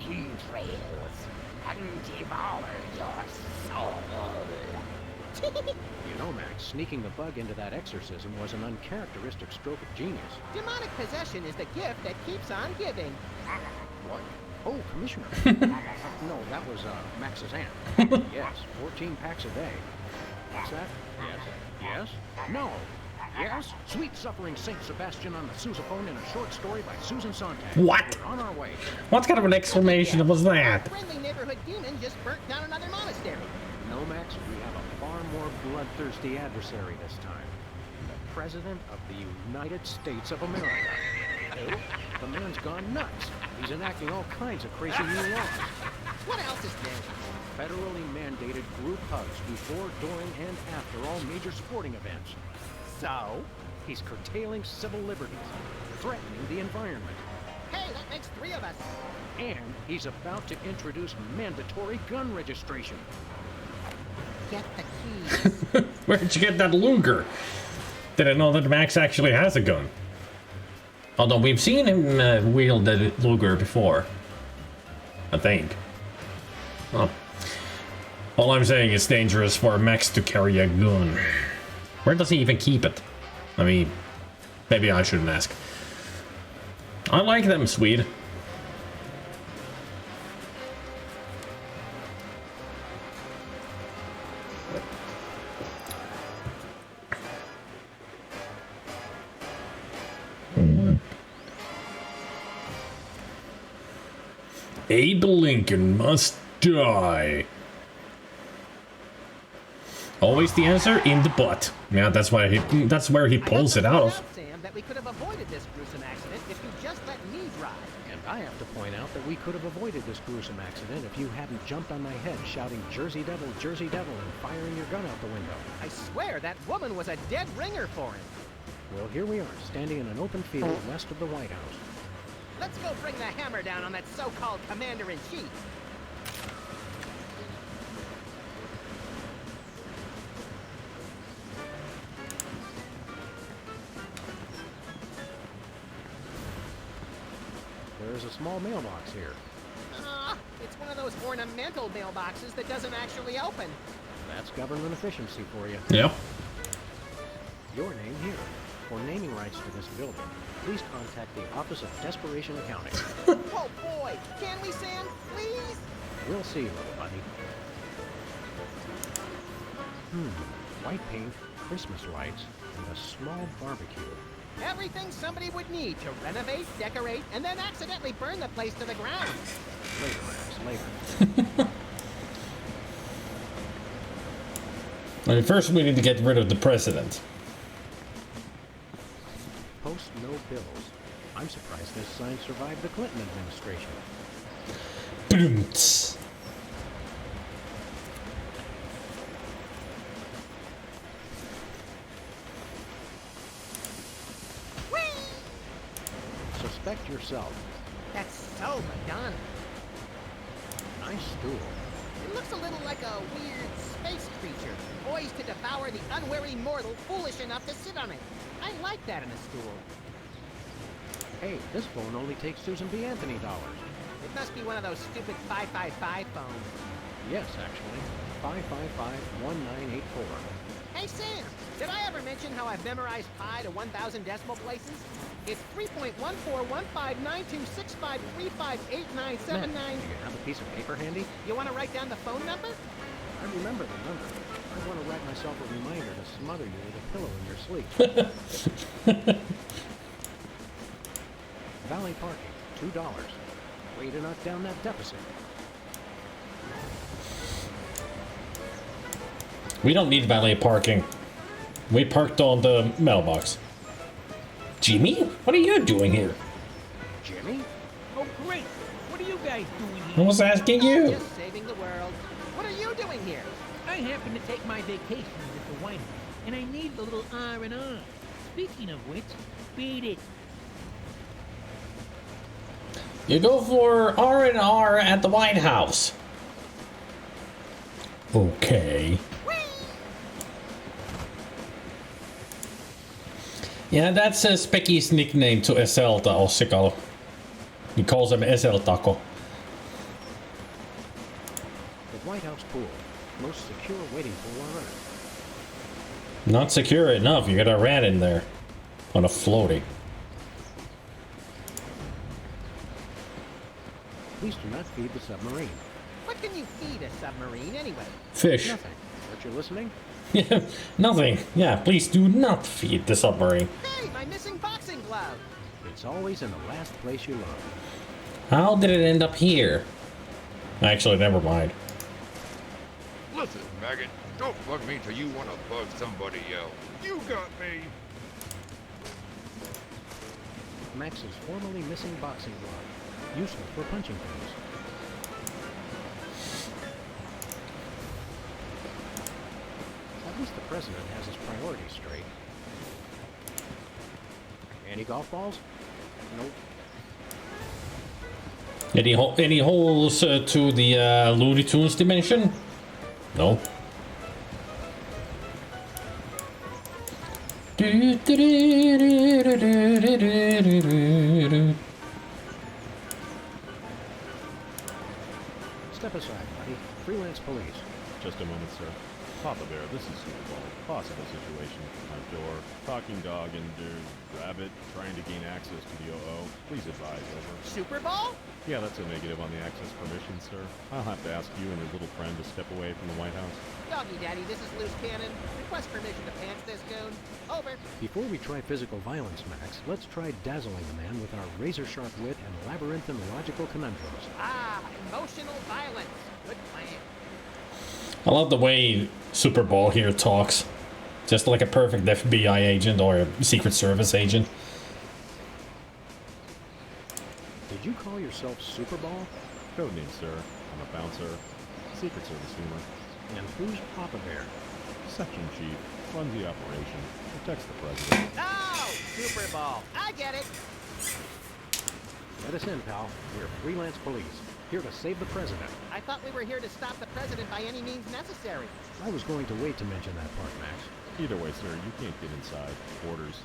entrails and devour your soul. You know, Max, sneaking the bug into that exorcism was an uncharacteristic stroke of genius. Demonic possession is the gift that keeps on giving. What? Oh, Commissioner. No, that was Max's aunt. Yes, 14 packs a day. What's that? Yes. Yes? No. Yes? Sweet Suffering Saint Sebastian on the sousaphone in a short story by Susan Sontag. What? We're on our way. What kind of an exclamation was Our that? friendly neighborhood demon just burnt down another monastery. No, Max, we have a far more bloodthirsty adversary this time. The President of the United States of America. The man's gone nuts. He's enacting all kinds of crazy new laws. What else is new? Federally mandated group hugs before, during, and after all major sporting events. So? He's curtailing civil liberties, threatening the environment. Hey, that makes 3 of us. And he's about to introduce mandatory gun registration. Get the keys. Where'd you get that Luger? Didn't know that Max actually has a gun. Although we've seen him wield the Luger before. I think. Oh. All I'm saying is dangerous for Max to carry a gun. Where does he even keep it? I mean, maybe I shouldn't ask. I like them, Swede. Abe Lincoln must die. Always the answer in the butt. Yeah, that's why that's where he pulls it out of. Sam, that we could have avoided this gruesome accident if you just let me drive. And I have to point out that we could have avoided this gruesome accident if you hadn't jumped on my head shouting Jersey Devil, and firing your gun out the window. I swear that woman was a dead ringer for him. Well, here we are, standing in an open field west of the White House. Let's go bring the hammer down on that so-called commander-in-chief. There's a small mailbox here. It's one of those ornamental mailboxes that doesn't actually open. That's government efficiency for you. Yep. Your name here. For naming rights to this building, please contact the Office of Desperation Accounting. Oh boy! Can we, Sam? Please? We'll see, little buddy. White paint, Christmas lights, and a small barbecue. Everything somebody would need to renovate, decorate, and then accidentally burn the place to the ground. Later, Max, later. Well, first we need to get rid of the president. Post no bills. I'm surprised this sign survived the Clinton administration. Boomts. Suspect yourself. That's so Madonna. Nice stool. It looks a little like a weird space creature, poised to devour the unwary mortal foolish enough to sit on it. I like that in a stool. Hey, this phone only takes Susan B. Anthony dollars. It must be one of those stupid 555 phones. Yes, actually. 555-1984. Hey, Sam, did I ever mention how I've memorized pi to 1,000 decimal places? It's 3.14159265358979. Matt, do you have a piece of paper handy? You want to write down the phone number? I remember the number. I want to write myself a reminder to smother you with a pillow in your sleep. Valley parking, $2. Way to knock down that deficit. We don't need valet parking. We parked on the mailbox. Jimmy, what are you doing here? Jimmy? Oh, great. What are you guys doing I here? was asking you. Just saving the world. What are you doing here? I happen to take my vacations at the White House, and I need a little R&R. Speaking of which, beat it. You go for R&R at the White House. Okay. Yeah, that's Specky's nickname to Eselta Ossikal. He calls him Esel Taco. White House pool. Most secure waiting pool on Earth. Not secure enough. You got a rat in there on a floaty. Please do not feed the submarine. What can you feed a submarine anyway? Fish. Nothing. Aren't you listening? Yeah, nothing. Yeah, please do not feed the submarine. Hey, my missing boxing glove! It's always in the last place you look. How did it end up here? Actually, never mind. Listen, maggot, don't bug me till you want to bug somebody else. You got me. Max's formerly missing boxing glove. Useful for punching things. At least the president has his priorities straight. Any golf balls? Nope. Any holes to the Looney Tunes dimension? No. Step aside, buddy. Freelance police. Just a moment, sir. Papa Bear, this is Super Bowl. Possible situation. Front door. Talking dog and rabbit trying to gain access to the OO. Please advise, over. Super Bowl? Yeah, that's a negative on the access permission, sir. I'll have to ask you and your little friend to step away from the White House. Doggy Daddy, this is Loose Cannon. Request permission to pants this goon. Over. Before we try physical violence, Max, let's try dazzling the man with our razor-sharp wit and labyrinthine logical conundrums. Ah, emotional violence. Good plan. I love the way Super Bowl here talks. Just like a perfect FBI agent or a Secret Service agent. Did you call yourself Super Bowl? Codename, sir. I'm a bouncer. Secret Service humor. And who's Papa Bear? Section chief. Runs the operation. Protects the president. Oh, Super Bowl. I get it. Let us in, pal. We're freelance police. Here to save the president. I thought we were here to stop the president by any means necessary. I was going to wait to mention that part, Max. Either way, sir, you can't get inside. Orders.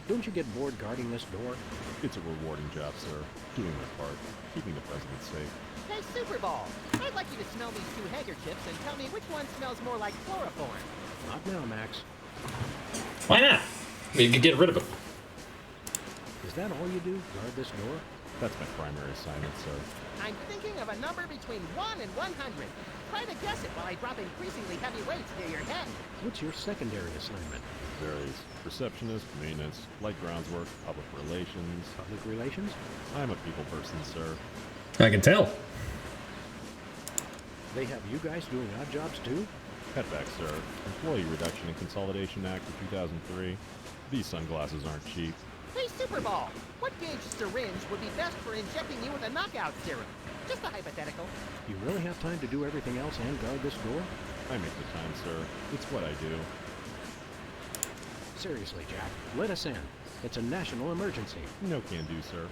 Don't you get bored guarding this door? It's a rewarding job, sir. Doing my part. Keeping the president safe. Hey, Super Bowl. I'd like you to smell these two handkerchiefs and tell me which one smells more like chloroform. Not now, Max. Why not? We could get rid of it. Is that all you do? Guard this door? That's my primary assignment, sir. I'm thinking of a number between 1 and 100. Try to guess it while I drop increasingly heavy weights near your head. What's your secondary assignment? Varies. Receptionist, maintenance, light grounds work, public relations. Public relations? I'm a people person, sir. I can tell. They have you guys doing odd jobs too? Cutback, sir. Employee Reduction and Consolidation Act of 2003. These sunglasses aren't cheap. Hey, Super Bowl. What gauge syringe would be best for injecting you with a knockout serum? Just a hypothetical. You really have time to do everything else and guard this door? I make the time, sir. It's what I do. Seriously, Jack, let us in. It's a national emergency. No can do, sir.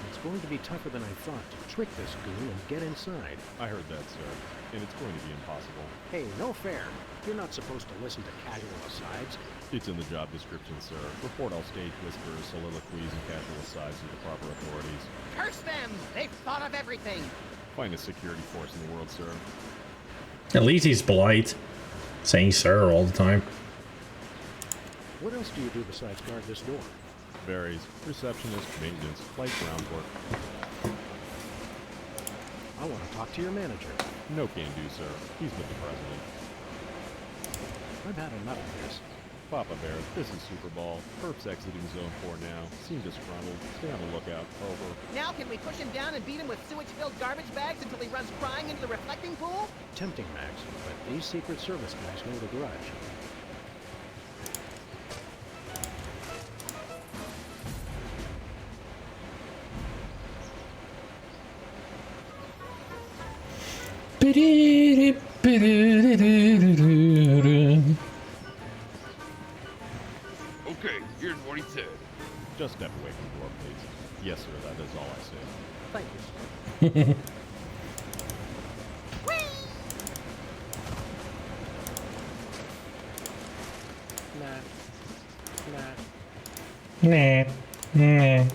It's going to be tougher than I thought to trick this goon and get inside. I heard that, sir. And it's going to be impossible. Hey, no fair. You're not supposed to listen to casual asides. It's in the job description, sir. Report all stage whispers, soliloquies, and casual asides to the proper authorities. Curse them! They've thought of everything. Finest security force in the world, sir. At least he's polite. Saying sir all the time. What else do you do besides guard this door? Varies. Receptionist, maintenance, light groundwork. I want to talk to your manager. No can do, sir. He's with the president. I've had enough of this. Papa Bear, this is Super Bowl. Perp's exiting Zone 4 now. Seem disgruntled. Stay on the lookout. Over. Now can we push him down and beat him with sewage-filled garbage bags until he runs crying into the reflecting pool? Tempting, Max, but these Secret Service guys know the grudge. Okay, here's what he said. Just step away from the door, please. Yes, sir, that is all I say. Thank you, sir. Nah. Nah.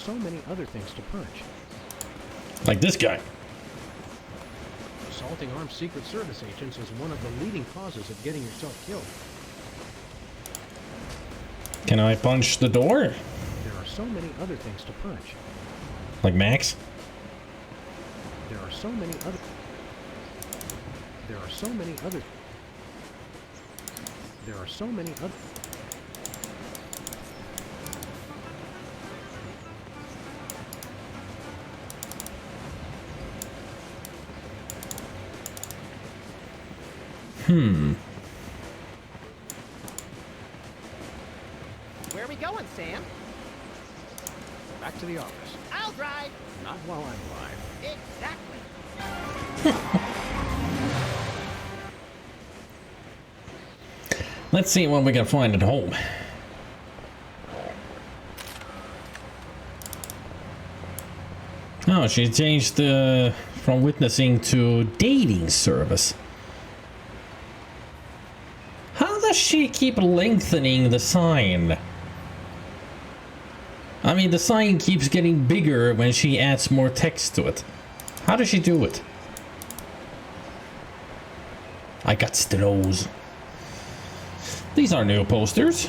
so many other things to punch. Like this guy. Assaulting armed Secret Service agents is one of the leading causes of getting yourself killed. Can I punch the door? There are so many other things to punch. Like Max? There are so many other... There are so many other... There are so many other... Where are we going, Sam? Back to the office. I'll drive. Not while I'm alive. Exactly. Let's see what we can find at home. Oh, she changed from witnessing to dating service. How does she keep lengthening the sign? I mean, the sign keeps getting bigger when she adds more text to it. How does she do it? I got those. These are new posters.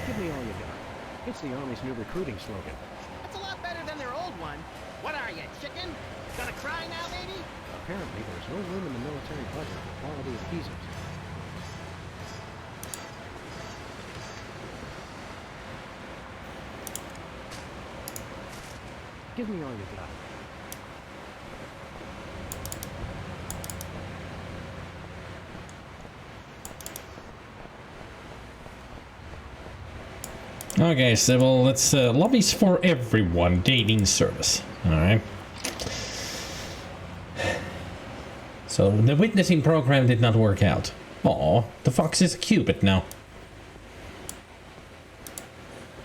Give me all you got. It's the Army's new recruiting slogan. That's a lot better than their old one. What are you, chicken? Gonna cry now, baby? Apparently, there's no room in the military budget for quality adhesives. Give me all you got. Okay, Sybil, let's lobbies for everyone dating service. Alright. So the witnessing program did not work out. Aw, the fox is a cupid now.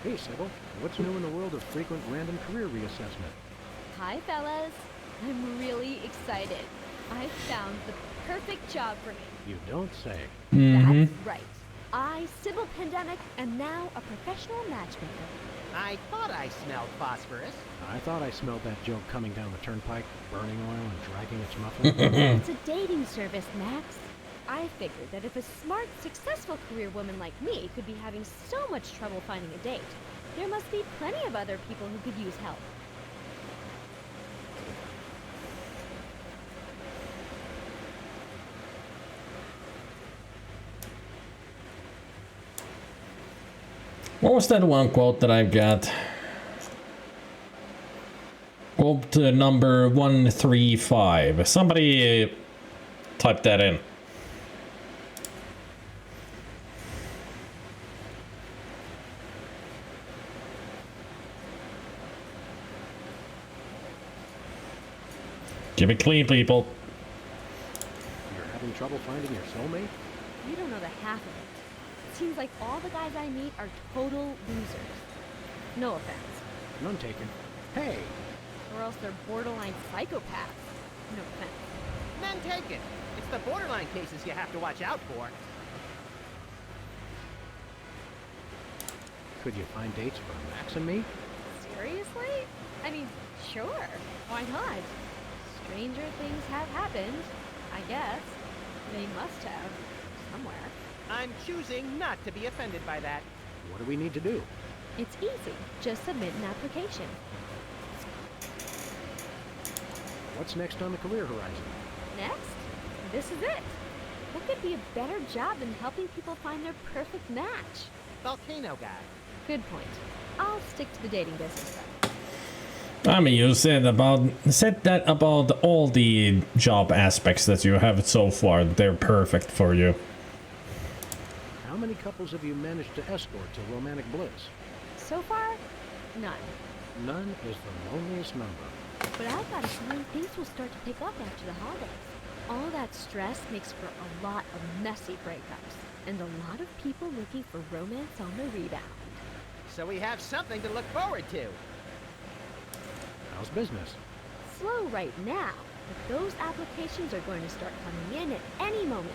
Hey, Sybil, what's new in the world of frequent random career reassessment? Hi, fellas. I'm really excited. I found the perfect job for me. You don't say. That's right. I, Sybil Pandemic, am now a professional matchmaker. I thought I smelled phosphorus. I thought I smelled that joke coming down the turnpike, burning oil and dragging its muffler. It's a dating service, Max. I figured that if a smart, successful career woman like me could be having so much trouble finding a date, there must be plenty of other people who could use help. What was that one quote that I've got? Quote number 135. Somebody type that in. Keep it clean, people. You're having trouble finding your soulmate? You don't know the half of it. It seems like all the guys I meet are total losers. No offense. None taken. Hey! Or else they're borderline psychopaths. No offense. None taken. It's the borderline cases you have to watch out for. Could you find dates for Max and me? Seriously? I mean, sure. Why not? Stranger things have happened, I guess. They must have. Somewhere. I'm choosing not to be offended by that. What do we need to do? It's easy. Just submit an application. What's next on the career horizon? Next, this is it. What could be a better job than helping people find their perfect match? Volcano guy. Good point. I'll stick to the dating business then. I mean, you said that about all the job aspects that you have so far. They're perfect for you. How many couples have you managed to escort to romantic bliss? So far, none. None is the loneliest number. But I've got a feeling things will start to pick up after the holidays. All that stress makes for a lot of messy breakups, and a lot of people looking for romance on the rebound. So we have something to look forward to. How's business? Slow right now, but those applications are going to start coming in at any moment.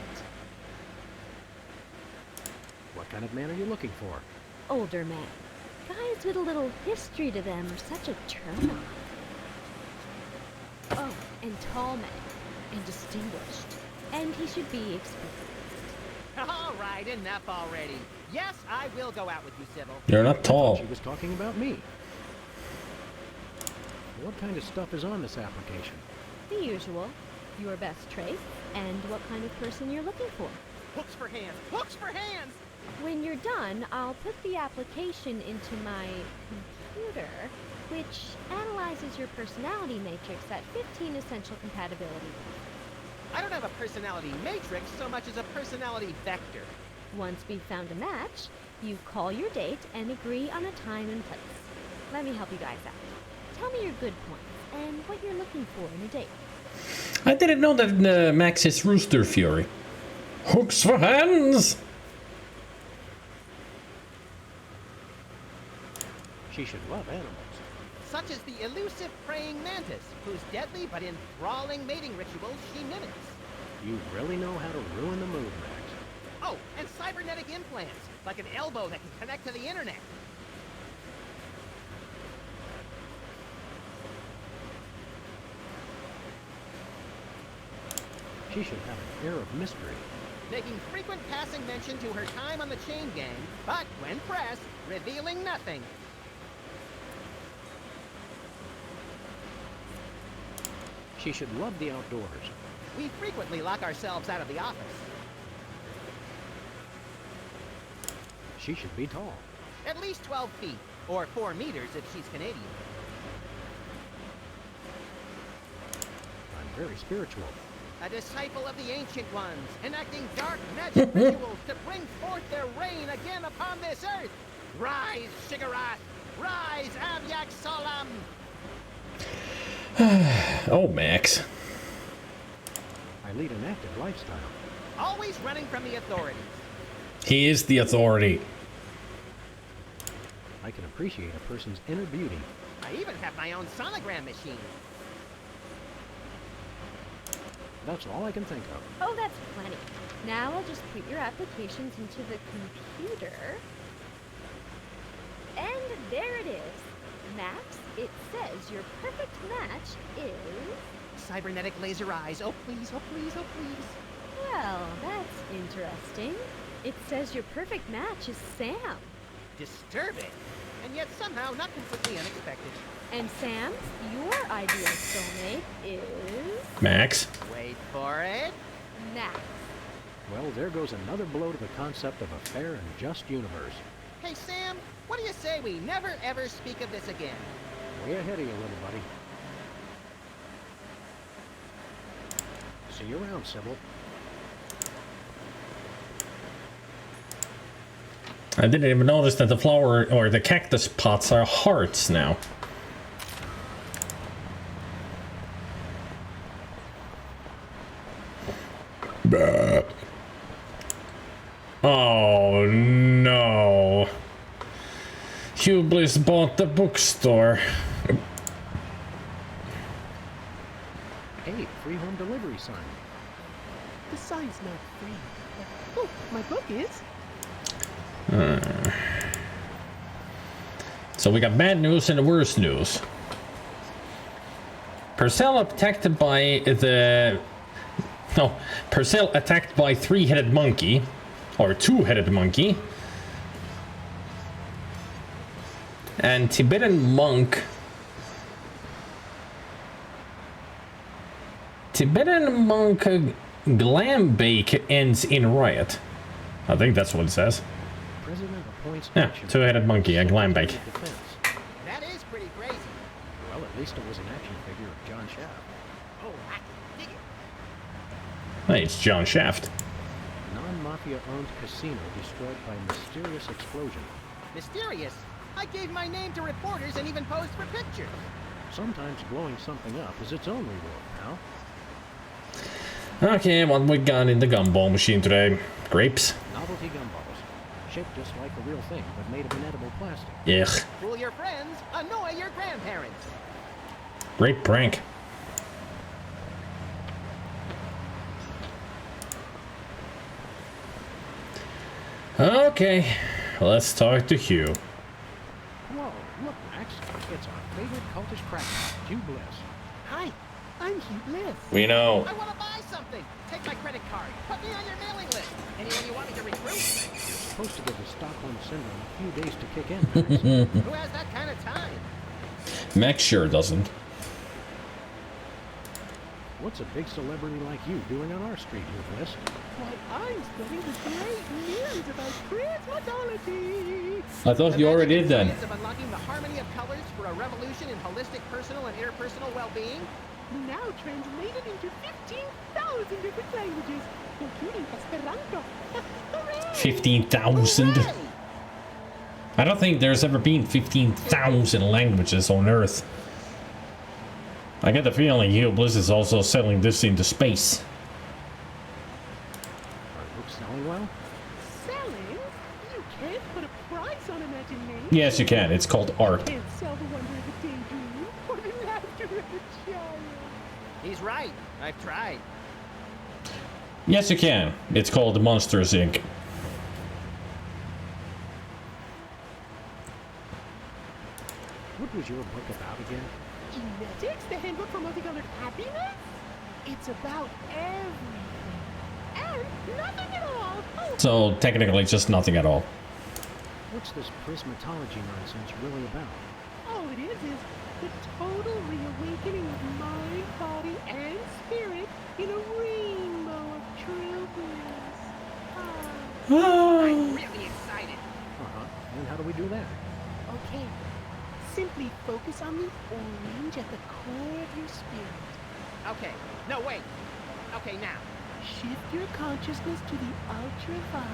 What kind of man are you looking for? Older man. Guys with a little history to them are such a turn-on. Oh, and tall men. And distinguished. And he should be experienced. All right, enough already. Yes, I will go out with you, Sybil. You're not I tall. thought she was talking about me. What kind of stuff is on this application? The usual. Your best traits, and what kind of person you're looking for. Hooks for hands! Hooks for hands! When you're done, I'll put the application into my computer, which analyzes your personality matrix at 15 essential compatibility. I don't have a personality matrix so much as a personality vector. Once we've found a match, you call your date and agree on a time and place. Let me help you guys out. Tell me your good points and what you're looking for in a date. I didn't know that Max is Rooster Fury. Hooks for hands! She should love animals. Such as the elusive praying mantis, whose deadly but enthralling mating rituals she mimics. You really know how to ruin the mood, Max. Oh, and cybernetic implants, like an elbow that can connect to the internet. She should have an air of mystery. Making frequent passing mention to her time on the chain gang, but when pressed, revealing nothing. She should love the outdoors. We frequently lock ourselves out of the office. She should be tall. At least 12 feet, or 4 meters if she's Canadian. I'm very spiritual. A disciple of the Ancient Ones, enacting dark magic rituals to bring forth their reign again upon this earth. Rise, Shigarat! Rise, Abyak Salam! Oh, Max. I lead an active lifestyle. Always running from the authorities. He is the authority. I can appreciate a person's inner beauty. I even have my own sonogram machine. That's all I can think of. Oh, that's plenty. Now I'll just put your applications into the computer. And there it is. Max, it says your perfect match is... Cybernetic laser eyes. Oh, please, oh, please, oh, please. Well, that's interesting. It says your perfect match is Sam. Disturbing. And yet somehow not completely unexpected. And Sam, your ideal soulmate is... Max. Wait for it. Max. Well, there goes another blow to the concept of a fair and just universe. Hey, Sam, what do you say we never ever speak of this again? Way ahead of you, little buddy. See you around, Sybil. I didn't even notice that the flower or the cactus pots are hearts now. Bah. Oh no. Hubris bought the bookstore. Hey, free home delivery sign. The sign's not free. Oh, my book is. So we got bad news and worse news. Purcell attacked by the... No, Purcell attacked by three-headed monkey. Or two-headed monkey. And Tibetan monk... Tibetan monk glam bake ends in riot. I think that's what it says. President appoints Yeah, action. two-headed monkey, a glam bake. Defense. That is pretty crazy. Well, at least it was an action figure of John Shaft. Oh, I can dig it. Hey, it's John Shaft. Non-mafia-owned casino destroyed by mysterious explosion. Mysterious. I gave my name to reporters and even posed for pictures. Sometimes blowing something up is its own reward, pal. Okay, what we got in the gumball machine today? Grapes? Novelty gumballs. Shaped just like the real thing, but made of inedible plastic. Ugh. Fool your friends, annoy your grandparents. Great prank. Okay, let's talk to Hugh. favorite cultish cracker, Hugh Bliss. Hi, I'm Hugh Bliss. We know. I want to buy something. Take my credit card. Put me on your mailing list. Anyone you want me to recruit? You're supposed to get the Stockholm Syndrome a few days to kick in, Max. Who has that kind of time? Max sure doesn't. What's a big celebrity like you doing on our street, Hugh Bliss? Why, I'm studying the great news about cosmetology. I thought you already did then. Science of unlocking the harmony of colors for a revolution in holistic, personal, and interpersonal well-being. Now translated into 15,000 different languages, including Esperanto. Hooray! 15,000. Hooray! I don't think there's ever been 15,000 languages on Earth. I get the feeling Hugh Bliss is also selling this into space. Are books selling well? Selling? You can't put a price on imagination. Yes, you can. It's called art. Can't sell the wonder of a daydream or the laughter of a child. He's right. I've tried. Yes, you can. It's called Monsters, Inc. What was your book about again? Genetics, the handbook for multicolored happiness? It's about everything. And nothing at all. Oh, So, technically, just nothing at all. What's this prismatology nonsense really about? all it is the total reawakening of mind, body, and spirit in a rainbow of true bliss. Ah. I'm really excited. Uh-huh. And how do we do that? Okay. Simply focus on the orange at the core of your spirit. Okay. No, wait. Okay, now. Shift your consciousness to the ultraviolet.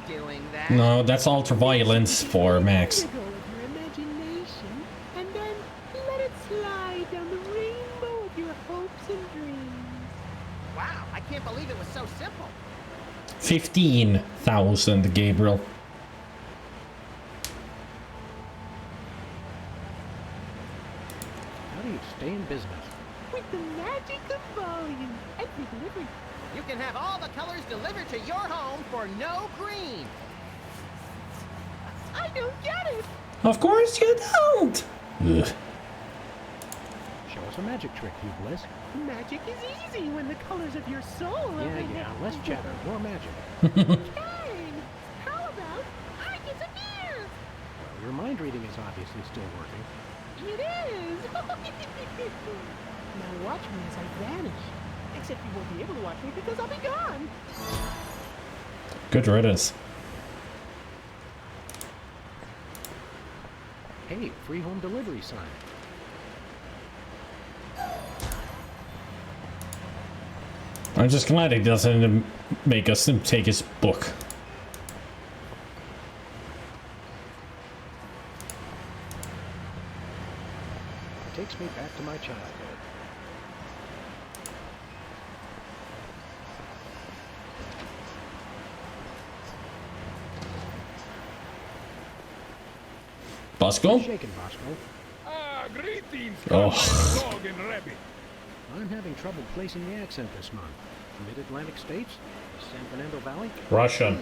Doing that. No, that's ultraviolence for Max. Let go of your imagination, and then let it slide down the rainbow of your hopes and dreams. Wow, I can't believe it was so simple. 15,000, Gabriel. How do you stay in business? With the magic of volume and free delivery. You can have all the colors delivered to your home for no green. I don't get it. Of course you don't. Ugh. Show us a magic trick, Hugh Bliss. Magic is easy when the colors of your soul are in Yeah, less chatter, more magic. Okay. How about I disappear? Well, your mind reading is obviously still working. It is. Now watch me as I vanish. Except you won't be able to watch me because I'll be gone. Good riddance. Hey, free home delivery sign. I'm just glad he doesn't make us take his book. Takes me back to my childhood. Bosco? Shaken, Bosco. Ah, greetings, Oh. dog and rabbit. I'm having trouble placing the accent this month. Mid-Atlantic states? San Fernando Valley? Russian.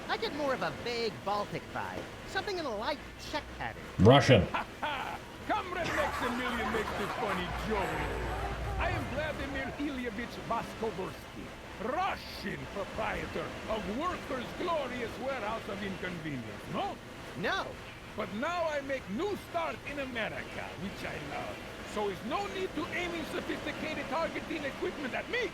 I get more of a vague Baltic vibe. Something in a light Czech pattern. Russian. Ha! Comrade Next a Million makes this funny joke. I am Vladimir Ilyevich Baskovorsky, Russian proprietor of Workers' Glorious Warehouse of Inconvenience, no? No. But now I make new start in America, which I love. So is no need to aiming sophisticated targeting equipment at me.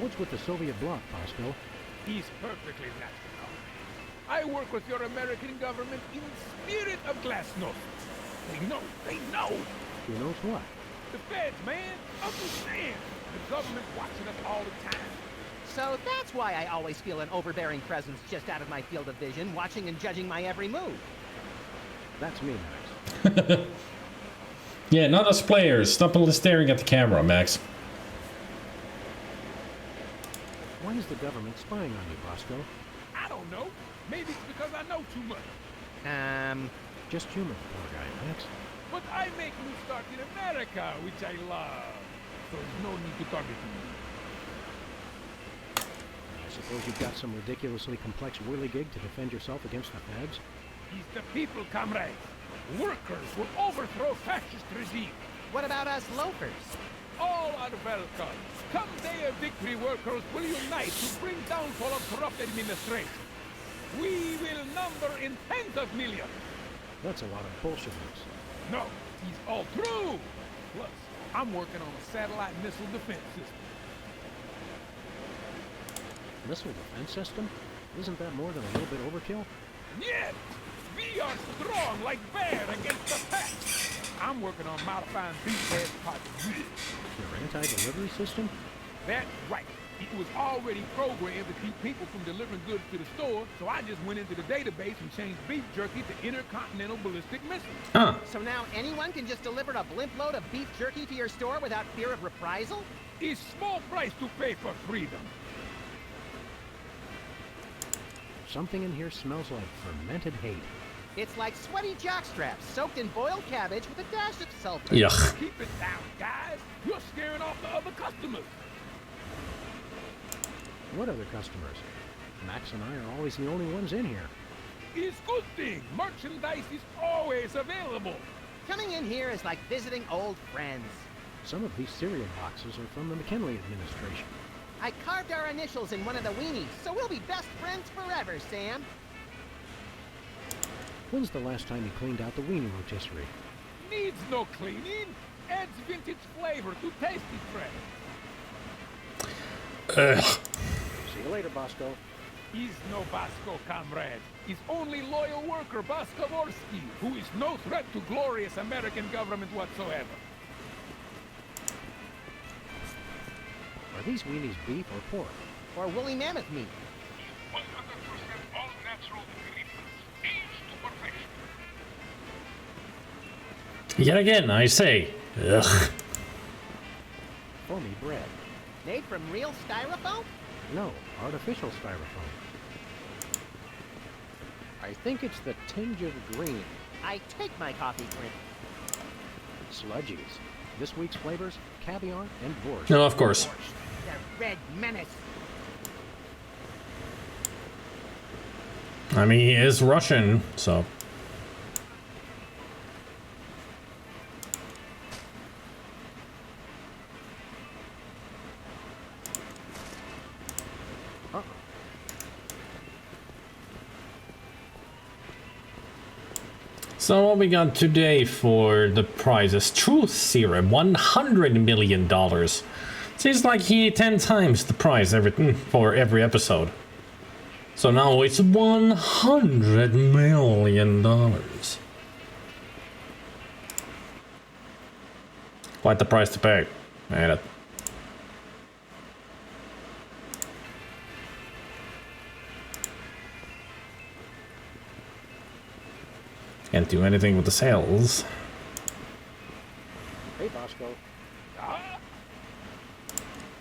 What's with the Soviet bloc, Bosco? He's perfectly natural. I work with your American government in spirit of glasnost. They know, Who knows what? The feds, man, understand. The government's watching us all the time. So that's why I always feel an overbearing presence just out of my field of vision, watching and judging my every move. That's me, Max. Yeah, not us players. Stop staring at the camera, Max. Why is the government spying on you, Bosco? I don't know. Maybe it's because I know too much. Just human, poor guy, Max. But I make new start in America, which I love. So there's no need to target me. I Suppose you've got some ridiculously complex whirligig to defend yourself against the feds? It's the people, comrades. Workers will overthrow fascist regime. What about us loafers? All are welcome. Come day of victory, workers will unite to bring downfall of corrupt administration. We will number in tens of millions. That's a lot of bullshit. No, it's all true. Plus, I'm working on a satellite missile defense system. Missile defense system? Isn't that more than a little bit overkill? Yes, we are strong like bear against the pack. I'm working on modifying beefhead parts. Your anti-delivery system? That's right. It was already programmed to keep people from delivering goods to the store, so I just went into the database and changed beef jerky to intercontinental ballistic missiles. Huh. So now anyone can just deliver a blimp load of beef jerky to your store without fear of reprisal? It's small price to pay for freedom. Something in here smells like fermented hate. It's like sweaty jockstraps soaked in boiled cabbage with a dash of sulfur. Yuck. Keep it down, guys. You're scaring off the other customers. What other customers? Max and I are always the only ones in here. It's good thing. Merchandise is always available. Coming in here is like visiting old friends. Some of these cereal boxes are from the McKinley administration. I carved our initials in one of the weenies, so we'll be best friends forever, Sam. When's the last time you cleaned out the weenie rotisserie? Needs no cleaning. Adds vintage flavor to tasty fresh. Ugh. See you later, Bosco. He's no Bosco, comrade. He's only loyal worker Boskovorsky, who is no threat to glorious American government whatsoever. Are these weenies beef or pork? Or woolly mammoth meat. 100% all natural ingredients, aged to perfection. Yet again, I say, ugh. Foamy bread. Made from real styrofoam? No, artificial styrofoam. I think it's the tinge of green. I take my coffee drink. Sludgies. This week's flavors, caviar and borscht. No, of course. The Red Menace. I mean, he is Russian, so. Uh-oh. So what we got today for the prizes? Truth Serum, $100 million. Seems like he 10 times the prize for every episode. So now it's $100 million. Quite the price to pay. Man, can't do anything with the sales. Hey, Bosco. Ah,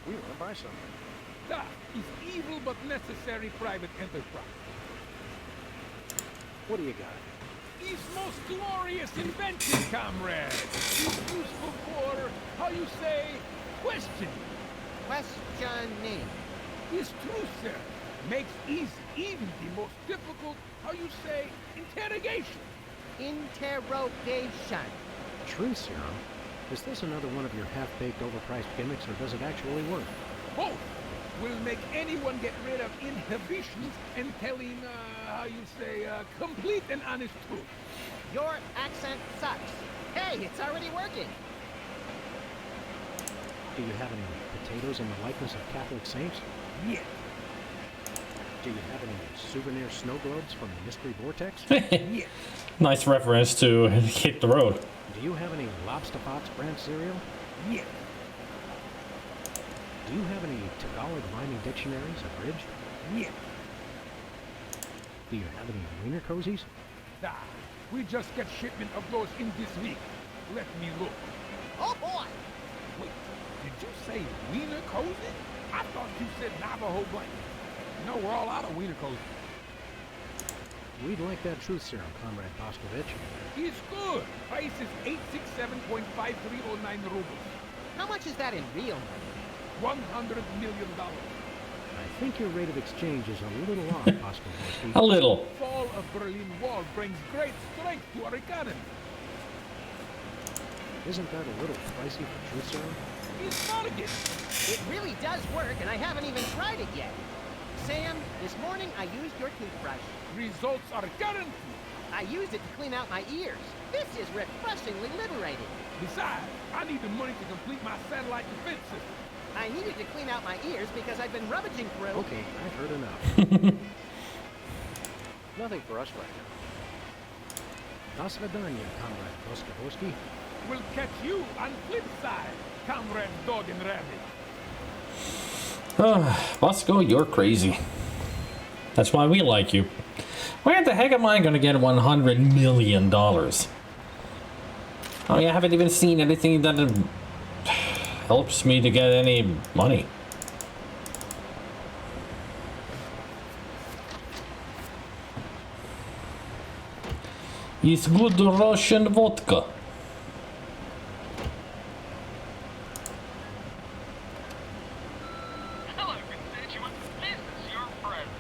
We want to buy something. that is evil but necessary private enterprise. What do you got? His most glorious invention, comrade. Is useful for, how you say, questioning. Questioning. His truth serum makes easy even the most difficult, how you say, interrogation. Interrogation. Truth serum? Is this another one of your half-baked, overpriced gimmicks, or does it actually work? Both will make anyone get rid of inhibitions and telling, how you say, complete and honest truth. Your accent sucks. Hey, it's already working. Do you have any potatoes in the likeness of Catholic saints? Yes. Do you have any souvenir snow globes from the Mystery Vortex? Yes. Nice reference to Hit the Road. Do you have any Lobster Pops brand cereal? Yes. Do you have any Tagalog rhyming dictionaries abridged? Yes. Do you have any wiener cozies? Ah, we just got shipment of those in this week. Let me look. Oh boy. Wait, did you say wiener cozy? I thought you said Navajo blanket. No, we're all out of wiener cozy. We'd like that truth serum, Comrade Boscovich. It's good. Price is 867.5309 rubles. How much is that in real money? $100 million. I think your rate of exchange is a little off, Oskoborski. A little. Fall of Berlin Wall brings great strength to our economy. Isn't that a little pricey for truth serum? It's not again. It really does work, and I haven't even tried it yet. Sam, this morning I used your toothbrush. Results are guaranteed. I used it to clean out my ears. This is refreshingly liberating. Besides, I need the money to complete my satellite defense system. I needed to clean out my ears because I've been rummaging through. Okay, I've heard enough. Nothing for us right now. Do svidaniya, Comrade Oskoborski. We'll catch you on flip side, Comrade Dog and Rabbit. Bosco, you're crazy. That's why we like you. Where the heck am I going to get $100 million? I mean, I haven't even seen anything that helps me to get any money. It's good Russian vodka. Hello, constituents. This is your president.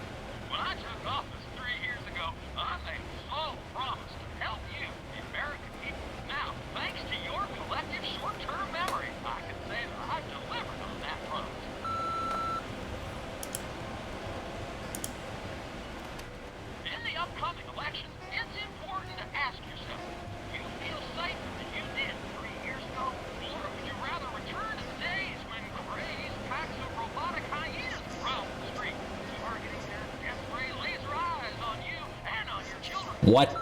When I took office 3 years ago, I made a solemn promise to help you, the American people. Now, thanks to your collective short-term memory, I can say that I've delivered on that promise. In the upcoming election, it's important to ask yourself, do you feel safer than you did 3 years ago? Or would you rather return to the days when crazed packs of robotic hyenas roamed the streets, targeting their death-ray laser eyes on you and on your children? What?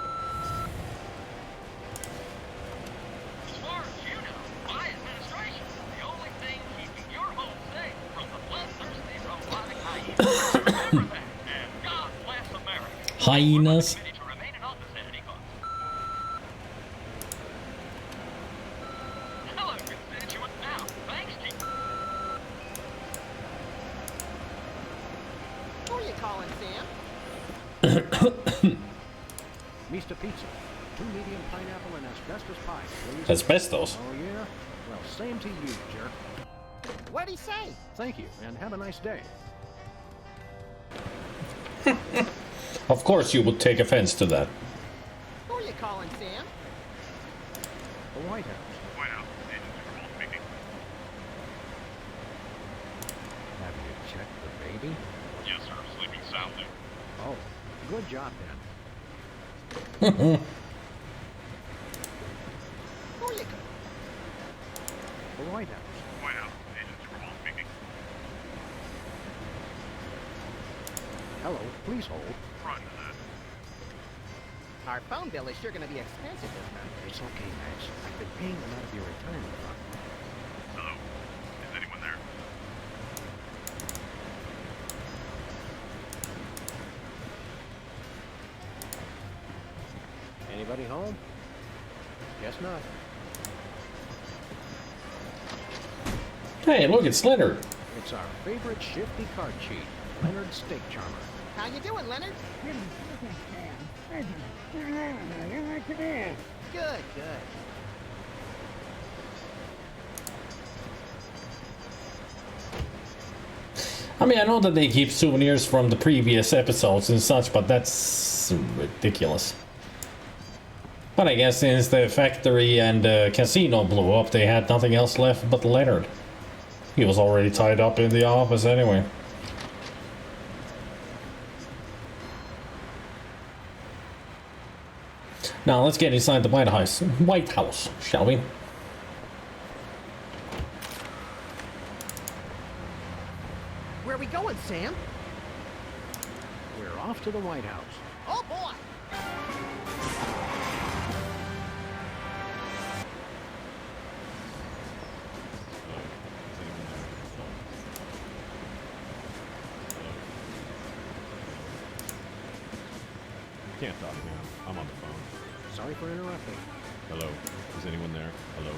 As far as you know, my administration is the only thing keeping your home safe from the bloodthirsty robotic hyenas. Remember that, and God bless America. Hyenas? Committee to remain in office at any cost. Hello, constituent. Now, thanks to Who are you calling, Sam? Mr. Pizza. 2 medium pineapple and asbestos pie, please. Asbestos? Oh, yeah? Well, same to you, jerk. What'd he say? Thank you, and have a nice day. Of course you would take offense to that. Who are you calling, Sam? The White House. Have you checked the baby? Yes, sir. Sleeping soundly. Oh, good job, then. Who are you? The White House. White House. Agent Supermall speaking. Hello, please hold. Run to that. Our phone bill is sure going to be expensive this month. It's okay, Max. I've been paying them out of your retirement fund. Hello. Is anyone there? Anybody home? Guess not. Hey, look, it's Leonard. It's our favorite shifty card cheat, Leonard Steak Charmer. How you doing, Leonard? Good, good. I mean, I know that they keep souvenirs from the previous episodes and such, but that's ridiculous. But I guess since the factory and casino blew up, they had nothing else left but Leonard. He was already tied up in the office anyway. Now let's get inside the White House, shall we? Where are we going, Sam? We're off to the White House. Oh, boy! Can't talk now. I'm on the phone. Sorry for interrupting. Hello. Is anyone there? Hello.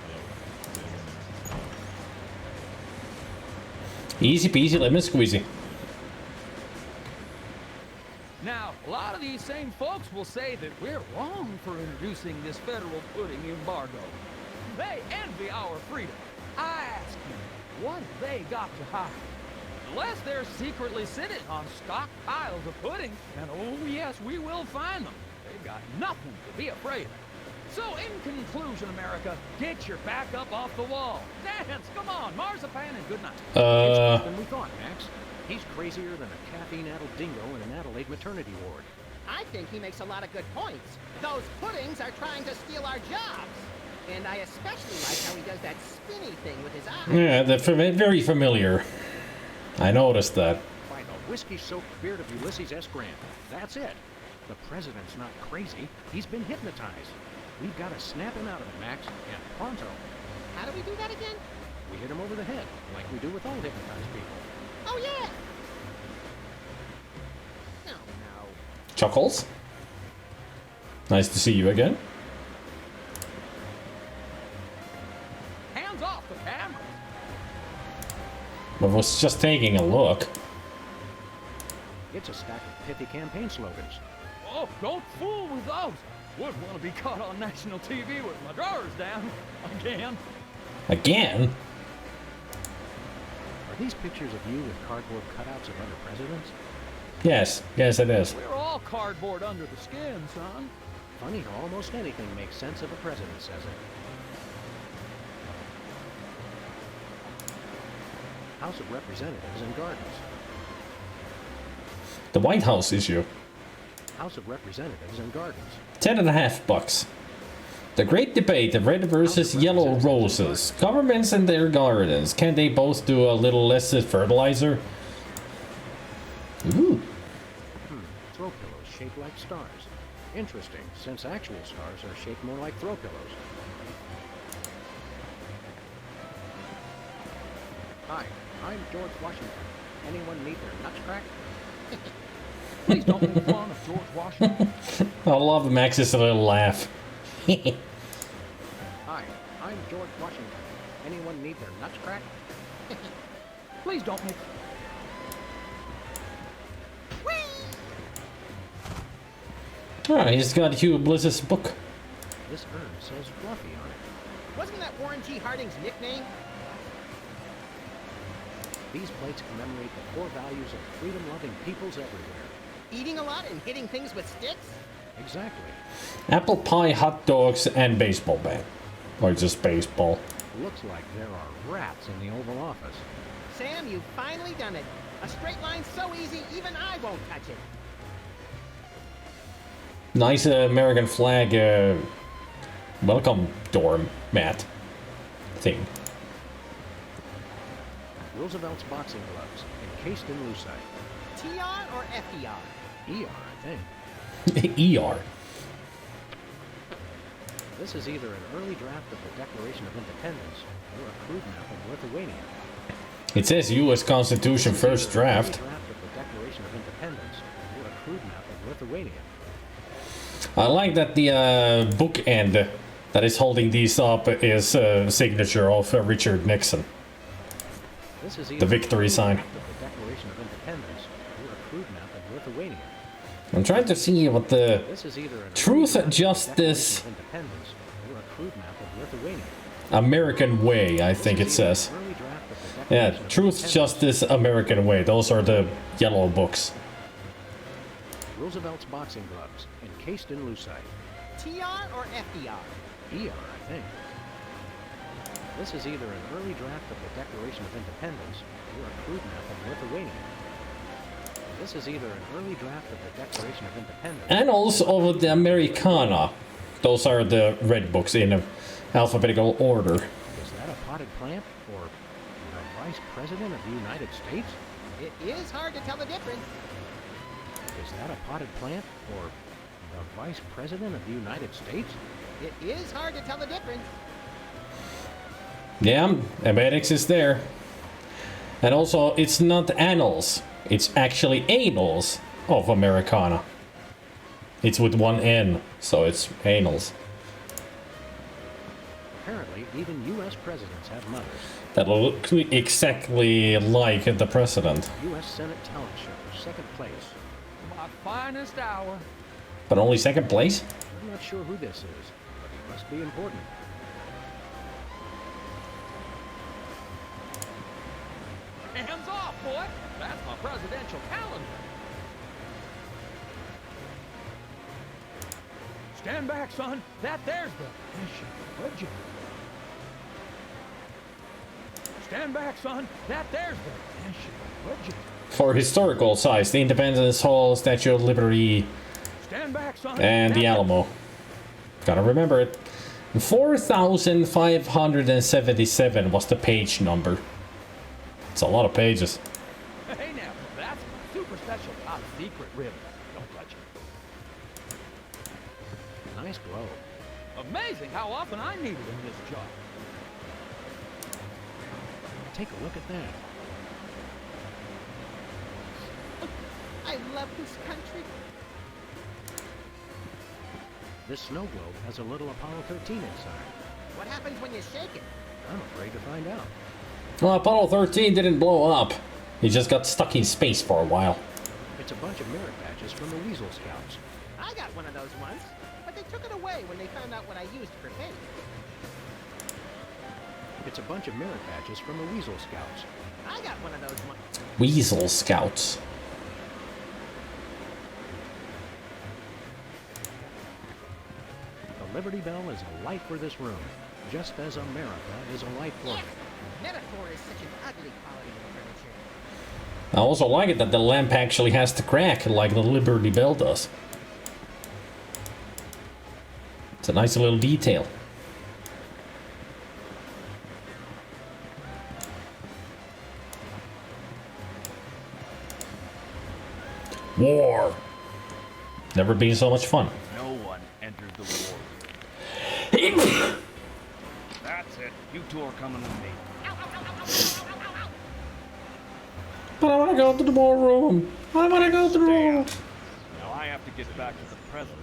Hello. Is anyone there? Easy peasy, lemon squeezy. Now, a lot of these same folks will say that we're wrong for introducing this federal pudding embargo. They envy our freedom. I ask you, What have they got to hide? Unless they're secretly sitting on stockpiles of pudding, and oh yes, we will find them. They've got nothing to be afraid of. So in conclusion, America, get your back up off the wall. Dance, come on, marzipan and good night. It's worse than we thought, Max. He's crazier than a caffeine-addled dingo in an Adelaide maternity ward. I think he makes a lot of good points. Those puddings are trying to steal our jobs. And I especially like how he does that spinny thing with his eyes. Yeah, they're very familiar. I noticed that. By the whiskey-soaked beard of Ulysses S. Grant. That's it. The president's not crazy. He's been hypnotized. We've got to snap him out of it, Max, and pronto. How do we do that again? We hit him over the head, like we do with all hypnotized people. Oh, yeah! No. Chuckles. Nice to see you again. Hands off the camera. I was just taking a look. It's a stack of pithy campaign slogans. Oh, don't fool with those. Wouldn't want to be caught on national TV with my drawers down. Again. Again? Are these pictures of you with cardboard cutouts of other presidents? Yes, yes it is. We're all cardboard under the skin, son. Funny how almost anything makes sense if a president says it. House of Representatives and Gardens. The White House issue. House of Representatives and Gardens. $10.50. The great debate of red versus yellow roses. Governments and their gardens. Can they both do a little less fertilizer? Ooh. Throw pillows shaped like stars. Interesting, since actual stars are shaped more like throw pillows. Hi, I'm George Washington. Anyone need their nuts cracked? Please don't make fun of George Washington. I love Max's little laugh. Hi, I'm George Washington. Anyone need their nuts cracked? Please don't make... Ah, he's got Hugh Bliss's book. This urn says Fluffy on it. Wasn't that Warren G. Harding's nickname? These plates commemorate the core values of freedom-loving peoples everywhere. Eating a lot and hitting things with sticks? Exactly. Apple pie, hot dogs, and baseball bat. Or just baseball. Looks like there are rats in the Oval Office. Sam, you've finally done it. A straight line so easy, even I won't touch it. Nice American flag welcome dorm mat thing. Roosevelt's boxing gloves, encased in lucite. TR or FDR? ER, I think. ER. This is either an early draft of the Declaration of Independence or a crude map of Lithuania. It says U.S. Constitution first draft. An early draft of the Declaration of Independence or a crude map of Lithuania. I like that the bookend that is holding these up is signature of Richard Nixon. This is The victory sign. of the Declaration of Independence or a crude map of Lithuania. I'm trying to see what the This is either an Truth, early draft of the Justice, Declaration of Independence or a crude map of Lithuania. American Way, I think it says. Early draft of the Yeah, Declaration of Truth, Independence. Justice, American Way. Those are the yellow books. Roosevelt's boxing gloves, encased in lucite. TR or FDR? ER, I think. This is either an early draft of the Declaration of Independence or a crude map of Lithuania. This is either an early draft of the Declaration of Independence. And also the Americana. Those are the red books in alphabetical order. Is that a potted plant or the Vice President of the United States? It is hard to tell the difference. Is that a potted plant or the Vice President of the United States? It is hard to tell the difference. Yeah, emetics is there. And also, it's not annals. It's actually annals of Americana. It's with one N, so it's annals. Apparently, even U.S. presidents have mothers. That look exactly like the president. U.S. Senate talent show, second place. My finest hour. But only second place? I'm not sure who this is, but he must be important. boy. That's my presidential calendar. Stand back, son. That there's the mission. Would you? Stand back, son. That there's the mission. Would you? For historical size, the Independence Hall, Statue of Liberty, Stand back, son. and the Alamo. Gotta remember it. 4,577 was the page number. It's a lot of pages. Hey now, that's my super special top secret ribbon. Don't touch it. Nice glow. Amazing how often I need it in this job. Take a look at that. I love this country. This snow globe has a little Apollo 13 inside. What happens when you shake it? I'm afraid to find out. Well, Apollo 13 didn't blow up. He just got stuck in space for a while. It's a bunch of merit badges from the Weasel Scouts. I got one of those once, but they took it away when they found out what I used for paint. It's a bunch of merit badges from the Weasel Scouts. I got one of those once. Weasel Scouts. The Liberty Bell is a light for this room, just as America is a light for it. Metaphor is such an ugly quality of furniture. I also like it that the lamp actually has to crack like the Liberty Bell does. It's a nice little detail. War. Never been so much fun. No one enters the war. That's it. You two are coming with me. But I want to go to the war room. I want to go to the war room. Now I have to get back to the president.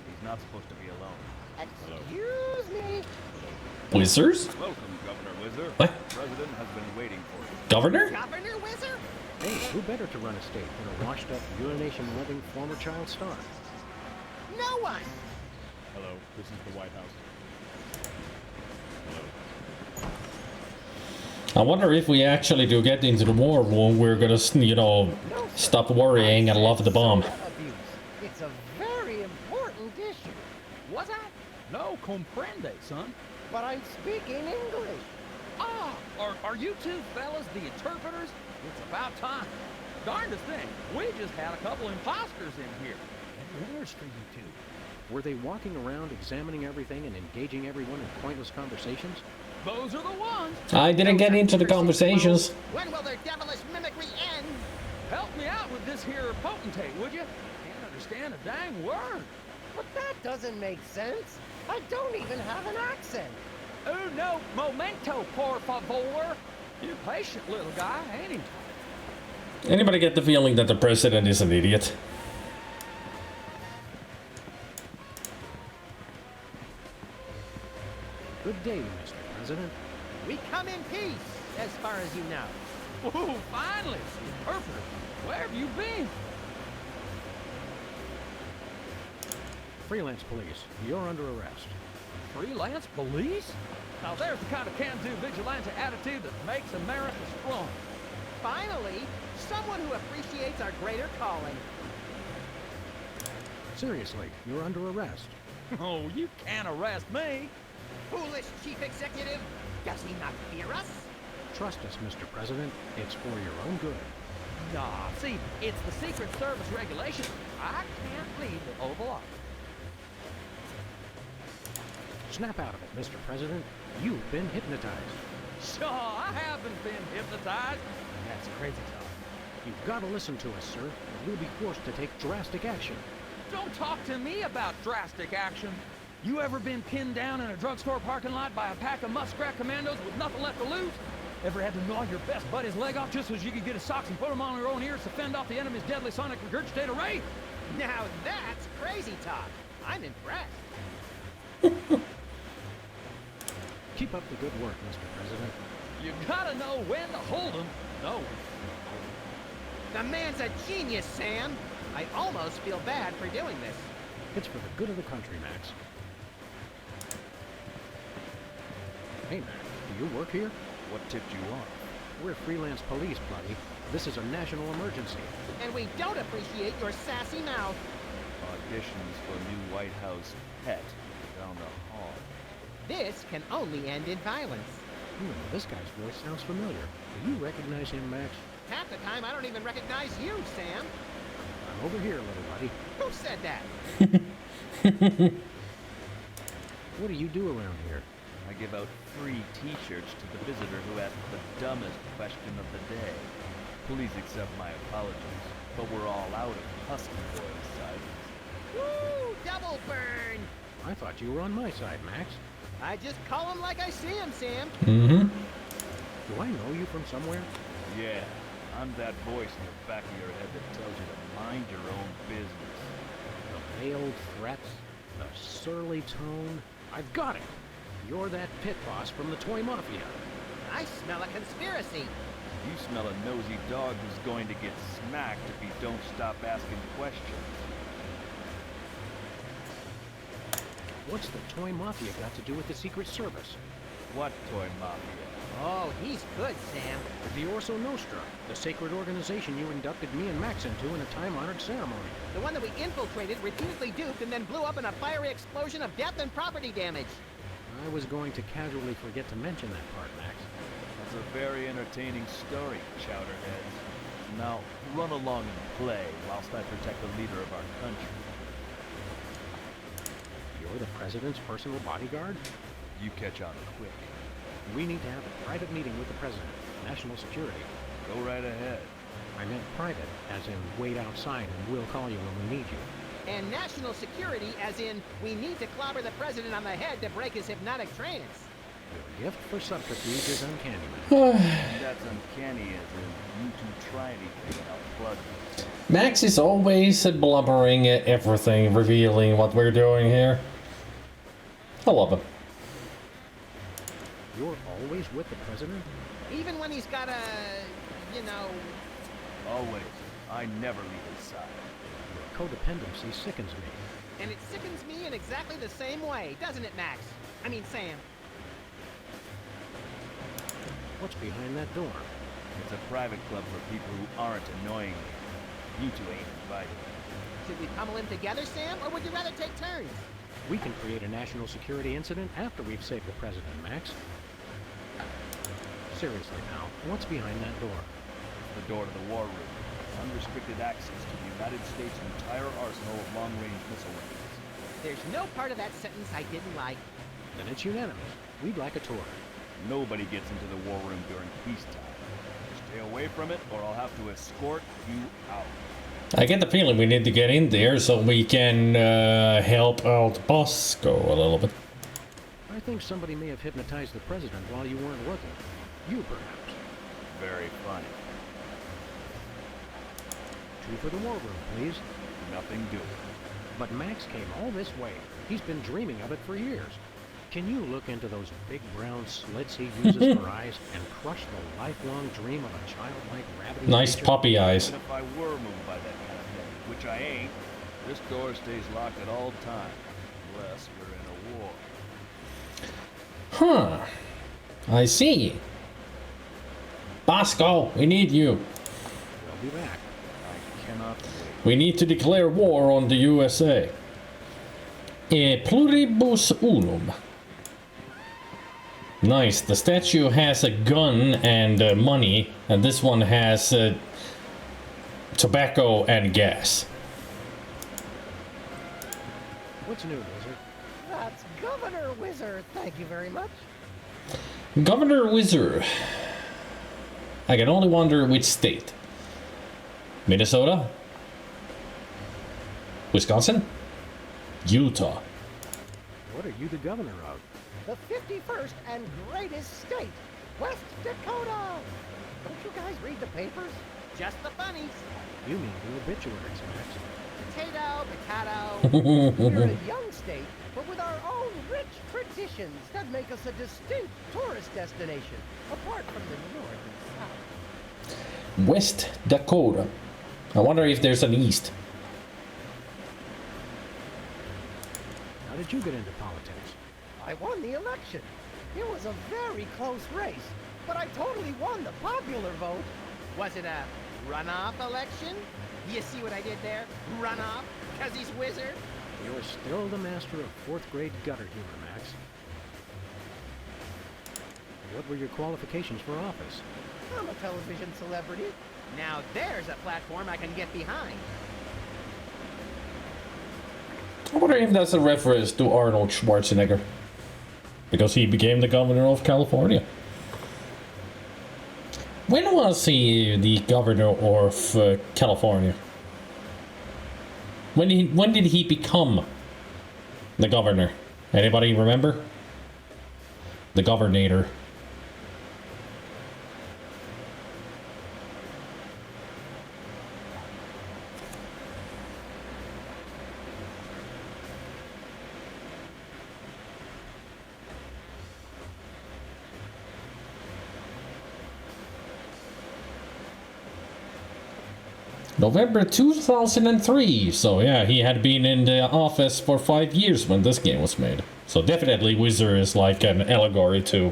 He's not supposed to be alone. Excuse me. Blizzards? Welcome, Governor Whizzer. What? The president has been waiting for you. Governor? Governor Wizard? Hey, who better to run a state than a washed-up, urination-loving former child star? No one. Hello, this is the White House. I wonder if we actually do get into the war room, we're gonna, you know, stop worrying and love the bomb. Abuse. It's a very important issue. Was I? No comprende, son. But I'm speaking English. Ah, are you two fellas the interpreters? It's about time. Darndest thing, we just had a couple imposters in here. And where's for you two? Were they walking around examining everything and engaging everyone in pointless conversations? Those are the ones. I didn't get into the conversations. When will their devilish mimicry end? Help me out with this here potentate, would you? Can't understand a dang word. But that doesn't make sense. I don't even have an accent. No momento, por favor. You patient little guy, ain't he? Anybody get the feeling that the president is an idiot? Good day, Mr. President. We come in peace, as far as you know. Whoa, finally, interpreter. Where have you been? Freelance police, you're under arrest. Freelance police? Now there's the kind of can-do vigilante attitude that makes America strong. Finally, someone who appreciates our greater calling. Seriously, you're under arrest. Oh, you can't arrest me. Foolish chief executive. Does he not fear us? Trust us, Mr. President. It's for your own good. Nah, see, it's the Secret Service regulation. I can't leave the Oval Office. Snap out of it, Mr. President. You've been hypnotized. Sure, I haven't been hypnotized. That's crazy talk. You've got to listen to us, sir, or we'll be forced to take drastic action. Don't talk to me about drastic action. You ever been pinned down in a drugstore parking lot by a pack of muskrat commandos with nothing left to lose? Ever had to gnaw your best buddy's leg off just so you could get his socks and put them on your own ears to fend off the enemy's deadly sonic regurgitated ray? Now that's crazy talk. I'm impressed. Keep up the good work, Mr. President. You gotta know when to hold 'em. No. The man's a genius, Sam. I almost feel bad for doing this. It's for the good of the country, Max. Hey, Max, do you work here? What tipped you off? We're freelance police, buddy. This is a national emergency. And we don't appreciate your sassy mouth. Auditions for new White House pet down the hall. This can only end in violence. This guy's voice sounds familiar. Do you recognize him, Max? Half the time, I don't even recognize you, Sam. I'm over here, little buddy. Who said that? What do you do around here? I give out free t-shirts to the visitor who asks the dumbest question of the day. Please accept my apologies, but we're all out of Husky Boy sizes. Woo! Double burn! I thought you were on my side, Max. I just call him like I see him, Sam. Mm-hmm. Do I know you from somewhere? Yeah, I'm that voice in the back of your head that tells you to mind your own business. The veiled threats, the surly tone. I've got it. You're that pit boss from the Toy Mafia. I smell a conspiracy. You smell a nosy dog who's going to get smacked if you don't stop asking questions. What's the Toy Mafia got to do with the Secret Service? What Toy Mafia? Oh, he's good, Sam. The Orso Nostra, the sacred organization you inducted me and Max into in a time-honored ceremony. The one that we infiltrated, repeatedly duped, and then blew up in a fiery explosion of death and property damage. I was going to casually forget to mention that part, Max. That's a very entertaining story, Chowderheads. Now, run along and play whilst I protect the leader of our country. You're the president's personal bodyguard? You catch on quick. We need to have a private meeting with the president. National security. Go right ahead. I meant private, as in wait outside and we'll call you when we need you. And national security, as in, we need to clobber the president on the head to break his hypnotic trance. Your gift for subterfuge is uncanny, man. That's uncanny as in you two try anything and I'll plug you. Max is always blubbering at everything, revealing what we're doing here. I love him. You're always with the president? Even when he's got a, you know... Always. I never leave his side. Your codependency sickens me. And it sickens me in exactly the same way, doesn't it, Max? I mean, Sam. What's behind that door? It's a private club for people who aren't annoying me. You two ain't invited. Should we pummel him together, Sam, or would you rather take turns? We can create a national security incident after we've saved the president, Max. Seriously now, what's behind that door? The door to the war room. Unrestricted access to the United States' entire arsenal of long-range missile weapons. There's no part of that sentence I didn't like. Then it's unanimous. We'd like a tour. Nobody gets into the war room during peacetime. Stay away from it, or I'll have to escort you out. I get the feeling we need to get in there so we can help out Bosco a little bit. I think somebody may have hypnotized the president while you weren't looking. You, perhaps. Very funny. 2 for the war room, please. Nothing doing. But Max came all this way. He's been dreaming of it for years. Can you look into those big brown slits he uses for eyes and crush the lifelong dream of a childlike rabbit? Nice creature? puppy eyes. And if I were moved by that kind of thing, which I ain't, this door stays locked at all times, unless we're in a war. Huh. I see. Bosco, we need you. We'll be back. I cannot wait. We need to declare war on the USA. E pluribus unum. Nice. The statue has a gun and money, and this one has tobacco and gas. What's new, Wizard? That's Governor Wizard, thank you very much. Governor Wizard. I can only wonder which state. Minnesota? Wisconsin? Utah. What are you the governor of? The 51st and greatest state, West Dakota. Don't you guys read the papers? Just the bunnies. You mean the obituaries, Max. Potato. We're a young state, but with our own rich traditions that make us a distinct tourist destination, apart from the north and south. West Dakota. I wonder if there's an east. How did you get into politics? I won the election. It was a very close race. but I totally won the popular vote. Was it a runoff election? You see what I did there? Runoff? Because he's wizard? You're still the master of 4th grade gutter humor, Max. What were your qualifications for office? I'm a television celebrity. Now there's a platform I can get behind. I wonder if that's a reference to Arnold Schwarzenegger. Because he became the governor of California. When was he the governor of California? When did he become the governor? Anybody remember? The governator. November 2003. So yeah, he had been in the office for 5 years when this game was made. So definitely Wizard is like an allegory to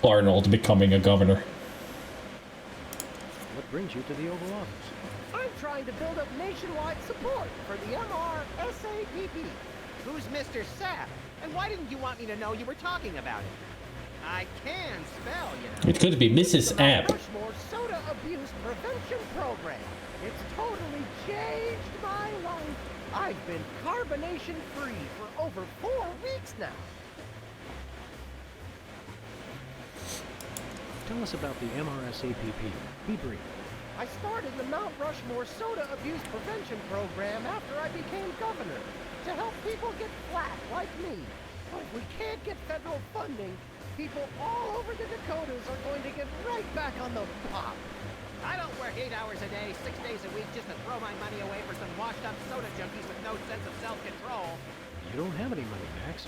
Arnold becoming a governor. What brings you to the Oval Office? I'm trying to build up nationwide support for the MRSAPP. Who's Mr. Sapp? And why didn't you want me to know you were talking about it? I can spell, you know. It could be Mrs. App. Rushmore Soda Abuse Prevention Program. It's totally changed my life. I've been carbonation free for over 4 weeks now. Tell us about the MRSAPP. Be brief. I started the Mount Rushmore Soda Abuse Prevention Program after I became governor to help people get flat like me. But if we can't get federal funding, people all over the Dakotas are going to get right back on the pop. I don't work 8 hours a day, 6 days a week just to throw my money away for some washed-up soda junkies with no sense of self-control. You don't have any money, Max.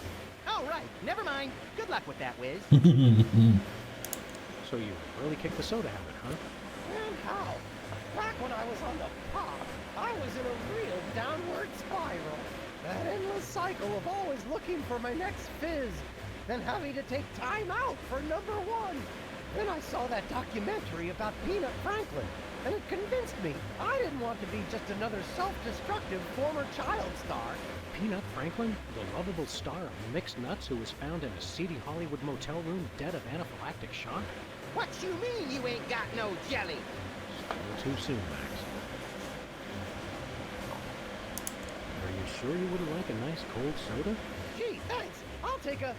Oh, right. Never mind. Good luck with that, Wiz. So you really kicked the soda habit, huh? And how? Back when I was on the pop, I was in a real downward spiral. That endless cycle of always looking for my next fizz, then having to take time out for number 1. Then I saw that documentary about Peanut Franklin, and it convinced me I didn't want to be just another self-destructive former child star. Peanut Franklin, the lovable star of Mixed Nuts who was found in a seedy Hollywood motel room dead of anaphylactic shock? What you mean you ain't got no jelly? Still too soon, Max. Are you sure you wouldn't like a nice cold soda? Gee, thanks. I'll take a...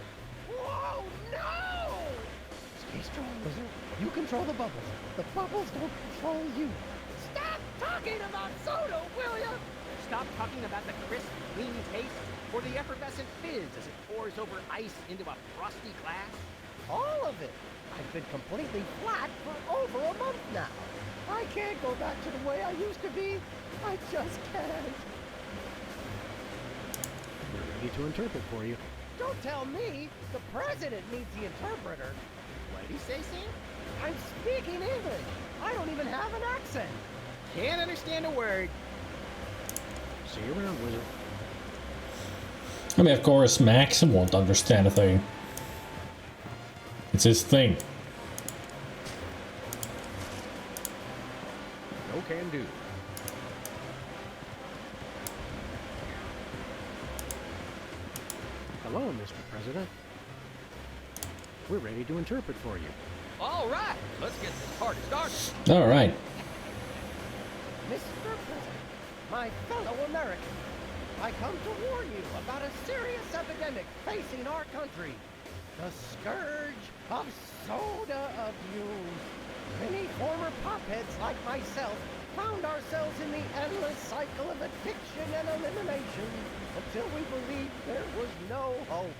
Whoa, no! Stay strong, Wizard. You control the bubbles. The bubbles don't control you. Stop talking about soda, will ya? Stop talking about the crisp, clean taste or the effervescent fizz as it pours over ice into a frosty glass. All of it. I've been completely flat for over a month now. I can't go back to the way I used to be. I just can't. We're ready to interpret for you. Don't tell me. The president needs the interpreter. What did he say, Sam? I'm speaking English. I don't even have an accent. Can't understand a word. See you around, Wizard. I mean, of course, Max won't understand a thing. It's his thing. No can do. Hello, Mr. President. We're ready to interpret for you. All right, let's get this party started. All right. Mr. President, my fellow Americans, I come to warn you about a serious epidemic facing our country. The scourge of soda abuse. Many former popheads like myself found ourselves in the endless cycle of addiction and elimination until we believed there was no hope.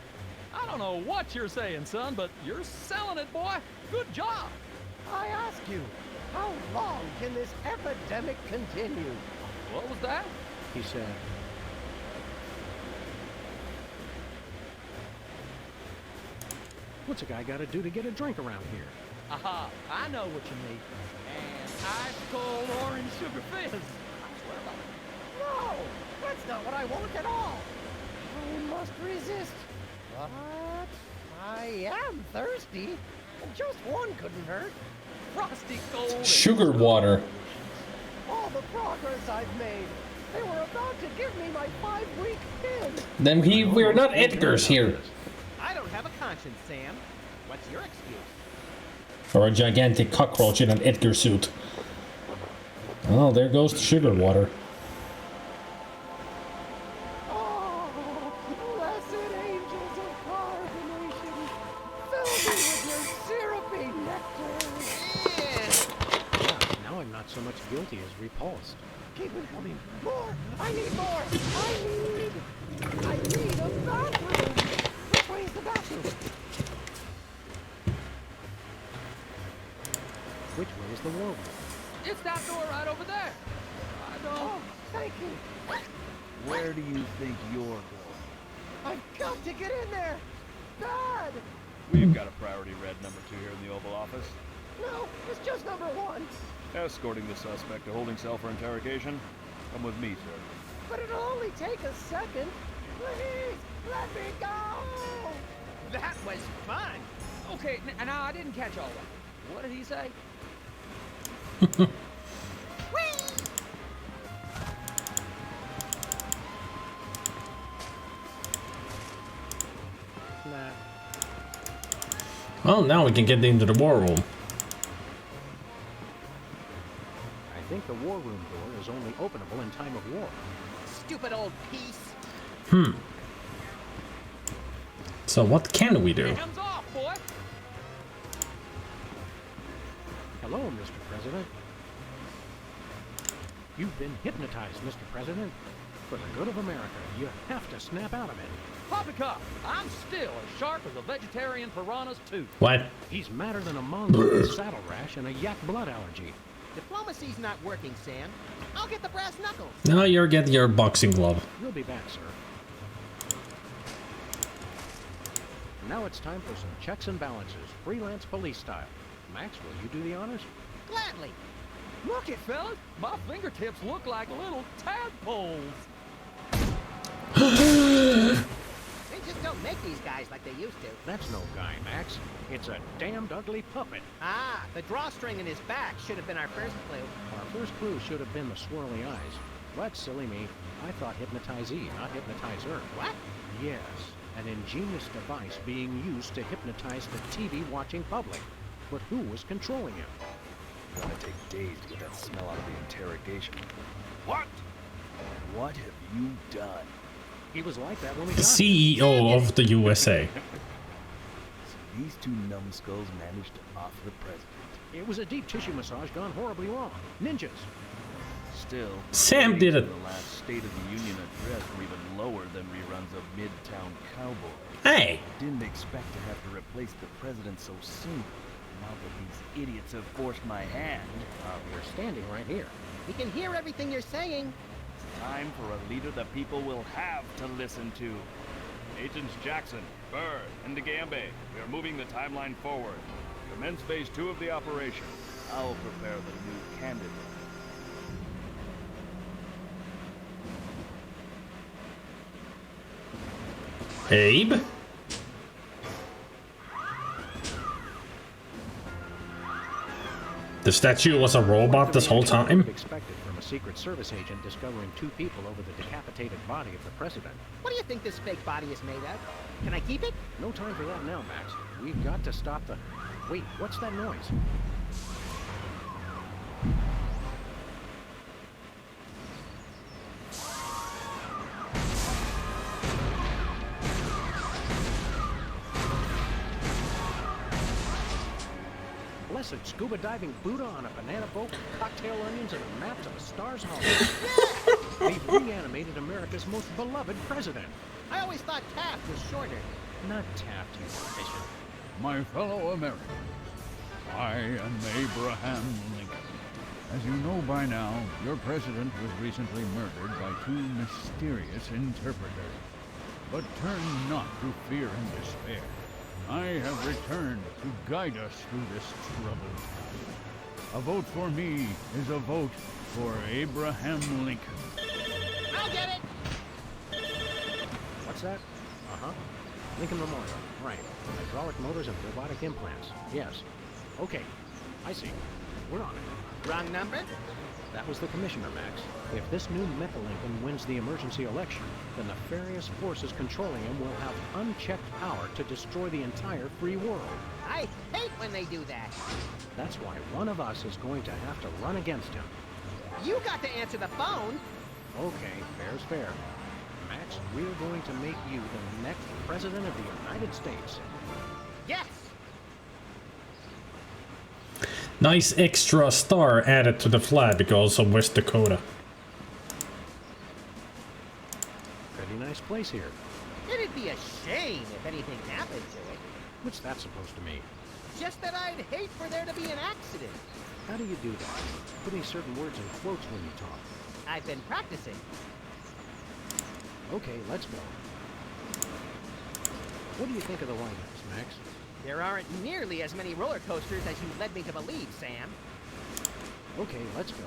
I don't know what you're saying, son, but you're selling it, boy. Good job. I ask you, how long can this epidemic continue? What was that? He said, what's a guy got to do to get a drink around here? Aha, I know what you need. And ice cold orange sugar fizz. I swear by it. No, that's not what I want at all. I must resist. But I am thirsty. And just one couldn't hurt. Frosty gold. Sugar water. All the progress I've made. They were about to give me my 5-week pin. Then we're not Edgars here. I don't have a conscience, Sam. What's your excuse? For a gigantic cockroach in an Edgar suit. Oh, there goes the sugar water. Oh, blessed angels of carbonation, fill me with your syrupy nectar. Yeah, now I'm not so much guilty as repulsed. Keep it coming. More. I need more. I need a bathroom. Which way is the bathroom? Which way is the war room? It's that door right over there. I don't. Oh, thank you. Where do you think you're going? I've got to get in there. Bad. We've got a priority red number 2 here in the Oval Office. No, it's just number 1. Escorting the suspect to holding cell for interrogation. Come with me, sir. But it'll only take a second. Please, let me go. That was fun. Okay, now I didn't catch all that. What did he say? Nah. Well, now we can get into the war room. I think the war room door is only openable in time of war. Stupid old piece. So what can we do? Hands off, boy. Hello, Mr. President. You've been hypnotized, Mr. President. For the good of America, you have to snap out of it. Poppycock, I'm still as sharp as a vegetarian piranha's tooth. What? He's madder than a mongoose with saddle rash and a yak blood allergy. Diplomacy's not working, Sam. I'll get the brass knuckles. Now you're getting your boxing glove. You'll be back, sir. Now it's time for some checks and balances, freelance police style. Max, will you do the honors? Gladly. Look it, fellas. My fingertips look like little tadpoles. They just don't make these guys like they used to. That's no guy, Max. It's a damned ugly puppet. Ah, the drawstring in his back should have been our first clue. Our first clue should have been the swirly eyes. But silly me, I thought hypnotizee, not hypnotizer. What? Yes, an ingenious device being used to hypnotize the TV-watching public. But who was controlling him? Gonna take days to get that smell out of the interrogation. What? What have you done? He was like that when we The got him. CEO of the USA. So these two numbskulls managed to off the president. It was a deep tissue massage gone horribly wrong. Ninjas. Still, Sam did it. The last State of the Union address were even lower than reruns of Midtown Cowboy. Hey! Didn't expect to have to replace the president so soon. Now that these idiots have forced my hand, We're standing right here. We can hear everything you're saying. time for a leader that people will have to listen to. Agents Jackson, Burr, and DeGambe, we are moving the timeline forward. Commence phase 2 of the operation. I'll prepare the new candidate. Abe? The statue was a robot this whole time? Expected from a Secret Service agent discovering 2 people over the decapitated body of the president. What do you think this fake body is made of? Can I keep it? No time for that now, Max. We've got to stop the... Wait, what's that noise? Blessed scuba diving Buddha on a banana boat with cocktail onions and a map to the stars hollow. They've reanimated America's most beloved president. I always thought Taft was shorter. Not Taft, you efficient. My fellow Americans, I am Abraham Lincoln. As you know by now, your president was recently murdered by 2 mysterious interpreters. But turn not to fear and despair. I have returned to guide us through this troubled time. A vote for me is a vote for Abraham Lincoln. I'll get it. What's that? Uh-huh. Lincoln Memorial. Right. Hydraulic motors and robotic implants. Yes. Okay. I see. We're on it. Wrong number? That was the commissioner, Max. If this new Mecha Lincoln wins the emergency election, the nefarious forces controlling him will have unchecked power to destroy the entire free world. I hate when they do that. That's why one of us is going to have to run against him. You got to answer the phone. Okay, fair's fair. Max, we're going to make you the next president of the United States. Yes. Nice extra star added to the flag because of West Dakota. Pretty nice place here. It'd be a shame if anything happened to it. What's that supposed to mean? Just that I'd hate for there to be an accident. How do you do that? Putting certain words in quotes when you talk. I've been practicing. Okay, let's go. What do you think of the White House, Max? There aren't nearly as many roller coasters as you led me to believe, Sam. Okay, let's go.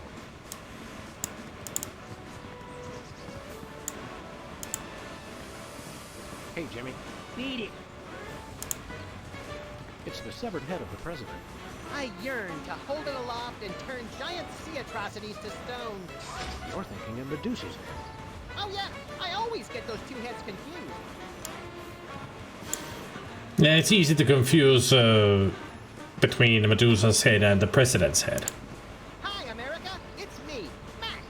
Hey, Jimmy. Beat it. It's the severed head of the president. I yearn to hold it aloft and turn giant sea atrocities to stone. You're thinking of Medusa's head. Oh yeah, I always get those two heads confused. Yeah, it's easy to confuse between Medusa's head and the president's head. Hi, America. It's me, Max.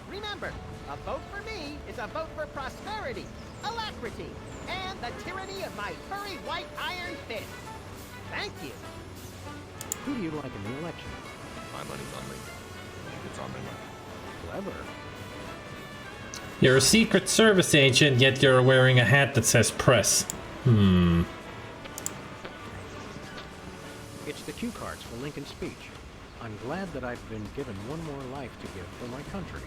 Remember, a vote for me is a vote for prosperity, alacrity, and the tyranny of my furry white iron fist. Thank you. Who do you like in the election? My money's on Lincoln. It's on my money. Clever. You're a Secret Service agent, yet you're wearing a hat that says press. It's the cue cards for Lincoln's speech. I'm glad that I've been given one more life to give for my country.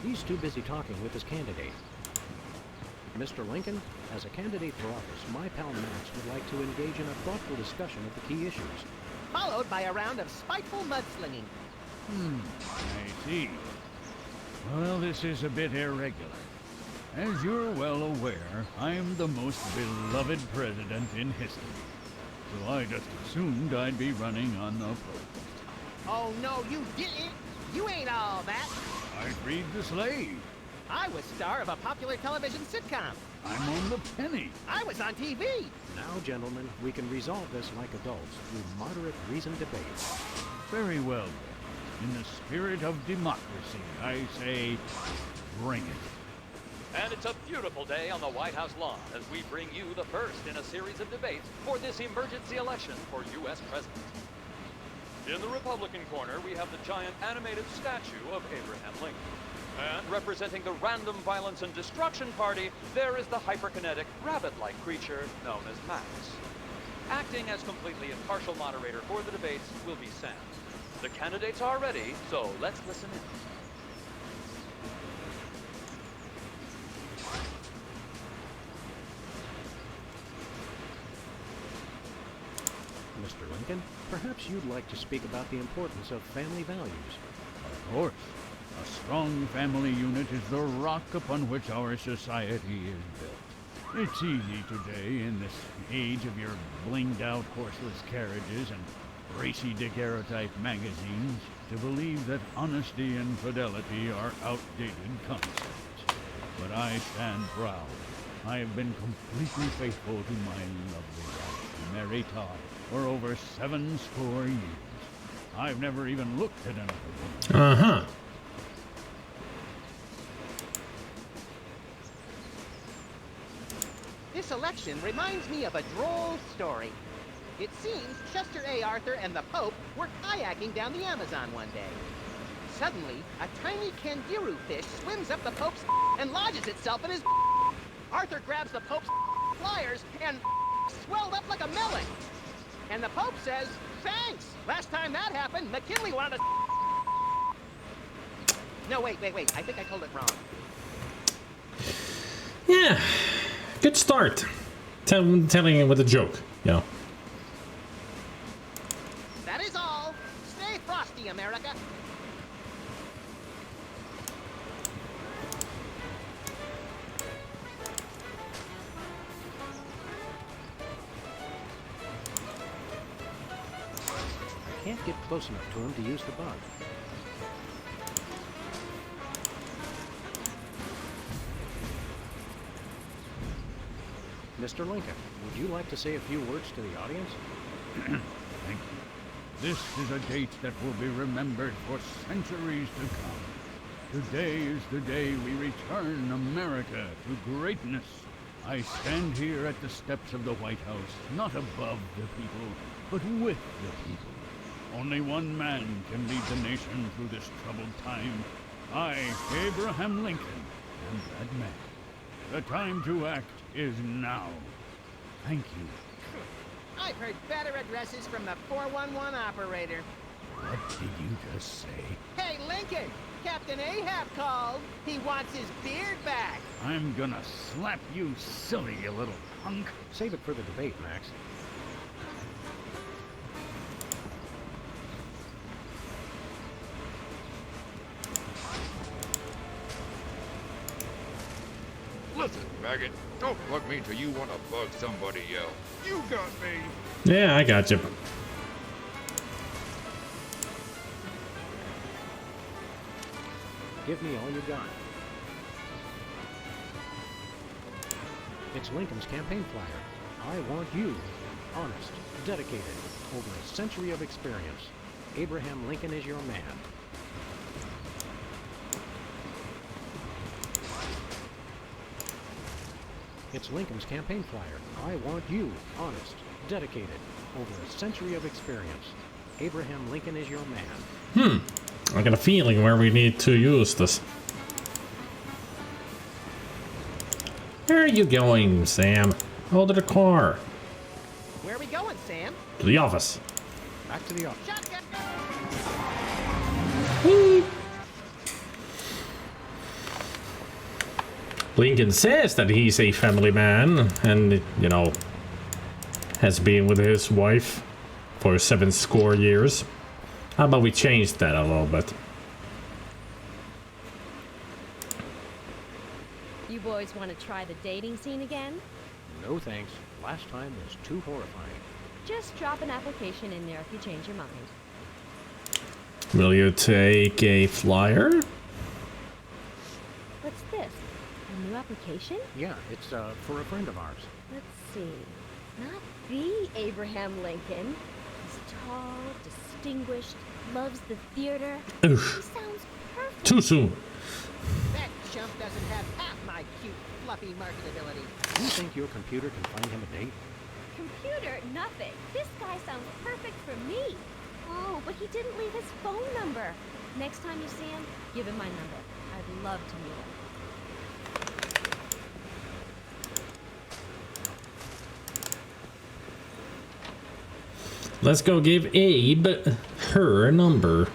He's too busy talking with his candidate. Mr. Lincoln, as a candidate for office, my pal Max would like to engage in a thoughtful discussion of the key issues. Followed by a round of spiteful mudslinging. I see. Well, this is a bit irregular. As you're well aware, I'm the most beloved president in history. So I just assumed I'd be running on the post. Oh no, you didn't! You ain't all that! I freed the slave. I was star of a popular television sitcom. I'm on the penny. I was on TV. Now, gentlemen, we can resolve this like adults through moderate reasoned debate. Very well, then. In the spirit of democracy, I say, bring it. And it's a beautiful day on the White House lawn as we bring you the first in a series of debates for this emergency election for U.S. President. In the Republican corner, we have the giant animated statue of Abraham Lincoln. And representing the Random Violence and Destruction Party, there is the hyperkinetic, rabbit-like creature known as Max. Acting as completely impartial moderator for the debates will be Sam. The candidates are ready, so let's listen in. Mr. Lincoln, perhaps you'd like to speak about the importance of family values. Of course. A strong family unit is the rock upon which our society is built. It's easy today, in this age of your blinged-out horseless carriages and racy daguerreotype magazines, to believe that honesty and fidelity are outdated concepts. But I stand proud. I have been completely faithful to my lovely wife, Mary Todd, for over 70 years. I've never even looked at another woman. Uh-huh. This election reminds me of a droll story. It seems Chester A. Arthur and the Pope were kayaking down the Amazon one day. Suddenly, a tiny kangaroo fish swims up the Pope's and lodges itself in his. Arthur grabs the Pope's pliers and swelled up like a melon. And the Pope says, "Thanks! Last time that happened, McKinley wanted to." No, wait. I think I told it wrong. Yeah. Good start. Telling it with a joke, you know. That is all. Stay frosty, America. can't get close enough to him to use the bug. Mr. Lincoln, would you like to say a few words to the audience? Thank you. This is a date that will be remembered for centuries to come. Today is the day we return America to greatness. I stand here at the steps of the White House, not above the people, but with the people. Only one man can lead the nation through this troubled time. I, Abraham Lincoln, am that man. The time to act is now. Thank you. I've heard better addresses from the 411 operator. What did you just say? Hey, Lincoln! Captain Ahab called. He wants his beard back. I'm gonna slap you silly, you little punk. Save it for the debate, Max. Listen, maggot, don't bug me till you want to bug somebody else. You got me. Yeah, I got you. Give me all you got. It's Lincoln's campaign flyer. I want you. Honest, dedicated, over a century of experience. Abraham Lincoln is your man. It's Lincoln's campaign flyer. I want you. Honest, dedicated, over a century of experience. Abraham Lincoln is your man. I got a feeling where we need to use this. Where are you going, Sam? Oh, to the car. Where are we going, Sam? To the office. Back to the office. Shotgun! Lincoln says that he's a family man and, you know, has been with his wife for 70 years. How about we change that a little bit? You boys want to try the dating scene again? No thanks. Last time was too horrifying. Just drop an application in there if you change your mind. Will you take a flyer? What's this? A new application? Yeah, it's for a friend of ours. Let's see. Not the Abraham Lincoln. He's tall, distinguished, loves the theater. Oof. He sounds perfect. Too soon. That chump doesn't have half my cute, fluffy marketability. Do you think your computer can find him a date? Computer, nothing. This guy sounds perfect for me. Oh, but he didn't leave his phone number. Next time you see him, give him my number. I'd love to meet him. Let's go give Abe her number.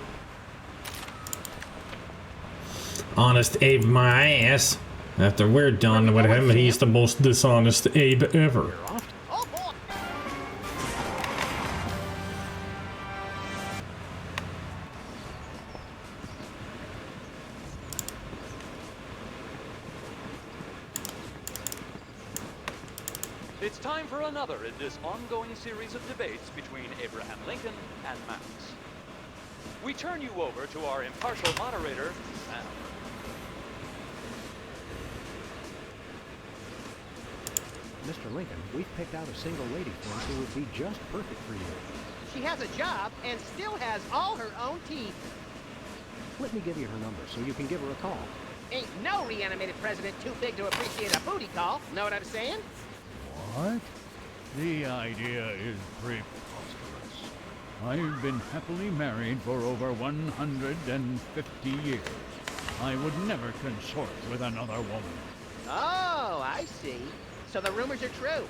Honest Abe my ass. After we're done with him, he's the most dishonest Abe ever. It's time for another in this ongoing series of debates between Abraham Lincoln and Max. We turn you over to our impartial moderator, Sam. Mr. Lincoln, we've picked out a single lady friend who would be just perfect for you. She has a job and still has all her own teeth. Let me give you her number so you can give her a call. Ain't no reanimated president too big to appreciate a booty call. Know what I'm saying? What? The idea is preposterous. I've been happily married for over 150 years. I would never consort with another woman. Oh, I see. So the rumors are true.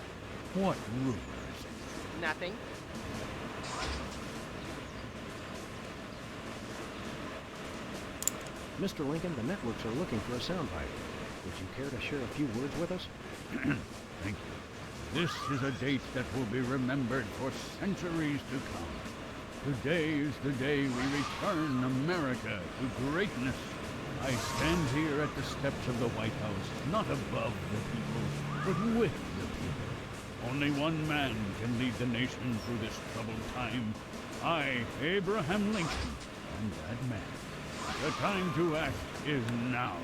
What rumors? Nothing. Mr. Lincoln, the networks are looking for a soundbite. Would you care to share a few words with us? Thank you. This is a date that will be remembered for centuries to come. Today is the day we return America to greatness. I stand here at the steps of the White House, not above the people, but with the people. Only one man can lead the nation through this troubled time. I, Abraham Lincoln, am that man. The time to act is now.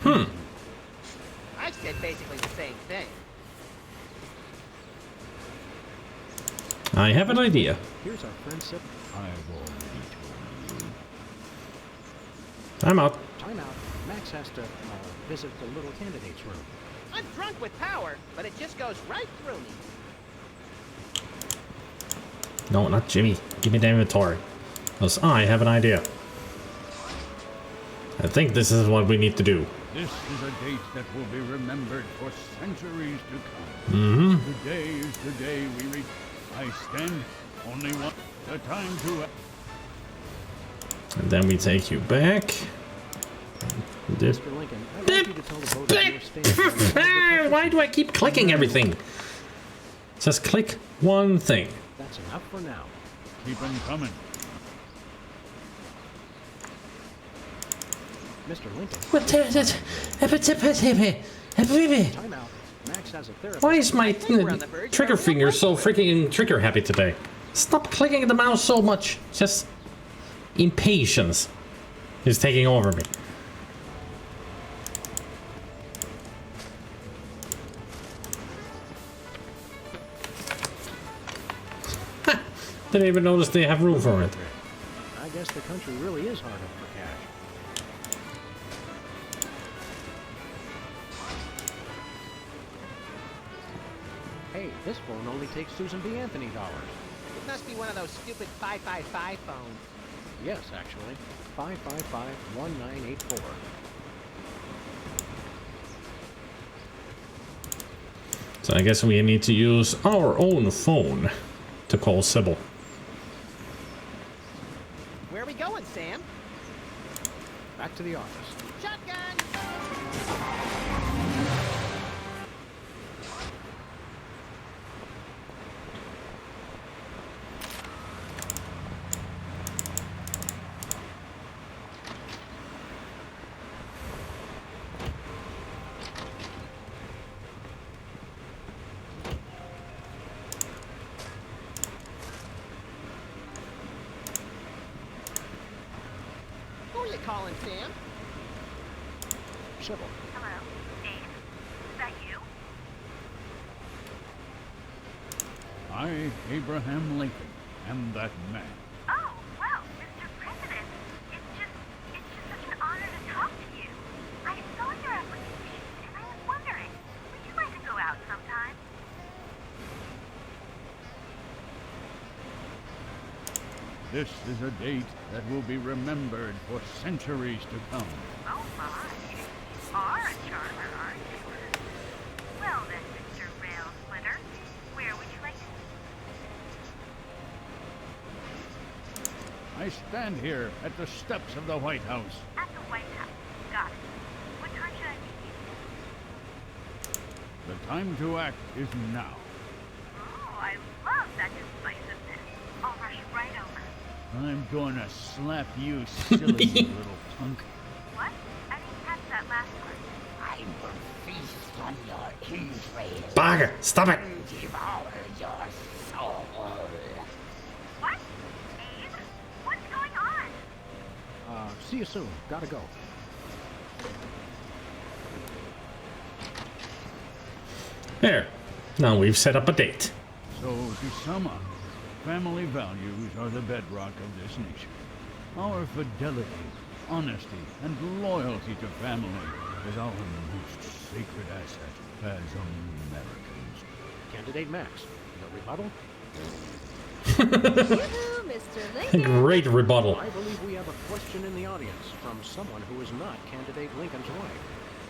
I said basically the same thing. I have an idea. Here's our friend Sip. I've already told you. I'm out. Time out. Max has to visit the little candidate's room. I'm drunk with power, but it just goes right through me. No, not Jimmy. Give me the inventory. Because I have an idea. I think this is what we need to do. This is a date that will be remembered for centuries to come. Today is the day we reach. I stand only one. The time to act. And then we take you back. This. Mr. Lincoln, I want you to tell the voters your stand. Why do I keep clicking everything? It says click one thing. That's enough for now. Keep them coming. Mr. Lincoln. Time out. Max has a therapist. Why is my trigger finger so freaking trigger happy today? Stop clicking the mouse so much. Just impatience is taking over me. Didn't even notice they have room for it. I guess the country really is hard up for cash. Hey, this phone only takes Susan B. Anthony dollars. It must be one of those stupid 555 phones. Yes, actually. 555-1984. So I guess we need to use our own phone to call Sybil. Where are we going, Sam? Back to the office. Shotgun! Who are you calling, Sam? Sybil. Hello, Dave? Is that you? I, Abraham Lincoln, am that man. Oh, well, Mr. President, it's just such an honor to talk to you. I saw your application, and I was wondering, would you like to go out sometime? This is a date that will be remembered for centuries to come. Oh, my. You are a charmer, aren't you? Well then, Mr. Rail Splitter, where would you like to... I stand here at the steps of the White House. At the White House. Got it. What time should I meet you? The time to act is now. Oh, I love that decisiveness. I'll rush right over. I'm gonna slap you silly, you little punk. What? I didn't catch that last part. I will feast on your entrails. Bugger, stop it! And devour your soul. What? Abe? What's going on? See you soon. Gotta go. There. Now we've set up a date. So, to sum up, family values are the bedrock of this nation. Our fidelity, honesty, and loyalty to family is our most sacred asset as Americans. Candidate Max. No rebuttal? Yoo-hoo, Mr. Lincoln. Great rebuttal. I believe we have a question in the audience from someone who is not Candidate Lincoln's wife.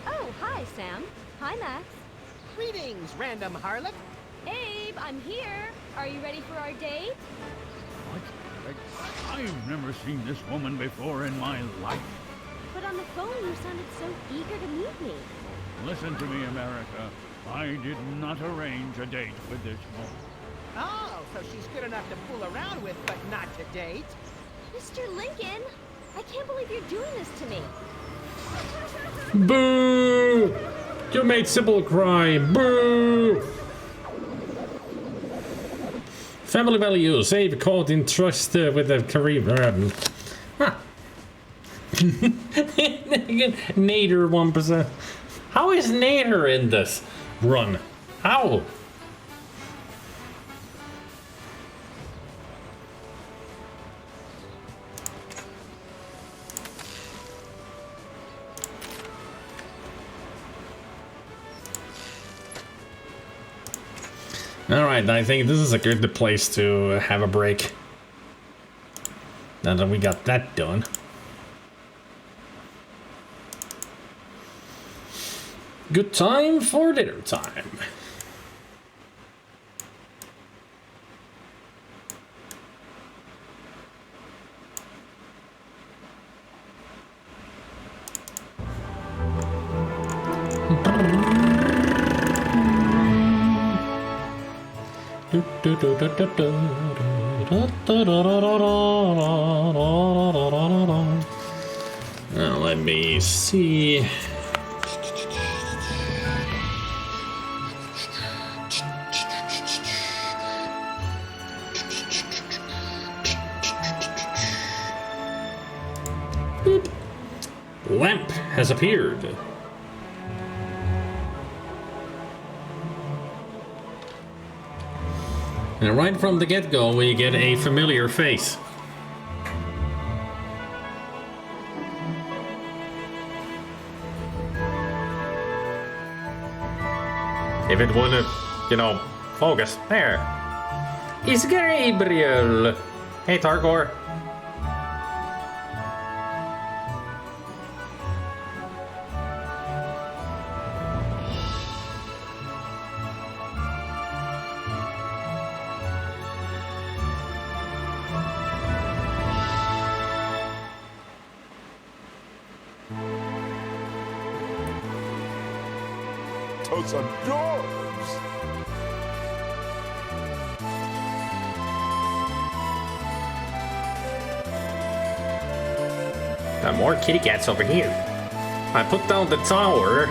Oh, hi, Sam. Hi, Max. Greetings, random harlot. Abe, I'm here. Are you ready for our date? What? I've never seen this woman before in my life. But on the phone, you sounded so eager to meet me. Listen to me, America. I did not arrange a date with this woman. Oh, so she's good enough to fool around with, but not to date. Mr. Lincoln, I can't believe you're doing this to me. Boo! You made Sybil cry. Boo! Family value, save caught in trust with the career. Huh. Nader 1%. How is Nader in this run? How? Alright, I think this is a good place to have a break. Now that we got that done. Good time for dinner time. Now let me see. Boop. Lamp has appeared. And right from the get-go, we get a familiar face. If it would have, you know, focus. There. It's Gabriel. Hey, Targor. Those adorbs! Got more kitty cats over here. I put down the tower.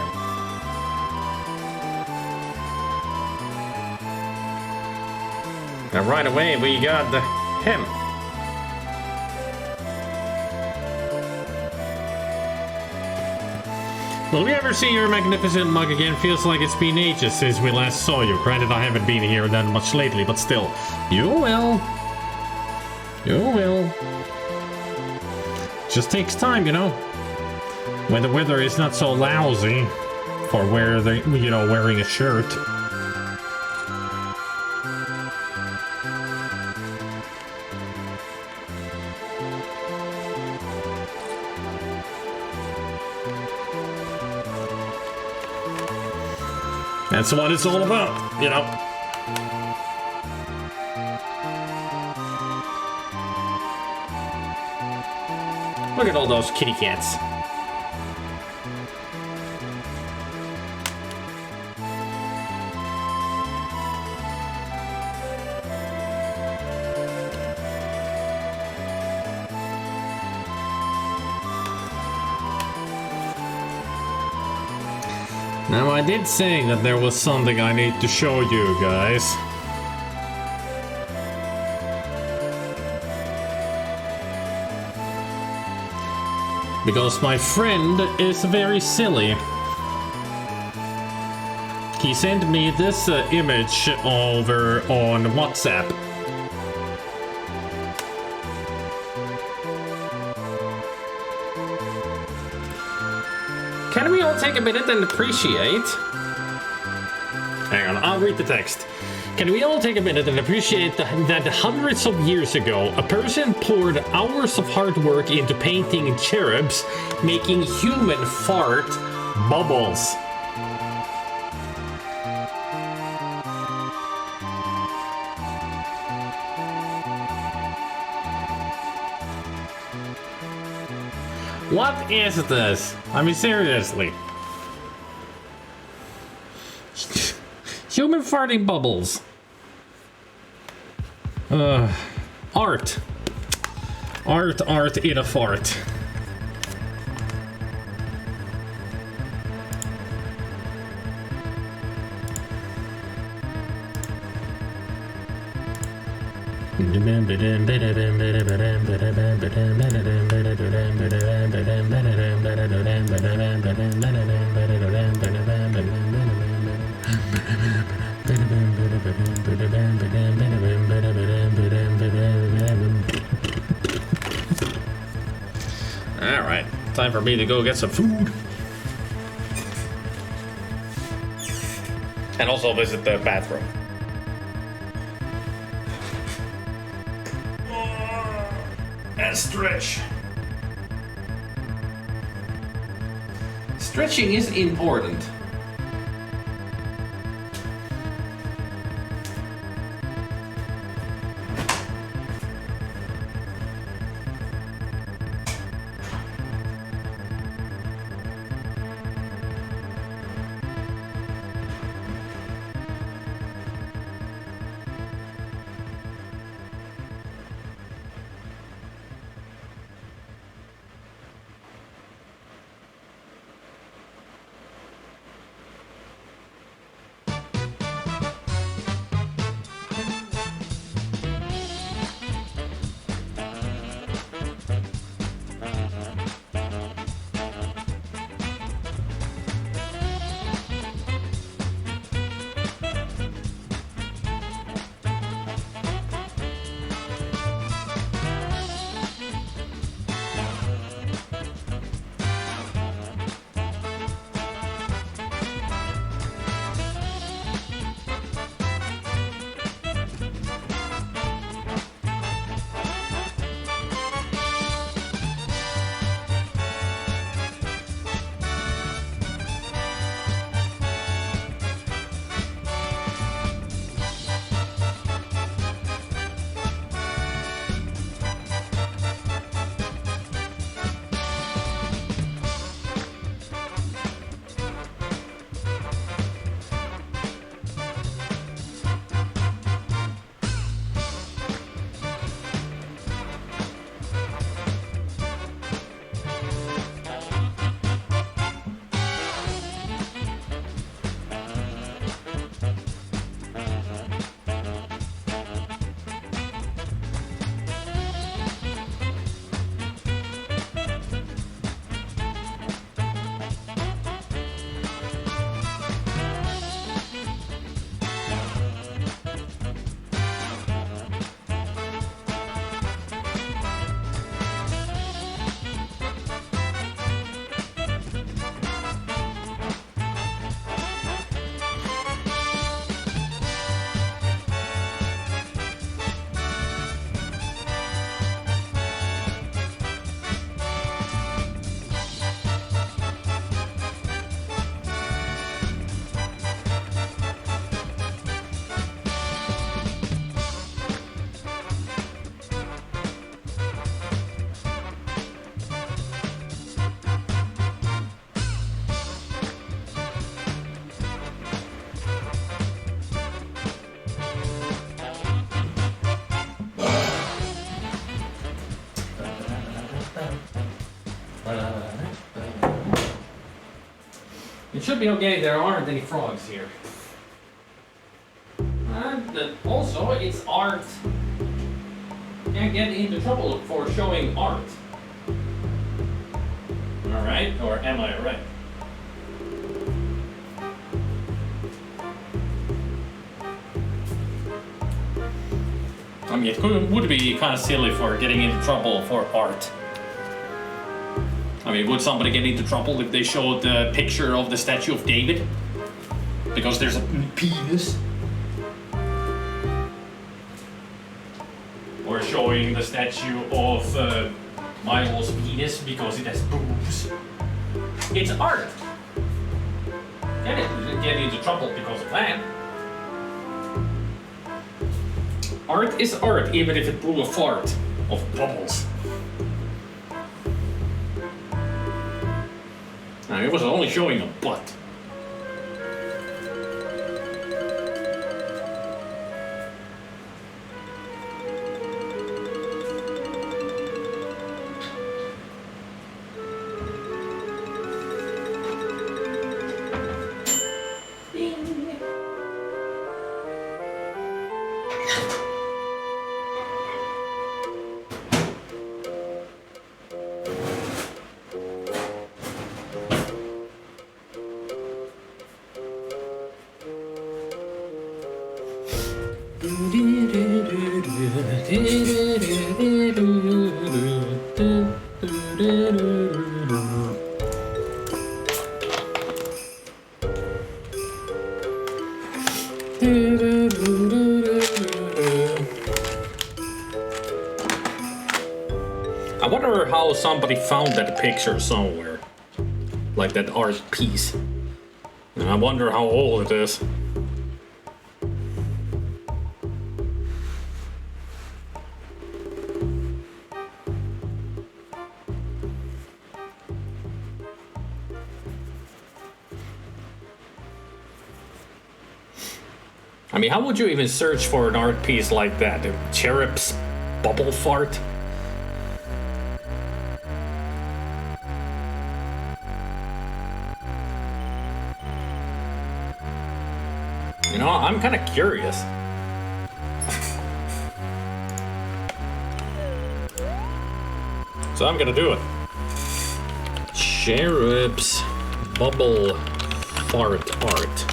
And right away we got him. Will we ever see your magnificent mug again? Feels like it's been ages since we last saw you. Granted, I haven't been here that much lately, but still. You will. You will. Just takes time, you know. When the weather is not so lousy for wearing a shirt. That's what it's all about, you know. Look at all those kitty cats. Now, I did say that there was something I need to show you guys. Because my friend is very silly. He sent me this image over on WhatsApp. Can we all take a minute and appreciate? Hang on, I'll read the text. Can we all take a minute and appreciate that hundreds of years ago, a person poured hours of hard work into painting cherubs, making human fart bubbles. What is this? I mean, seriously. Human farting bubbles. Art. Art in a fart. Alright, time for me to go get some food. And also visit the bathroom. And stretch. Stretching is important. It should be okay, there aren't any frogs here. And also, it's art. Can't get into trouble for showing art. Alright, or am I right? I mean, it would be kind of silly for getting into trouble for art. I mean, would somebody get into trouble if they showed the picture of the statue of David? Because there's a penis? Or showing the statue of Milo's penis because it has boobs? It's art! Can't get into trouble because of that. Art is art, even if it blew a fart of bubbles. Now, it was only showing a butt. I wonder how somebody found that picture somewhere. Like that art piece. And I wonder how old it is. I mean, how would you even search for an art piece like that? A cherub's bubble fart? You know, I'm kind of curious. So I'm gonna do it. Cherub's bubble fart art.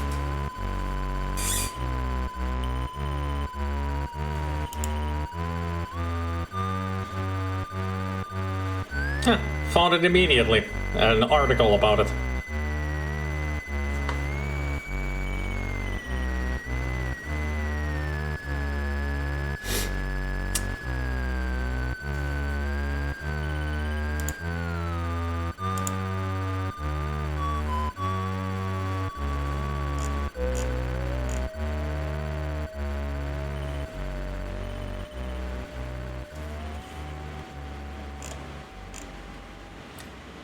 Huh, found it immediately. An article about it.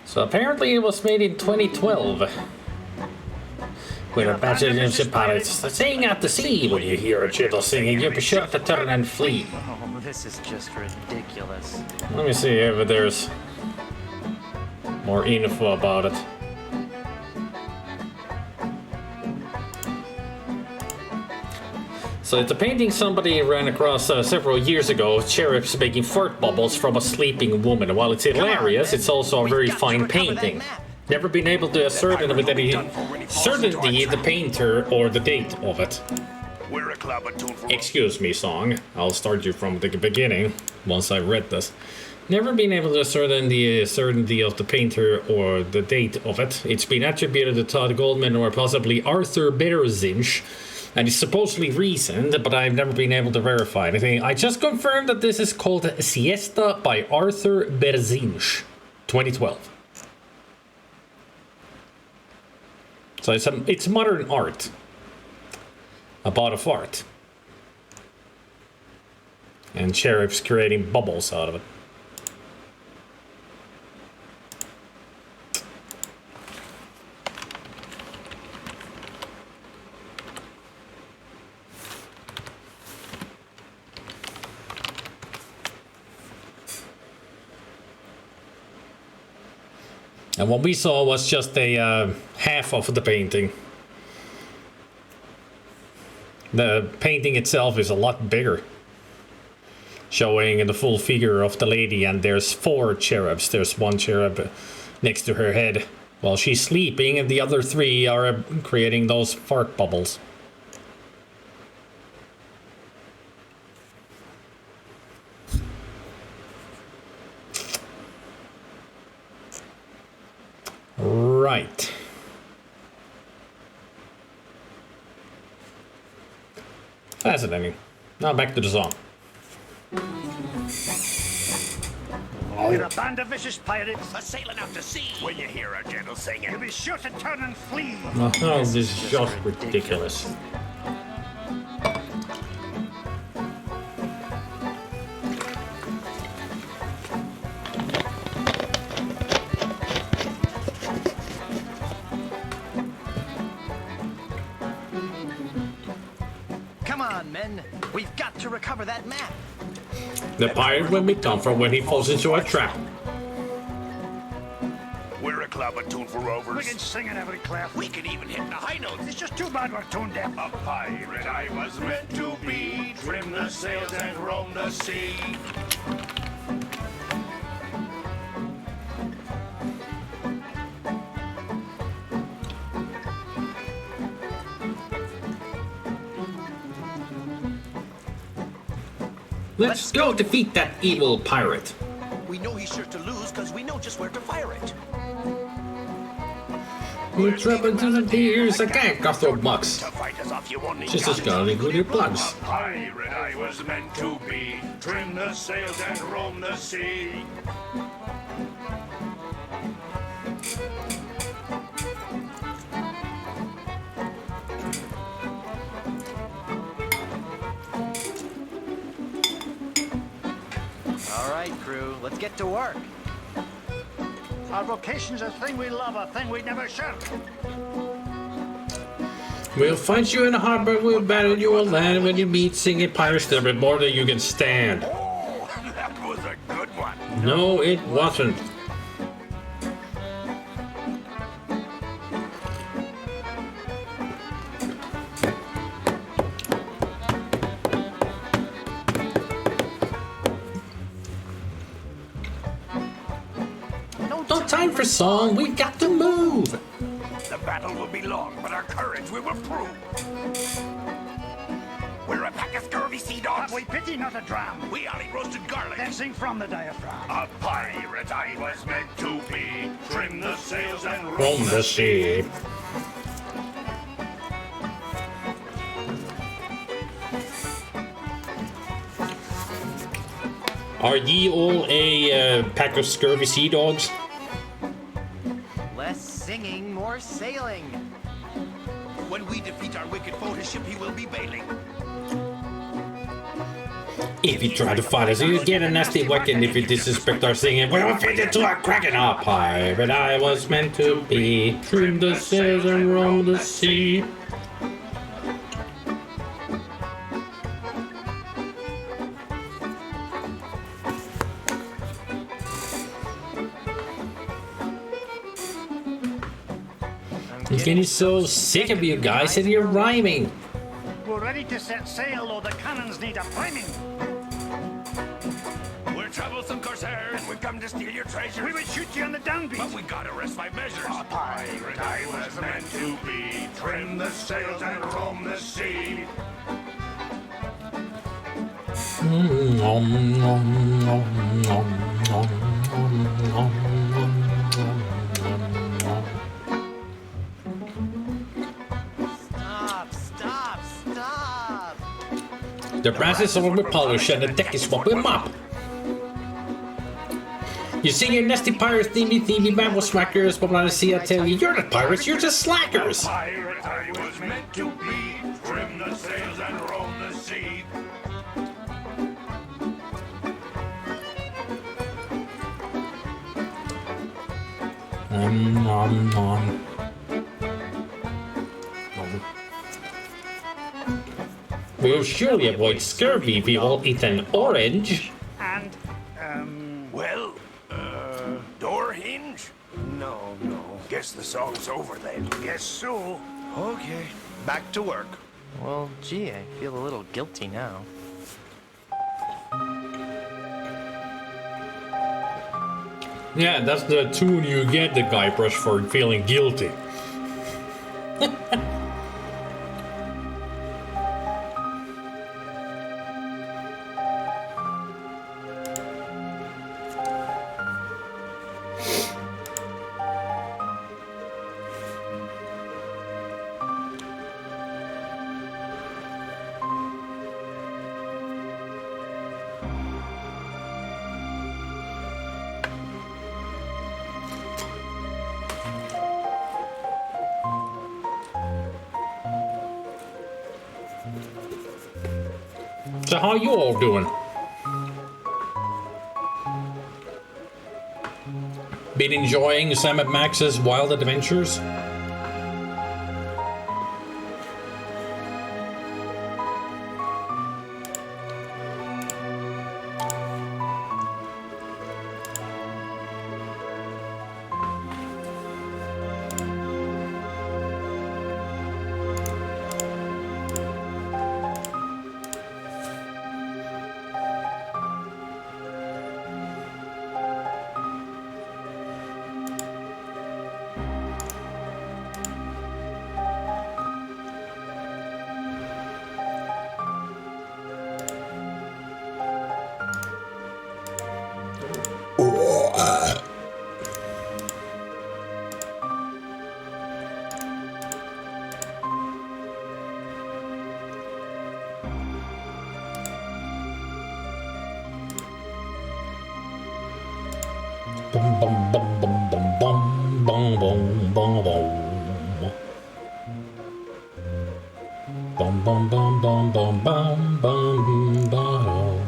So apparently it was made in 2012. With a batch of pirates singing at the sea. When you hear a turtle singing, you'll be sure to turn and flee. Oh, this is just ridiculous. Let me see if there's more info about it. So it's a painting somebody ran across several years ago, cherubs making fart bubbles from a sleeping woman. While it's hilarious, it's also a very fine painting. Never been able to ascertain with any certainty the painter or the date of it. Excuse me, song. I'll start you from the beginning once I read this. Never been able to ascertain the certainty of the painter or the date of it. It's been attributed to Todd Goldman or possibly Arthur Berzinch. And it's supposedly recent, but I've never been able to verify anything. I just confirmed that this is called Siesta by Arthur Berzinch, 2012. So it's modern art about a fart. And cherubs creating bubbles out of it. And what we saw was just a half of the painting. The painting itself is a lot bigger. Showing the full figure of the lady, and there's 4 cherubs. There's 1 cherub next to her head while she's sleeping, and the other 3 are creating those fart bubbles. Right. Fascinating. Now back to the song. We're a band of vicious pirates sailing out to sea. When you hear our gentle singing, you'll be sure to turn and flee. Oh, this is just ridiculous. Come on, men. We've got to recover that map. The pirate will be comfort when he falls into a trap. We're a club attuned for rovers. We can sing in every clef. We can even hit the high notes. It's just too bad we're tone deaf. A pirate I was meant to be. Trim the sails and roam the sea. Let's go defeat that evil pirate. We know he's sure to lose because we know just where to fire it. We're trapping to the tears. I can't go through bucks. To fight us off, you only Just got as golly good your plugs. A pirate I was meant to be. Trim the sails and roam the sea. All right, crew, let's get to work. Our vocation's a thing we love, a thing we never shirk. We'll fight you in the harbor, we'll battle you on land. When you meet singing pirates, there'll be more than you can stand. Oh, that was a good one. No, it wasn't. No time for song, we got to move. The battle will be long, but our courage we will prove. We're a pack of scurvy sea dogs. Have we pity, not a dram? We only roasted garlic. Then sing from the diaphragm. A pirate I was meant to be. Trim the sails and Roam the sea. Are ye all a pack of scurvy sea dogs? Less singing, more sailing. When we defeat our wicked foe, his ship he will be bailing. If you try to fight us, you get a nasty whacking. If you disrespect our singing, we'll feed it to a kraken. A pirate I was meant to be. Trim the sails and roam the sea. I'm getting so sick of you guys and your rhyming. We're ready to set sail, though the cannons need a priming. We're troublesome corsairs, and we come to steal your treasure. We would shoot you on the downbeat. But we gotta rest my measures. A pirate I was meant to be. Trim the sails and roam the sea. Stop, stop, stop! The brass is all with polish and the deck is what we mop. You see your nasty pirates, thievy mammal smackers, but when I see I tell you, you're not pirates, you're just slackers. A pirate I was meant to be. Trim the sails and roam the sea. We'll surely avoid scurvy if we all eat an orange. And, Well, door hinge? No. Guess the song's over then. Guess so. Okay, back to work. Well, gee, I feel a little guilty now. Yeah, that's the tune you get the Guybrush for feeling guilty. So how you all doing? Been enjoying Sam and Max's wild adventures? Bum bum bum bum bum bum bum bum bum bum. Bum bum bum bum bum bum bum bum.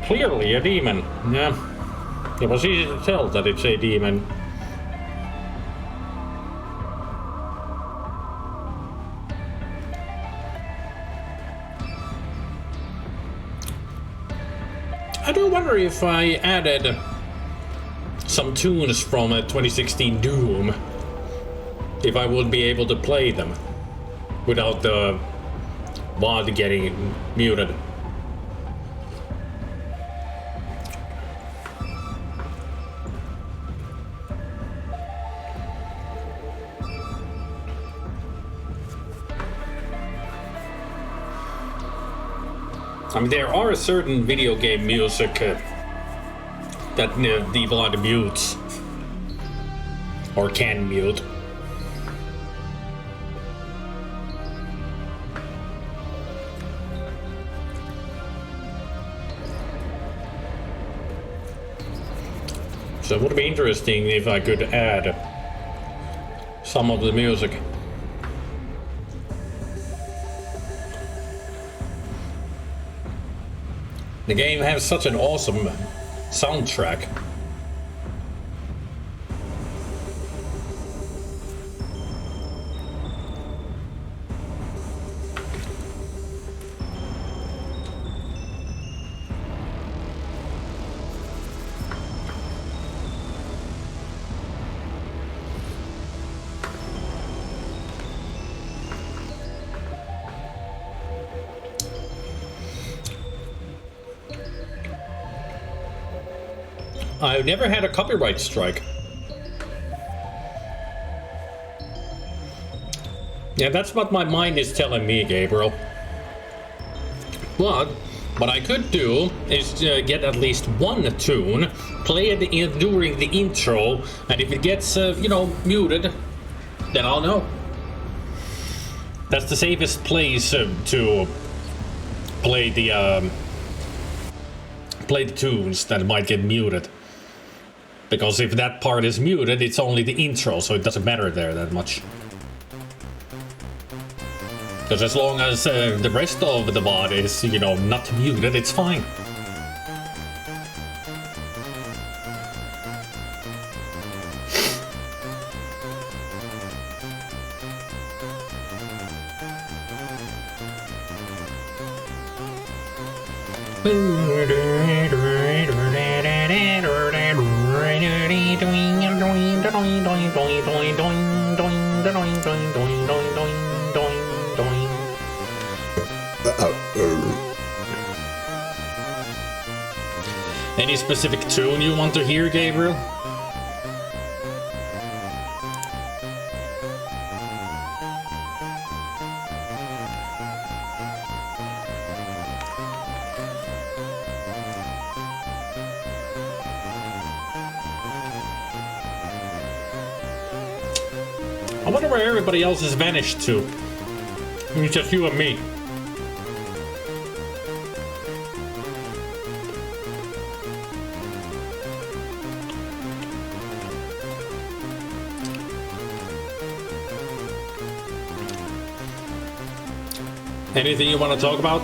Clearly a demon. Yeah. It was easy to tell that it's a demon. I do wonder if I added some tunes from 2016 Doom, if I would be able to play them without the VOD getting muted. I mean, there are certain video game music that the VOD mutes or can mute. So it would be interesting if I could add some of the music. The game has such an awesome soundtrack. I've never had a copyright strike. Yeah, that's what my mind is telling me, Gabriel. But what I could do is get at least one tune, play it during the intro, and if it gets, you know, muted, then I'll know. That's the safest place to play the tunes that might get muted. Because if that part is muted, it's only the intro, so it doesn't matter there that much. Because as long as the rest of the VOD is, you know, not muted, it's fine. Any specific tune you want to hear, Gabriel? I wonder where everybody else has vanished to. It's just you and me. Anything you want to talk about?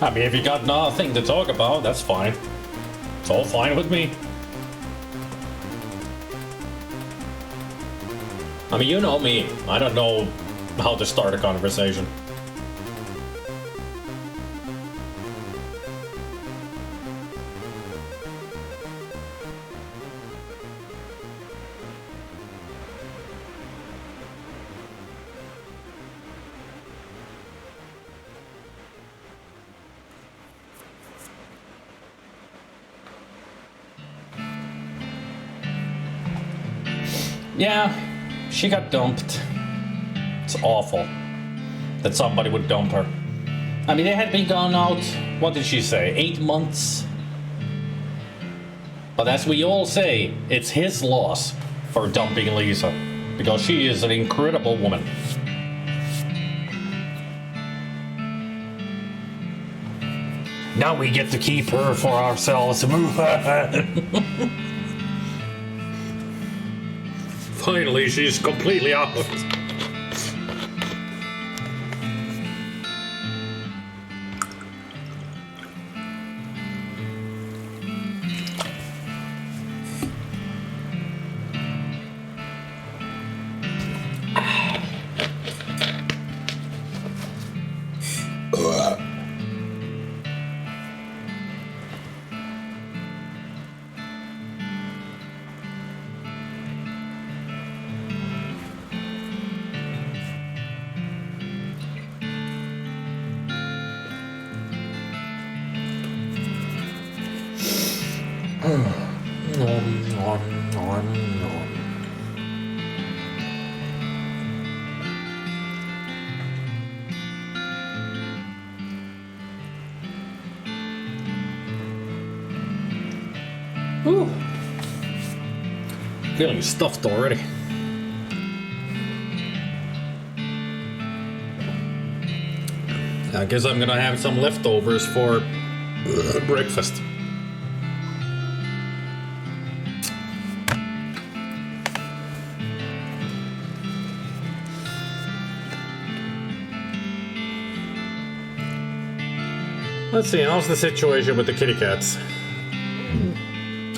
I mean, if you got nothing to talk about, that's fine. It's all fine with me. I mean, you know me. I don't know how to start a conversation. Yeah, she got dumped. It's awful that somebody would dump her. I mean, they had been gone out, what did she say, 8 months? But as we all say, it's his loss for dumping Lisa, because she is an incredible woman. Now we get to keep her for ourselves. Finally, she's completely out. Ooh. Feeling stuffed already. I guess I'm gonna have some leftovers for breakfast. Let's see, how's the situation with the kitty cats?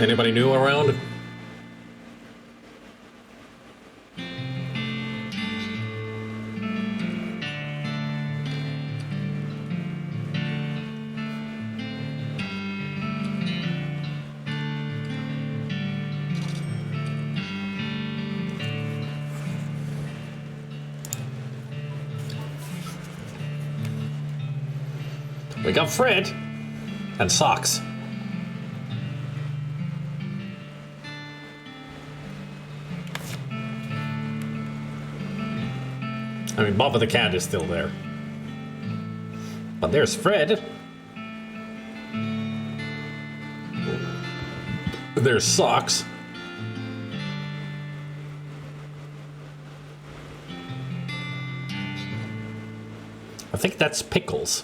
Anybody new around? We got Fred and Socks. I mean, Bubba the cat is still there. But there's Fred. There's Socks. I think that's Pickles.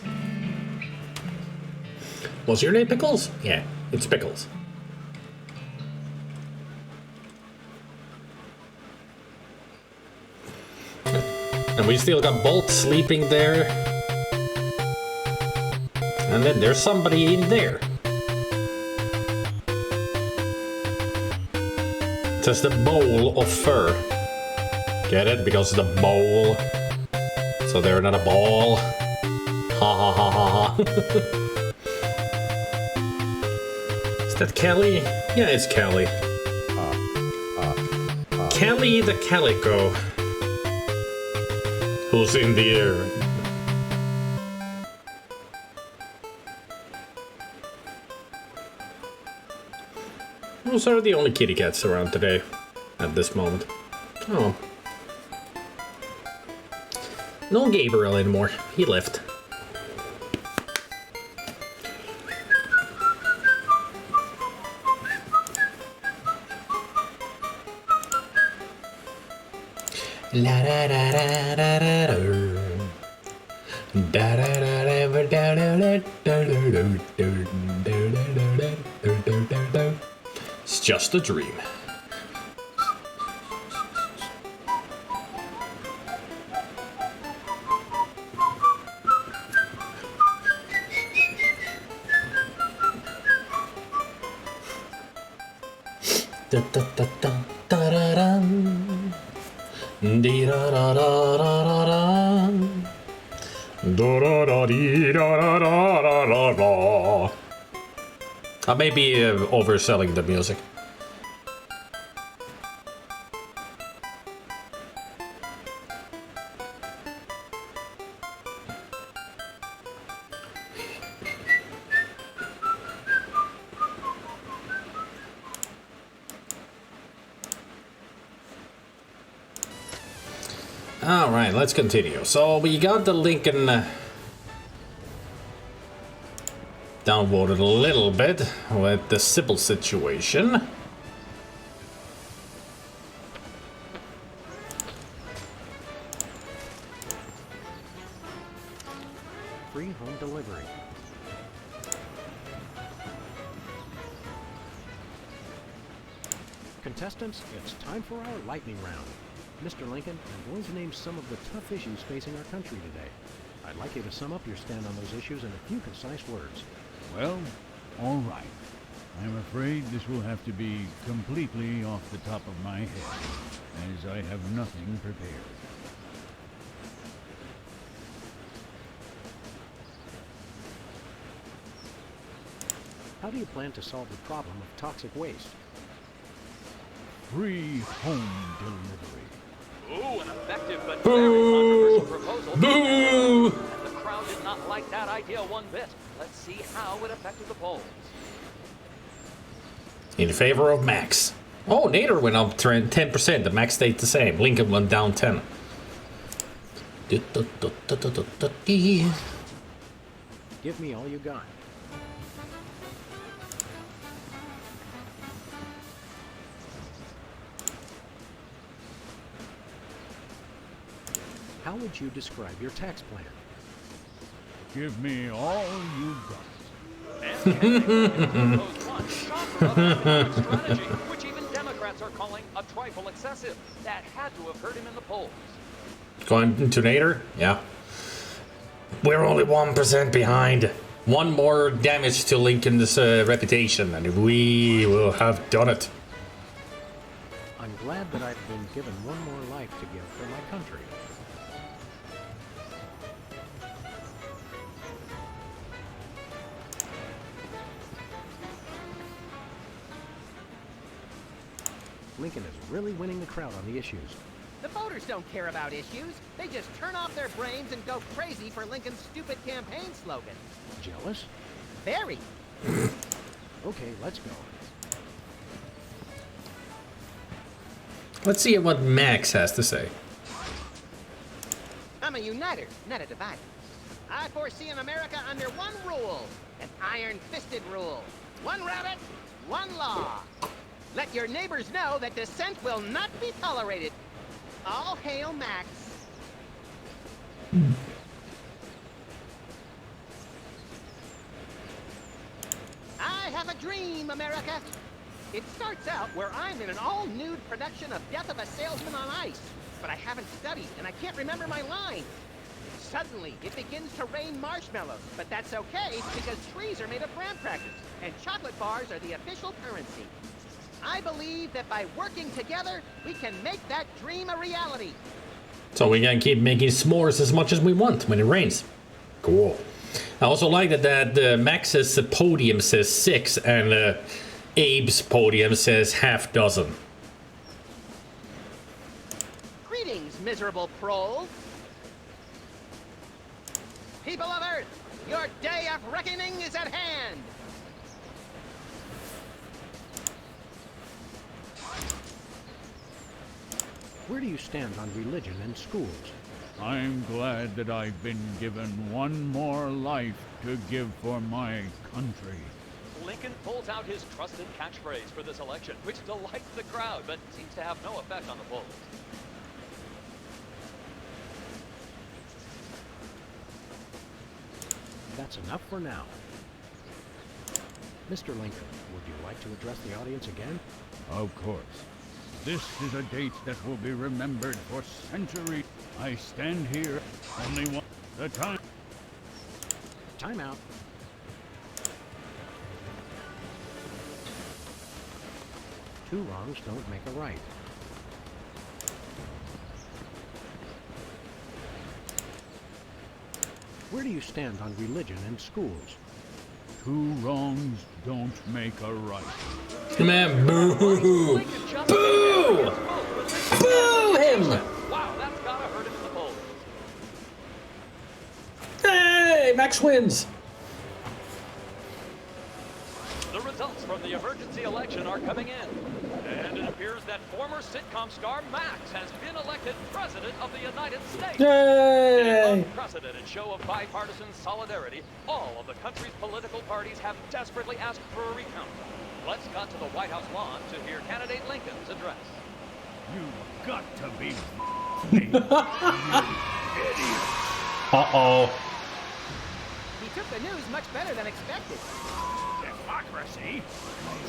Was your name Pickles? Yeah, it's Pickles. And we still got Bolt sleeping there. And then there's somebody in there. It says the bowl of fur. Get it? Because the bowl. So they're not a ball. Ha ha ha ha ha. Is that Kelly? Yeah, it's Kelly. Kelly the Calico. Who's in the air? Those are the only kitty cats around today at this moment. Oh. No Gabriel anymore. He left. La da da da da da da da da da da da da. It's just a dream. Da da da da da da da. Dee da da da da da da. Da da da dee da da da da da da. I may be overselling the music. All right, let's continue. So we got the Lincoln downvoted a little bit with the Sybil situation. Free home delivery. Contestants, it's time for our lightning round. Mr. Lincoln, I'm going to name some of the tough issues facing our country today. I'd like you to sum up your stand on those issues in a few concise words. Well, all right. I'm afraid this will have to be completely off the top of my head, as I have nothing prepared. How do you plan to solve the problem of toxic waste? Free home delivery. Ooh, an effective but very controversial proposal. Boo! And the crowd did not like that idea one bit. Let's see how it affected the polls. In favor of Max. Oh, Nader went up 10%. The Max stayed the same. Lincoln went down 10. Give me all you got. How would you describe your tax plan? Give me all you got. Strategy, which even Democrats are calling a trifle excessive. That had to have hurt him in the polls. Going to Nader? Yeah. We're only 1% behind. One more damage to Lincoln's reputation, and we will have done it. I'm glad that I've been given one more life to give for my country. Lincoln is really winning the crowd on the issues. The voters don't care about issues. They just turn off their brains and go crazy for Lincoln's stupid campaign slogan. Jealous? Very. Okay, let's go. Let's see what Max has to say. I'm a uniter, not a divider. I foresee an America under one rule, an iron-fisted rule. One rabbit, one law. Let your neighbors know that dissent will not be tolerated. All hail Max. I have a dream, America. It starts out where I'm in an all-nude production of Death of a Salesman on Ice, but I haven't studied and I can't remember my line. Suddenly, it begins to rain marshmallows, but that's okay because trees are made of graham crackers and chocolate bars are the official currency. I believe that by working together, we can make that dream a reality. So we can keep making s'mores as much as we want when it rains. Cool. I also like that Max's podium says 6 and Abe's podium says half dozen. Greetings, miserable proles. People of Earth, your day of reckoning is at hand. Where do you stand on religion in schools? I'm glad that I've been given one more life to give for my country. Lincoln pulls out his trusted catchphrase for this election, which delights the crowd, but seems to have no effect on the polls. That's enough for now. Mr. Lincoln, would you like to address the audience again? Of course. This is a date that will be remembered for centuries. I stand here only one at a time. Time out. Two wrongs don't make a right. Where do you stand on religion in schools? Two wrongs don't make a right. Man, boo! Boo! Boo him! Wow, that's gotta hurt him in the polls. Hey, Max wins! The results from the emergency election are coming in. And it appears that former sitcom star Max has been elected President of the United States. Yay! In an unprecedented show of bipartisan solidarity, all of the country's political parties have desperately asked for a recount. Let's cut to the White House lawn to hear candidate Lincoln's address. You've got to be Uh-oh. He took the news much better than expected. Democracy?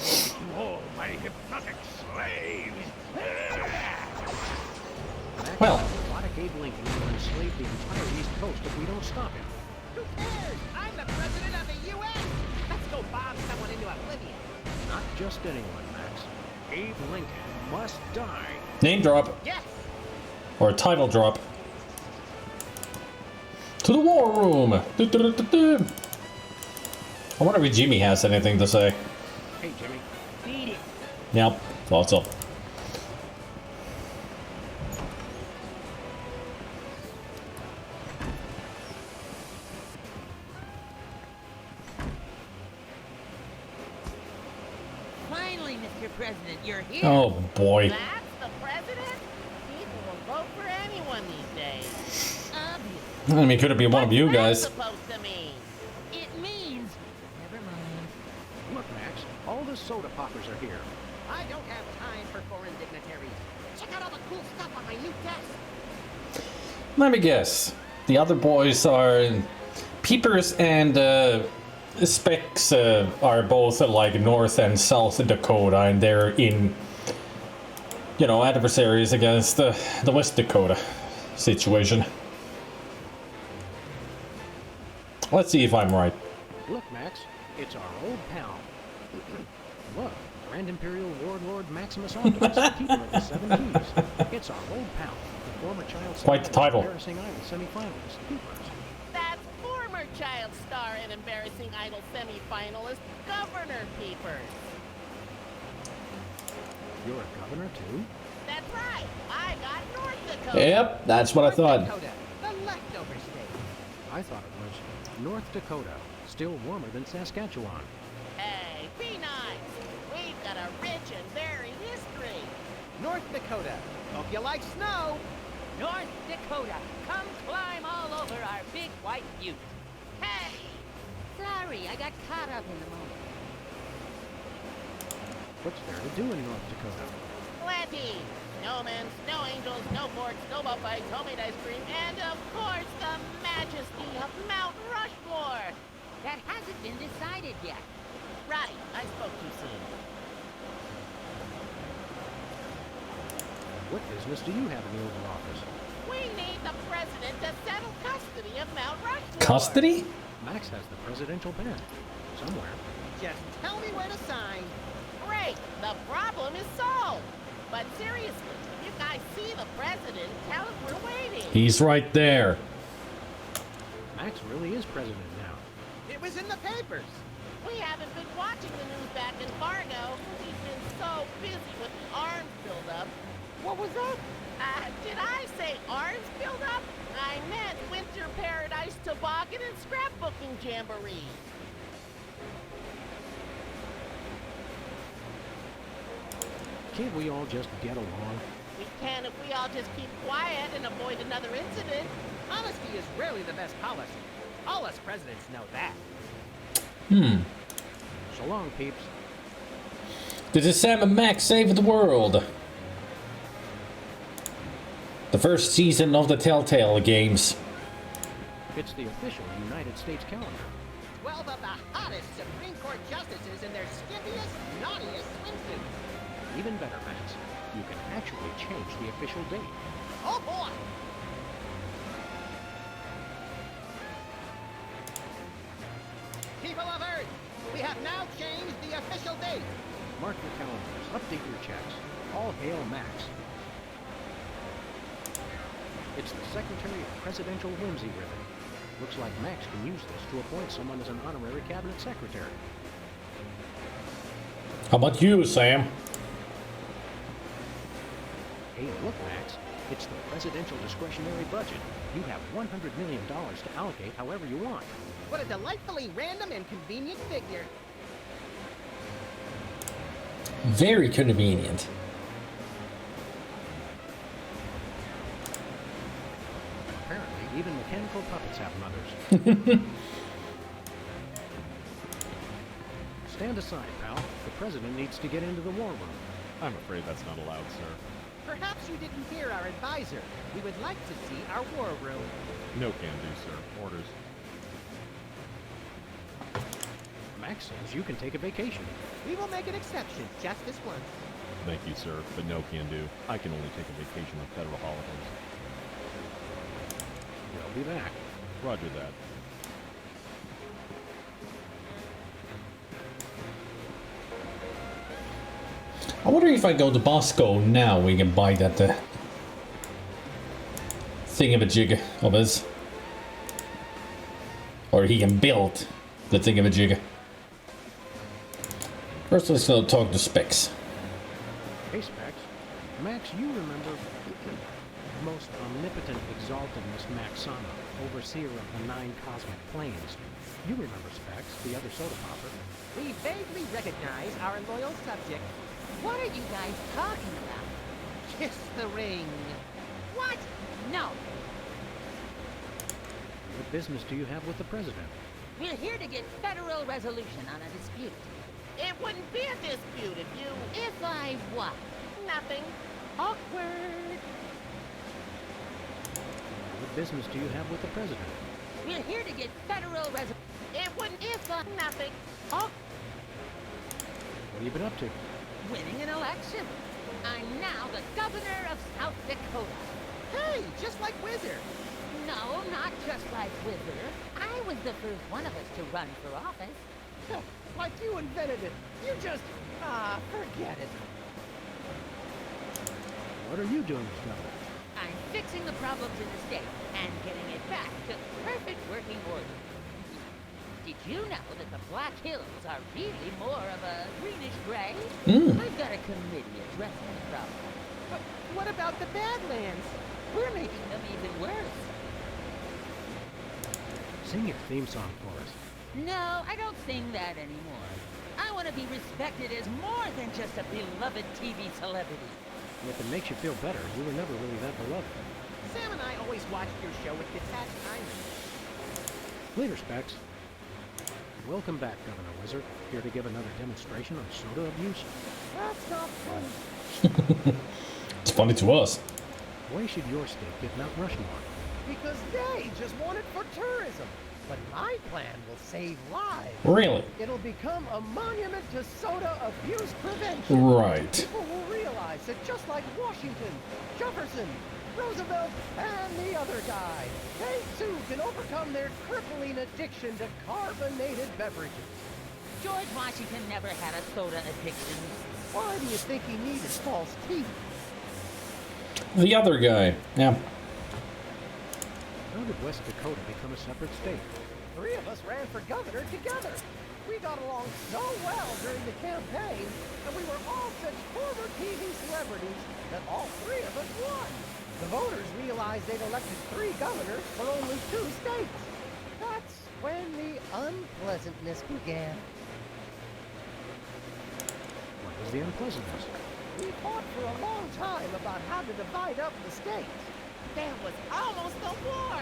To all my hypnotic slaves! Well. Robotic Abe Lincoln will enslave the entire East Coast if we don't stop him. Who cares? I'm the president of the U.S. Let's go bomb someone into oblivion. Not just anyone, Max. Abe Lincoln must die. Name drop. Yes. Or title drop. To the war room. Du -du -du -du -du. I wonder if Jimmy has anything to say. Hey, Jimmy. Beat it. Yep, thought so. Finally, Mr. President, you're here. Oh boy. That's the president? People will vote for anyone these days. I mean, could it be one of you guys? Supposed to mean? It means. Never mind. Look, Max. All the soda poppers are here. I don't have time for foreign dignitaries. Check out all the cool stuff on my new desk. Let me guess. The other boys are Peepers and Specs are both like North and South Dakota, and they're in, you know, adversaries against the West Dakota situation. Let's see if I'm right. Look, Max. It's our old pal. Look, Grand Imperial Warlord Maximus Optimus, keeper of the Seven Keys. It's our old pal, the former child star Quite the title. and Embarrassing Idol semifinalist, Keepers. That's former child star and embarrassing idol semi-finalist, Governor Peepers. You're a governor, too? That's right. I got North Dakota. Yep, that's what I thought. Dakota, the leftover state. I thought it was North Dakota, still warmer than Saskatchewan. Hey, be nice. We've got a rich and varied history. North Dakota. Hope you like snow. North Dakota, come climb all over our big white butte. Hey! Sorry, I got caught up in the moment. What's there to do in North Dakota? Plenty. Snowmen, snow angels, snowboards, snowball fights, homemade ice cream, and of course the majesty of Mount Rushmore. That hasn't been decided yet. Right, I spoke too soon. What business do you have in the Oval Office? We need the president to settle custody of Mount Rushmore. Custody? Max has the presidential pen. Somewhere. Just tell me where to sign. Great, the problem is solved. But seriously, if you guys see the president, tell him we're waiting. He's right there. Max really is president now. It was in the papers. We haven't been watching the news back in Fargo. He's been so busy with the arms buildup. What was that? Did I say arms buildup? I meant Winter Paradise Toboggan and Scrapbooking Jamboree. Can't we all just get along? We can if we all just keep quiet and avoid another incident. Honesty is rarely the best policy. All us presidents know that. So long, peeps. This is Sam and Max saving the world. The first season of the Telltale games. It's the official United States calendar. 12 of the hottest Supreme Court justices in their skimpiest, naughtiest swimsuits. Even better, Max. You can actually change the official date. Oh boy! People of Earth, we have now changed the official date. Mark your calendars. Update your checks. All hail Max. It's the Secretary of Presidential Whimsy ribbon. Looks like Max can use this to appoint someone as an honorary cabinet secretary. How about you, Sam? Hey, look, Max. It's the presidential discretionary budget. You have $100 million to allocate however you want. What a delightfully random and convenient figure. Very convenient. Apparently, even mechanical puppets have mothers. Stand aside, pal. The president needs to get into the war room. I'm afraid that's not allowed, sir. Perhaps you didn't hear our advisor. We would like to see our war room. No can do, sir. Orders. Max says you can take a vacation. We will make an exception just this once. Thank you, sir, but no can do. I can only take a vacation on federal holidays. We'll be back. Roger that. I wonder if I go to Bosco now, we can buy that thingamajig of his. Or he can build the thingamajig. First, let's go talk to Specs. Hey, Specs. Max, you remember most omnipotent, exalted Miss Maxana, overseer of the 9 cosmic planes. You remember Specs, the other soda popper. We vaguely recognize our loyal subject. What are you guys talking about? Kiss the ring. What? No. What business do you have with the president? We're here to get federal resolution on a dispute. It wouldn't be a dispute if you... If I what? Nothing. Awkward. What business do you have with the president? We're here to get federal resolution. It wouldn't... If nothing. What have you been up to? Winning an election. I'm now the governor of South Dakota. Hey, just like Wizard. No, not just like Wizard. I was the first one of us to run for office. Like you invented it. You just... forget it. What are you doing, Mr. Governor? I'm fixing the problems in the state and getting it back to perfect working order. Did you know that the Black Hills are really more of a greenish-gray? I've got a committee addressing the problem. But what about the Badlands? We're making them even worse. Sing your theme song for us. No, I don't sing that anymore. I want to be respected as more than just a beloved TV celebrity. If it makes you feel better, you were never really that beloved. Sam and I always watched your show with detached kindness. Later, Specs. Welcome back, Governor Wizard. Here to give another demonstration on soda abuse. That's not funny. It's funny to us. Why should your state get Mount Rushmore? Because they just want it for tourism. But my plan will save lives. Really? It'll become a monument to soda abuse prevention. Right. People will realize that just like Washington, Jefferson, Roosevelt, and the other guy, they too can overcome their crippling addiction to carbonated beverages. George Washington never had a soda addiction. Why do you think he needed false teeth? The other guy. Yeah. How did West Dakota become a separate state? 3 of us ran for governor together. We got along so well during the campaign, and we were all such former TV celebrities that all 3 of us won. The voters realized they'd elected 3 governors for only 2 states. That's when the unpleasantness began. What was the unpleasantness? We fought for a long time about how to divide up the states. There was almost a war.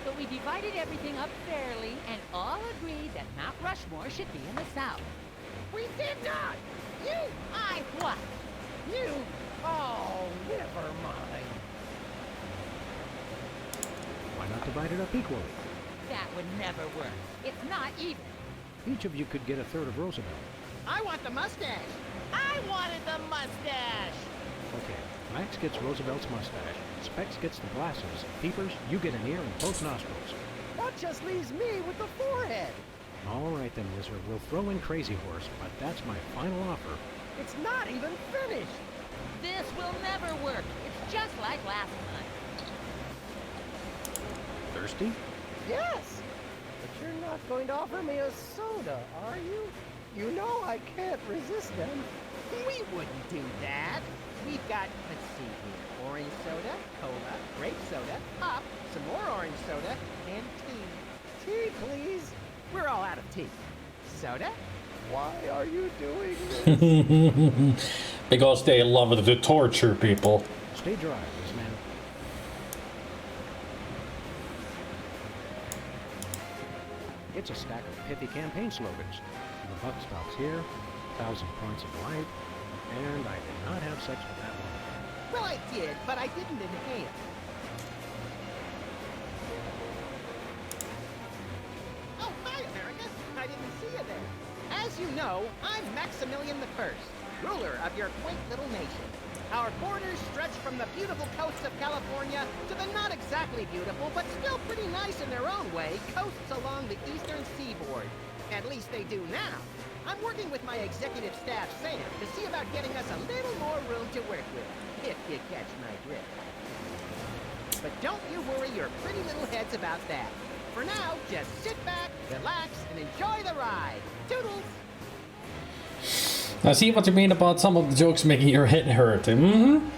But we divided everything up fairly and all agreed that Mount Rushmore should be in the South. We did not! You! I what? You! Oh, never mind. Why not divide it up equally? That would never work. It's not even. Each of you could get a third of Roosevelt. I want the mustache. I wanted the mustache. Okay, Max gets Roosevelt's mustache. Specs gets the glasses. Peepers, you get an ear and both nostrils. That just leaves me with the forehead. All right then, Wizard. We'll throw in Crazy Horse, but that's my final offer. It's not even finished. This will never work. It's just like last time. Thirsty? Yes. But you're not going to offer me a soda, are you? You know I can't resist them. We wouldn't do that. We've got, let's see here, orange soda, cola, grape soda, up, some more orange soda, and tea. Tea, please. We're all out of tea. Soda? Why are you doing this? Because they love to torture people. Stay dry, Liz man. It's a stack of pithy campaign slogans. The buck stops here, 1,000 points of light, and I did not have sex with that woman. Well, I did, but I didn't inhale. Oh, hi, America. I didn't see you there. As you know, I'm Maximilian I, ruler of your quaint little nation. Our borders stretch from the beautiful coasts of California to the not exactly beautiful, but still pretty nice in their own way, coasts along the eastern seaboard. At least they do now. I'm working with my executive staff, Sam, to see about getting us a little more room to work with, if you catch my drift. But don't you worry your pretty little heads about that. For now, just sit back, relax, and enjoy the ride. Toodles! I see what you mean about some of the jokes making your head hurt. Mm-hmm.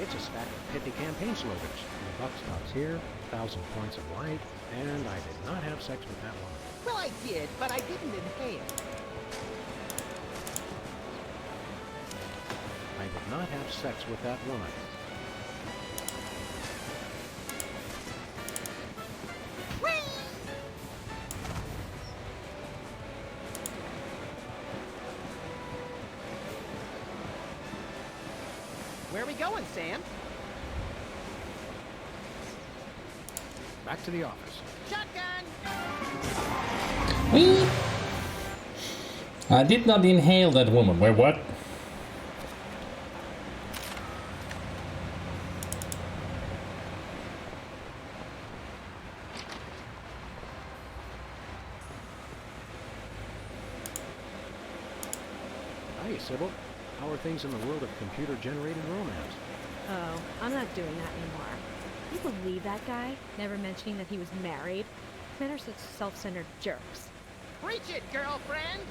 It's a stack of pithy campaign slogans. The buck stops here, 1,000 points of light, and I did not have sex with that woman. Well, I did, but I didn't inhale. I did not have sex with that woman. Where are we going, Sam? Back to the office. Shotgun! Whee! I did not inhale that woman. Wait, what? Hi, Sybil. How are things in the world of computer-generated romance? Oh, I'm not doing that anymore. Can you believe that guy? Never mentioning that he was married. Men are such self-centered jerks. Preach it, girlfriend!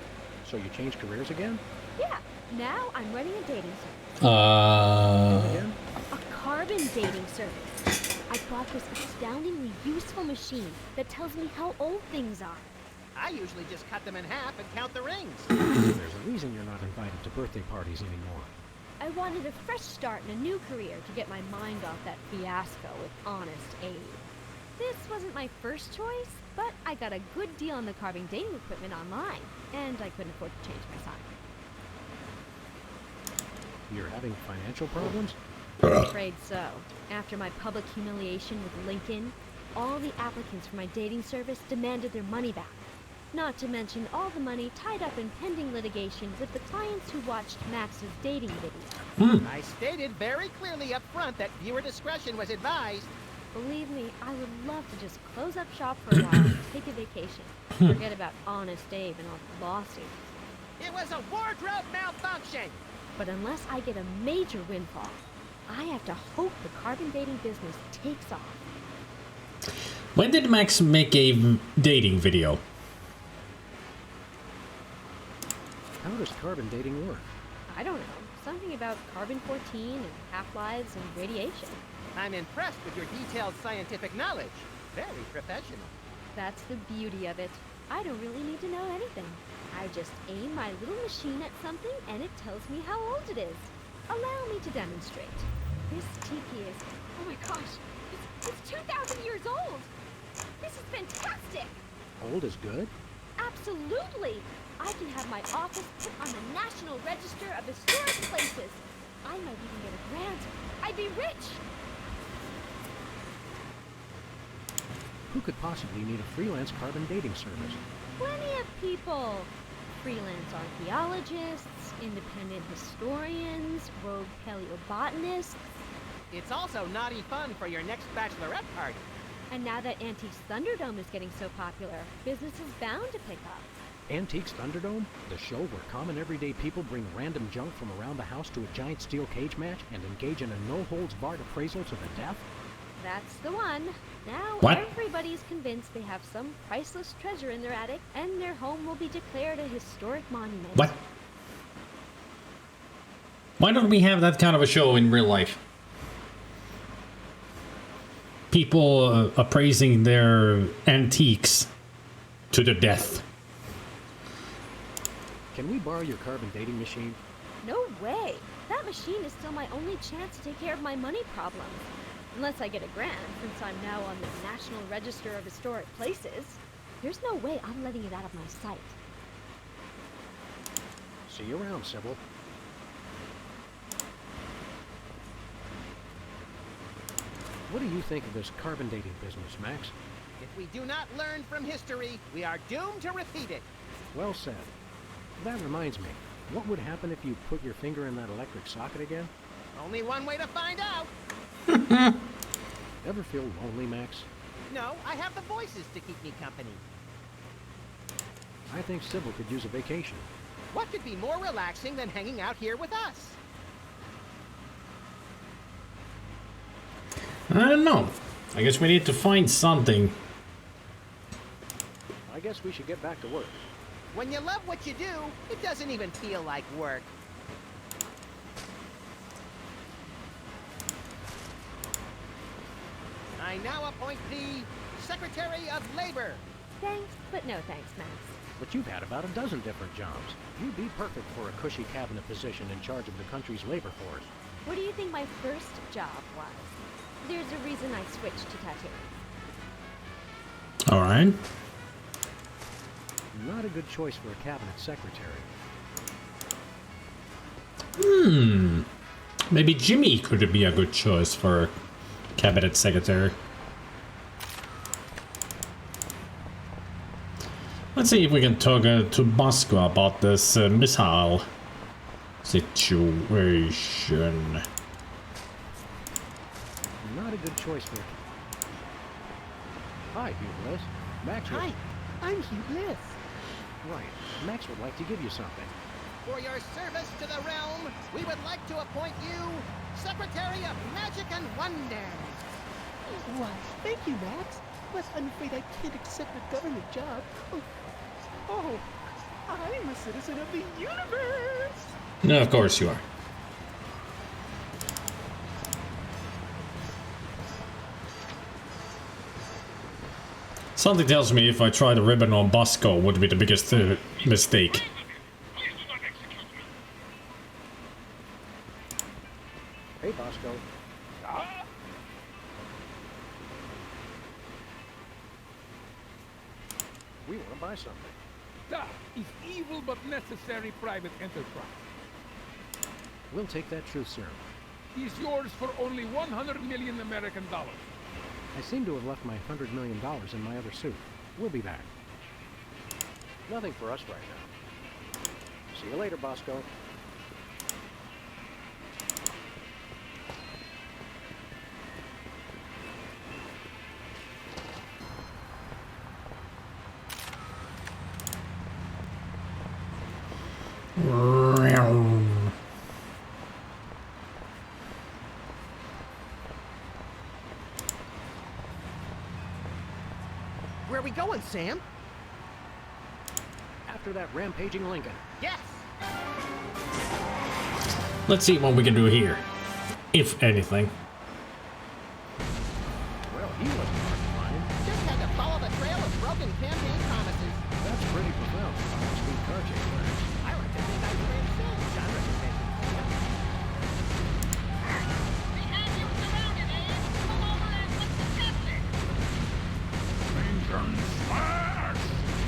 So you changed careers again? Yeah, now I'm running a dating service. Again? A carbon dating service. I bought this astoundingly useful machine that tells me how old things are. I usually just cut them in half and count the rings. There's a reason you're not invited to birthday parties anymore. I wanted a fresh start in a new career to get my mind off that fiasco with Honest Abe. This wasn't my first choice, but I got a good deal on the carving dating equipment online, and I couldn't afford to change my sign. You're having financial problems? I'm afraid so. After my public humiliation with Lincoln, all the applicants for my dating service demanded their money back. Not to mention all the money tied up in pending litigation with the clients who watched Max's dating video. I stated very clearly up front that viewer discretion was advised. Believe me, I would love to just close up shop for a while and take a vacation. Forget about Honest Abe and all the lawsuits. It was a wardrobe malfunction! But unless I get a major windfall, I have to hope the carbon dating business takes off. When did Max make a dating video? How does carbon dating work? I don't know. Something about carbon-14 and half-lives and radiation. I'm impressed with your detailed scientific knowledge. Very professional. That's the beauty of it. I don't really need to know anything. I just aim my little machine at something and it tells me how old it is. Allow me to demonstrate. This tiki is, oh my gosh, it's 2,000 years old. This is fantastic. Old is good? Absolutely. I can have my office put on the National Register of Historic Places. I might even get a grant. I'd be rich. Who could possibly need a freelance carbon dating service? Plenty of people. Freelance archaeologists, independent historians, rogue paleobotanists. It's also naughty fun for your next bachelorette party. And now that Antiques Thunderdome is getting so popular, business is bound to pick up. Antiques Thunderdome? The show where common everyday people bring random junk from around the house to a giant steel cage match and engage in a no-holds-barred appraisal to the death? That's the one. Now What? everybody's convinced they have some priceless treasure in their attic, and their home will be declared a historic monument. What? Why don't we have that kind of a show in real life? People appraising their antiques to the death. Can we borrow your carbon dating machine? No way. That machine is still my only chance to take care of my money problems. Unless I get a grant, since I'm now on the National Register of Historic Places. There's no way I'm letting it out of my sight. See you around, Sybil. What do you think of this carbon dating business, Max? If we do not learn from history, we are doomed to repeat it. Well said. That reminds me. What would happen if you put your finger in that electric socket again? Only one way to find out. Ever feel lonely, Max? No, I have the voices to keep me company. I think Sybil could use a vacation. What could be more relaxing than hanging out here with us? I don't know. I guess we need to find something. I guess we should get back to work. When you love what you do, it doesn't even feel like work. I now appoint thee Secretary of Labor. Thanks, but no thanks, Max. But you've had about a dozen different jobs. You'd be perfect for a cushy cabinet position in charge of the country's labor force. What do you think my first job was? There's a reason I switched to tattooing. Alright. Not a good choice for a cabinet secretary. Maybe Jimmy could be a good choice for cabinet secretary. Let's see if we can talk to Moscow about this missile situation. Not a good choice for... Hi, Hugh Bliss. Max would... Hi, I'm Hugh Bliss. Right. Max would like to give you something. For your service to the realm, we would like to appoint you Secretary of Magic and Wonder. Why, thank you, Max. But I'm afraid I can't accept a government job. Oh, I'm a citizen of the universe! No, of course you are. Something tells me if I try the ribbon on Bosco would be the biggest mistake. Hey, Bosco. We want to buy something. That is evil but necessary private enterprise. We'll take that truth serum. Is yours for only 100 million American dollars. I seem to have left my $100 million in my other suit. We'll be back. Nothing for us right now. See you later, Bosco. Where are we going, Sam? After that rampaging Lincoln. Yes! Let's see what we can do here, if anything. Well, he wasn't hard to find. Just had to follow the trail of broken campaign promises. That's pretty profound for a high-speed car chase, Max. I like to think I transcend genre conventions.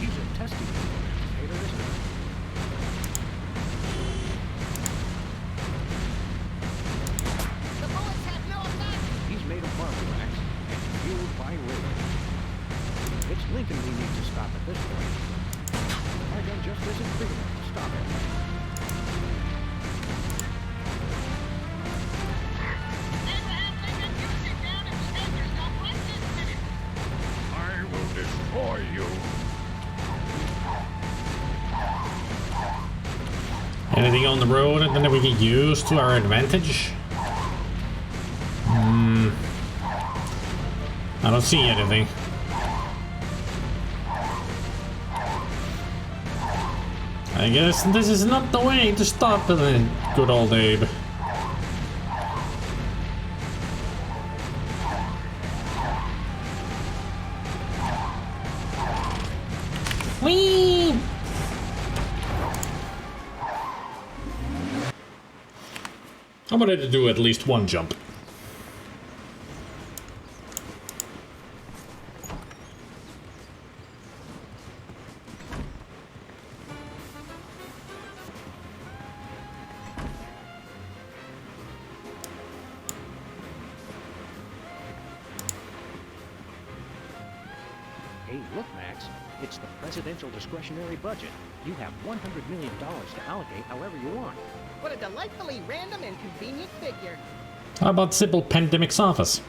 He's a testing hater, isn't he? The bullets have no effect. He's made of marble, Max, and fueled by rage. It's Lincoln we need to stop at this point. Our gun just isn't big enough to stop him. I will destroy you. Anything on the road that we can use to our advantage? I don't see anything. I guess this is not the way to stop the good old Abe. Whee! I wanted to do at least one jump. Hey, look, Max. It's the presidential discretionary budget. You have $100 million to allocate however you want. What a delightfully random and convenient figure. How about Sybil Pandemic's office?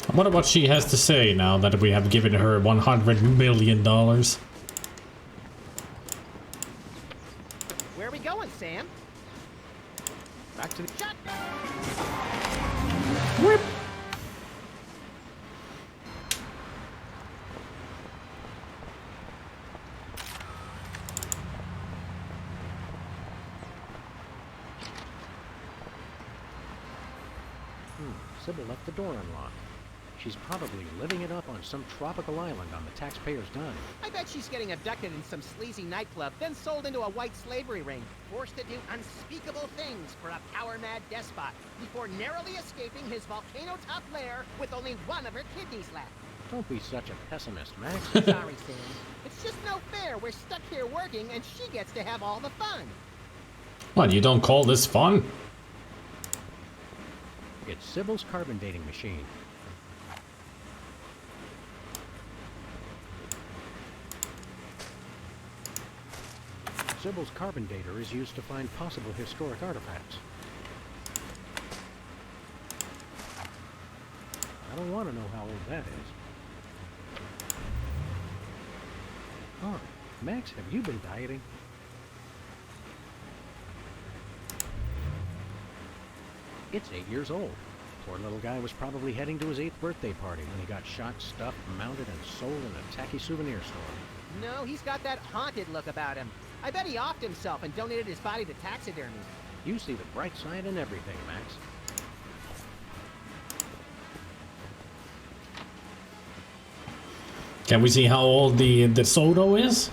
I wonder what she has to say now that we have given her $100 million. Where are we going, Sam? Back to the... Shut! Whip! Sybil left the door unlocked. She's probably living it up on some tropical island on the taxpayer's dime. I bet she's getting abducted in some sleazy nightclub, then sold into a white slavery ring, forced to do unspeakable things for a power-mad despot, before narrowly escaping his volcano-top lair with only one of her kidneys left. Don't be such a pessimist, Max. Sorry, Sam. It's just no fair. We're stuck here working, and she gets to have all the fun. What, you don't call this fun? It's Sybil's carbon dating machine. Sybil's carbon dater is used to find possible historic artifacts. I don't want to know how old that is. Oh, Max, have you been dieting? It's 8 years old. Poor little guy was probably heading to his 8th birthday party when he got shot, stuffed, mounted, and sold in a tacky souvenir store. No, he's got that haunted look about him. I bet he offed himself and donated his body to taxidermy. You see the bright side in everything, Max. Can we see how old the Soto is?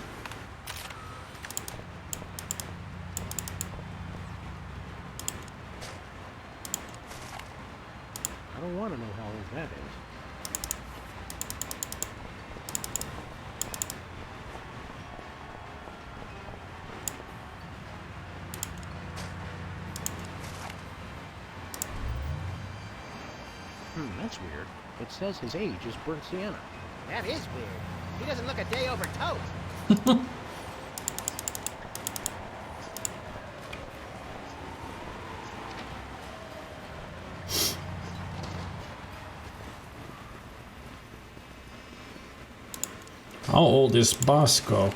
I don't want to know how old that is. That's weird. It says his age is burnt sienna. That is weird. He doesn't look a day over toast. How old is Bosco?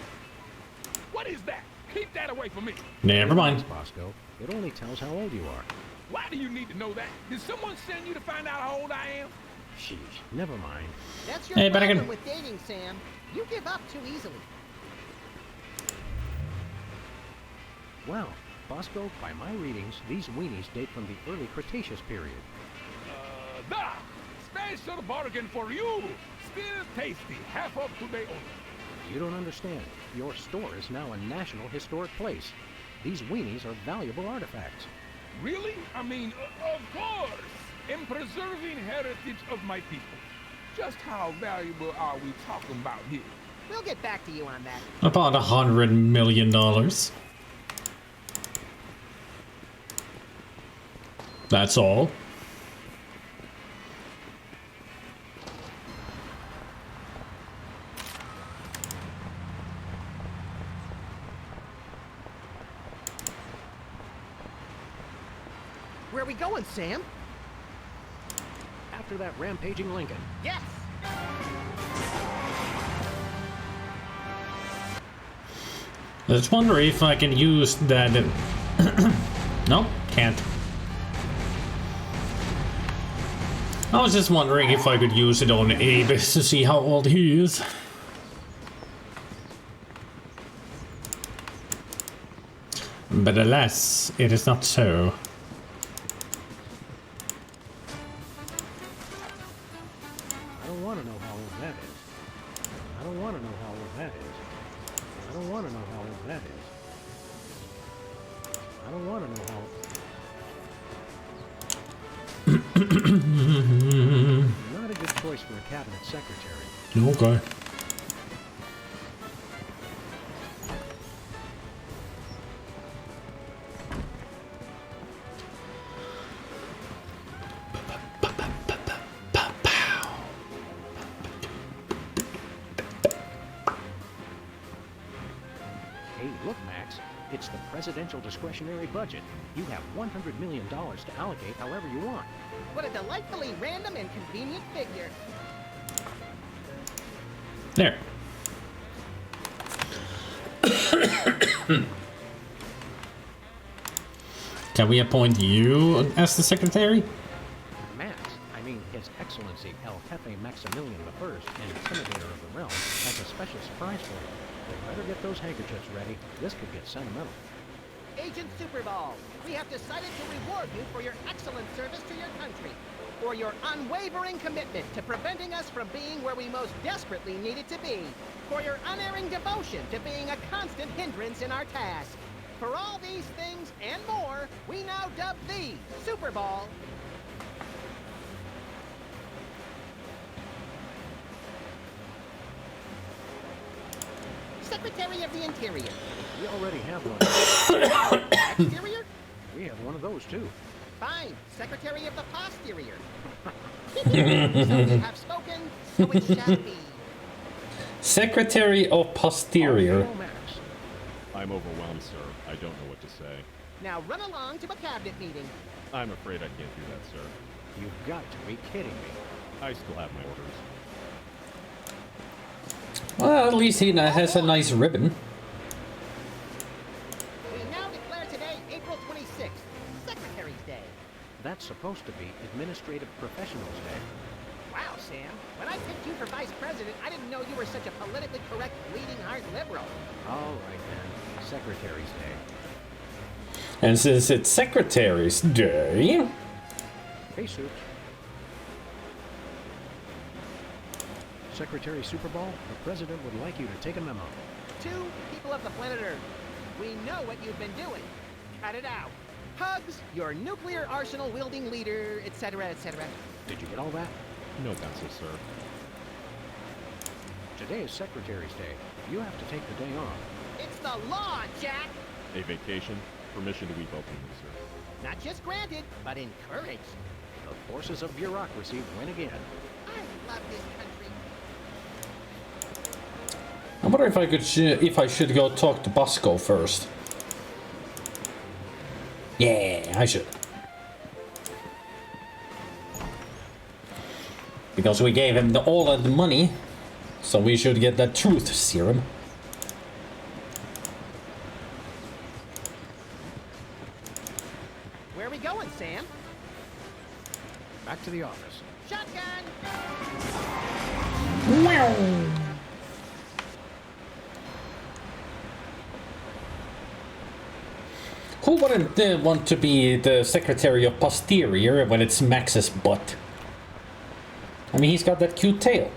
What is that? Keep that away from me. Never mind. Bosco. It only tells how old you are. Why do you need to know that? Did someone send you to find out how old I am? Sheesh, never mind. That's your Hey, but I problem can- with dating, Sam. You give up too easily. Well, Bosco, by my readings, these weenies date from the early Cretaceous period. Da! Special bargain for you! Still tasty, half of today only. You don't understand. Your store is now a national historic place. These weenies are valuable artifacts. Really? I mean, of course! In preserving heritage of my people. Just how valuable are we talking about here? We'll get back to you on that. About $100 million. That's all. Where are we going, Sam? After that rampaging Lincoln. Yes! I was wondering if I can use that. No, can't. I was just wondering if I could use it on Avis to see how old he is. But alas, it is not so. I don't want to know how old that is. I don't want to know how old that is. I don't want to know how old that is. I don't want to know how... Not a good choice for a cabinet secretary. Okay. Hey, look, Max. It's the presidential discretionary budget. You have $100 million to allocate however you want. What a delightfully random and convenient figure. There. Can we appoint you as the secretary? Max, I mean His Excellency El Jefe Maximilian I and Intimidator of the Realm, has a special surprise for you. You better get those handkerchiefs ready. This could get sentimental. Agent Superball, we have decided to reward you for your excellent service to your country, for your unwavering commitment to preventing us from being where we most desperately needed to be, for your unerring devotion to being a constant hindrance in our task. For all these things and more, we now dub thee Superball. Secretary of the Interior. We already have one. Exterior? We have one of those, too. Fine. Secretary of the Posterior. So we have spoken, so it shall be. Secretary of Posterior. I'm overwhelmed, sir. I don't know what to say. Now run along to a cabinet meeting. I'm afraid I can't do that, sir. You've got to be kidding me. I still have my orders. Well, at least he has a nice ribbon. We now declare today April 26th, Secretary's Day. That's supposed to be Administrative Professionals Day. Wow, Sam. When I picked you for vice president, I didn't know you were such a politically correct, bleeding heart liberal. All right, then. Secretary's Day. And since it's Secretary's Day... Hey, Soups. Secretary Superball, the President would like you to take a memo. To people of the planet Earth, we know what you've been doing. Cut it out. Hugs, your nuclear arsenal-wielding leader, etc., etc. Did you get all that? No pencil, sir. Today is Secretary's Day. You have to take the day off. It's the law, Jack! A vacation? Permission to weep openly, sir. Not just granted, but encouraged. The forces of bureaucracy win again. I love this country. I wonder if I could, if I should go talk to Bosco first. Yeah, I should. Because we gave him all of the money, so we should get that truth serum. Where are we going, Sam? Back to the office. Shotgun! Who wouldn't want to be the Secretary of Posterior when it's Max's butt? I mean, he's got that cute tail.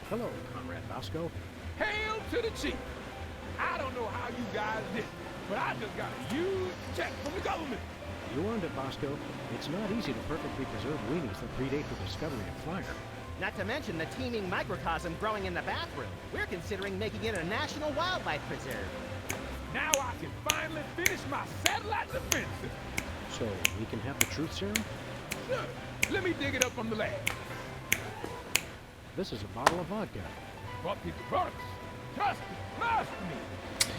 Hello, Comrade Bosco. Hail to the chief. I don't know how you guys did it, but I just got a huge check from the government. You earned it, Bosco. It's not easy to perfectly preserve weenies that predate the discovery of fire. Not to mention the teeming microcosm growing in the bathroom. We're considering making it a national wildlife preserve. Now I can finally finish my satellite defense. So, we can have the truth serum? Sure. Let me dig it up from the lab. This is a bottle of vodka. Bought me the products. Trust me.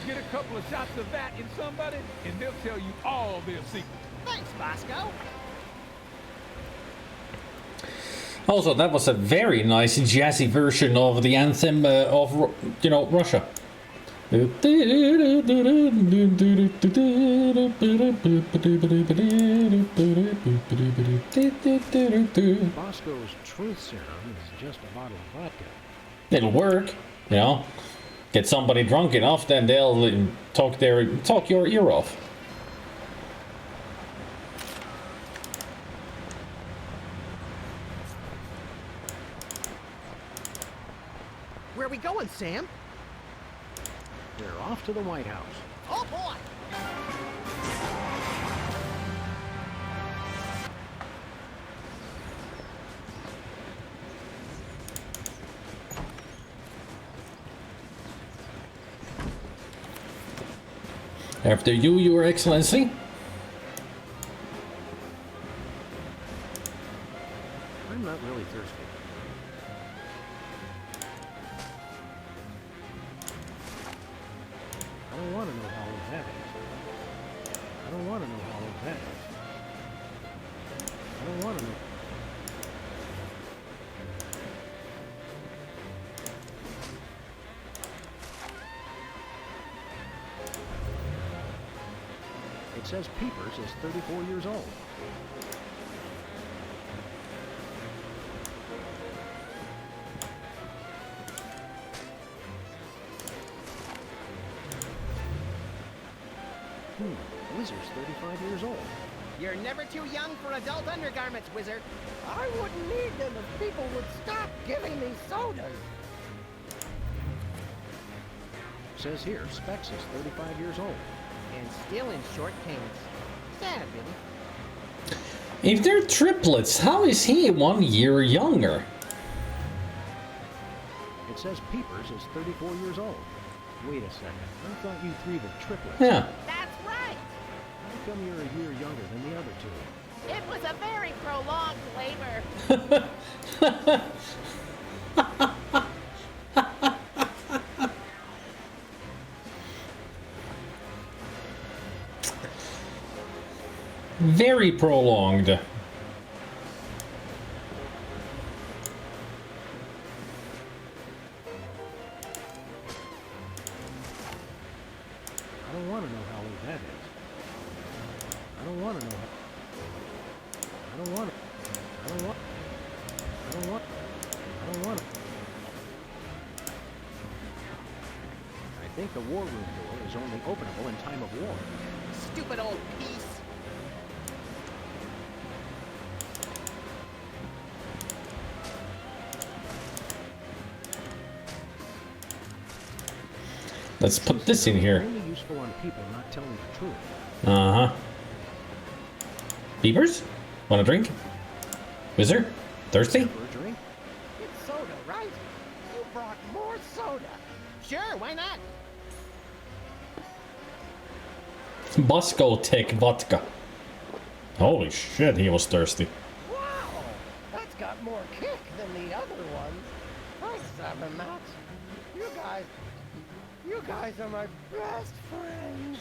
Get a couple of shots of that in somebody, and they'll tell you all their secrets. Thanks, Bosco. Also, that was a very nice jazzy version of the anthem of, you know, Russia. Bosco's truth serum is just a bottle of vodka. It'll work, you know. Get somebody drunk enough, then they'll talk your ear off. Where are we going, Sam? We're off to the White House. Oh, boy! After you, Your Excellency. I'm not really thirsty. I don't want to know how old that is. I don't want to know how old that is. I don't want to know. It says Peepers is 34 years old. Whizzer's 35 years old. You're never too young for adult undergarments, Wizard. I wouldn't need them if people would stop giving me sodas. Says here, Specs is 35 years old. And still in short pants. Sad, Billy. If they're triplets, how is he 1 year younger? It says Peepers is 34 years old. Wait a second. I thought you three were triplets. Yeah. That's right. How come you're a year younger than the other two? It was a very prolonged labor. Very prolonged. I don't want to know how old that is. I don't want to know how... I don't want to... I don't want... I don't want... I don't want to... I think the war room door is only openable in time of war. Stupid old piece. Let's put this in here. Only useful on people not telling the truth. Uh-huh. Beavers? Want a drink? Wizard? Thirsty? For a drink? It's soda, right? You brought more Bosco Tech vodka. Holy shit, he was thirsty. Wow, that's got more kick than the other ones. Thanks, Sam and Max. You guys are my best friends.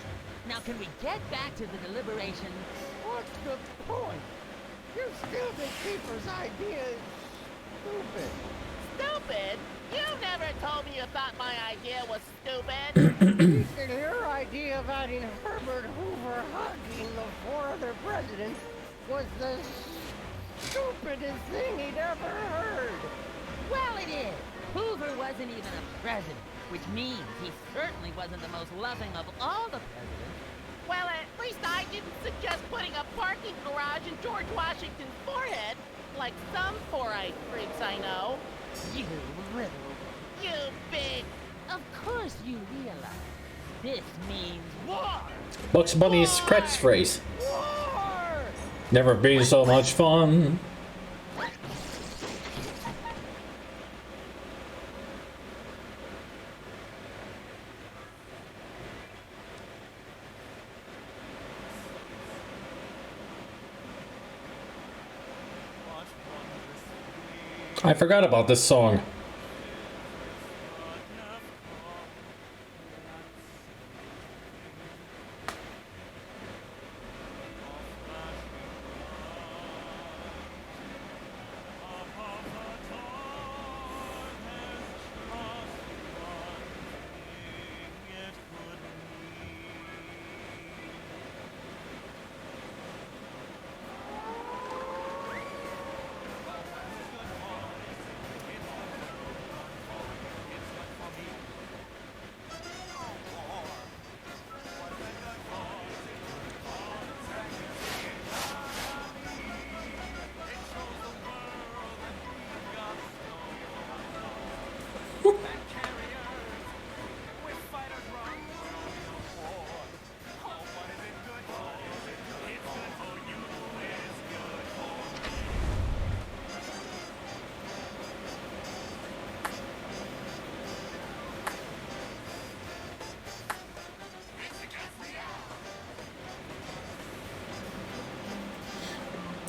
Now can we get back to the deliberation? What's the point? You still think Keeper's idea is stupid. Stupid? You never told me you thought my idea was stupid. Your idea of adding Herbert Hoover hugging the 4 other presidents was the stupidest thing he'd ever heard. Well, it is. Hoover wasn't even a president, which means he certainly wasn't the most loving of all the presidents. Well, at least I didn't suggest putting a parking garage in George Washington's forehead, like some four-eyed freaks I know. You little... You big... Of course you realize this means war! Bugs Bunny's catchphrase. War! Never been so much fun. I forgot about this song.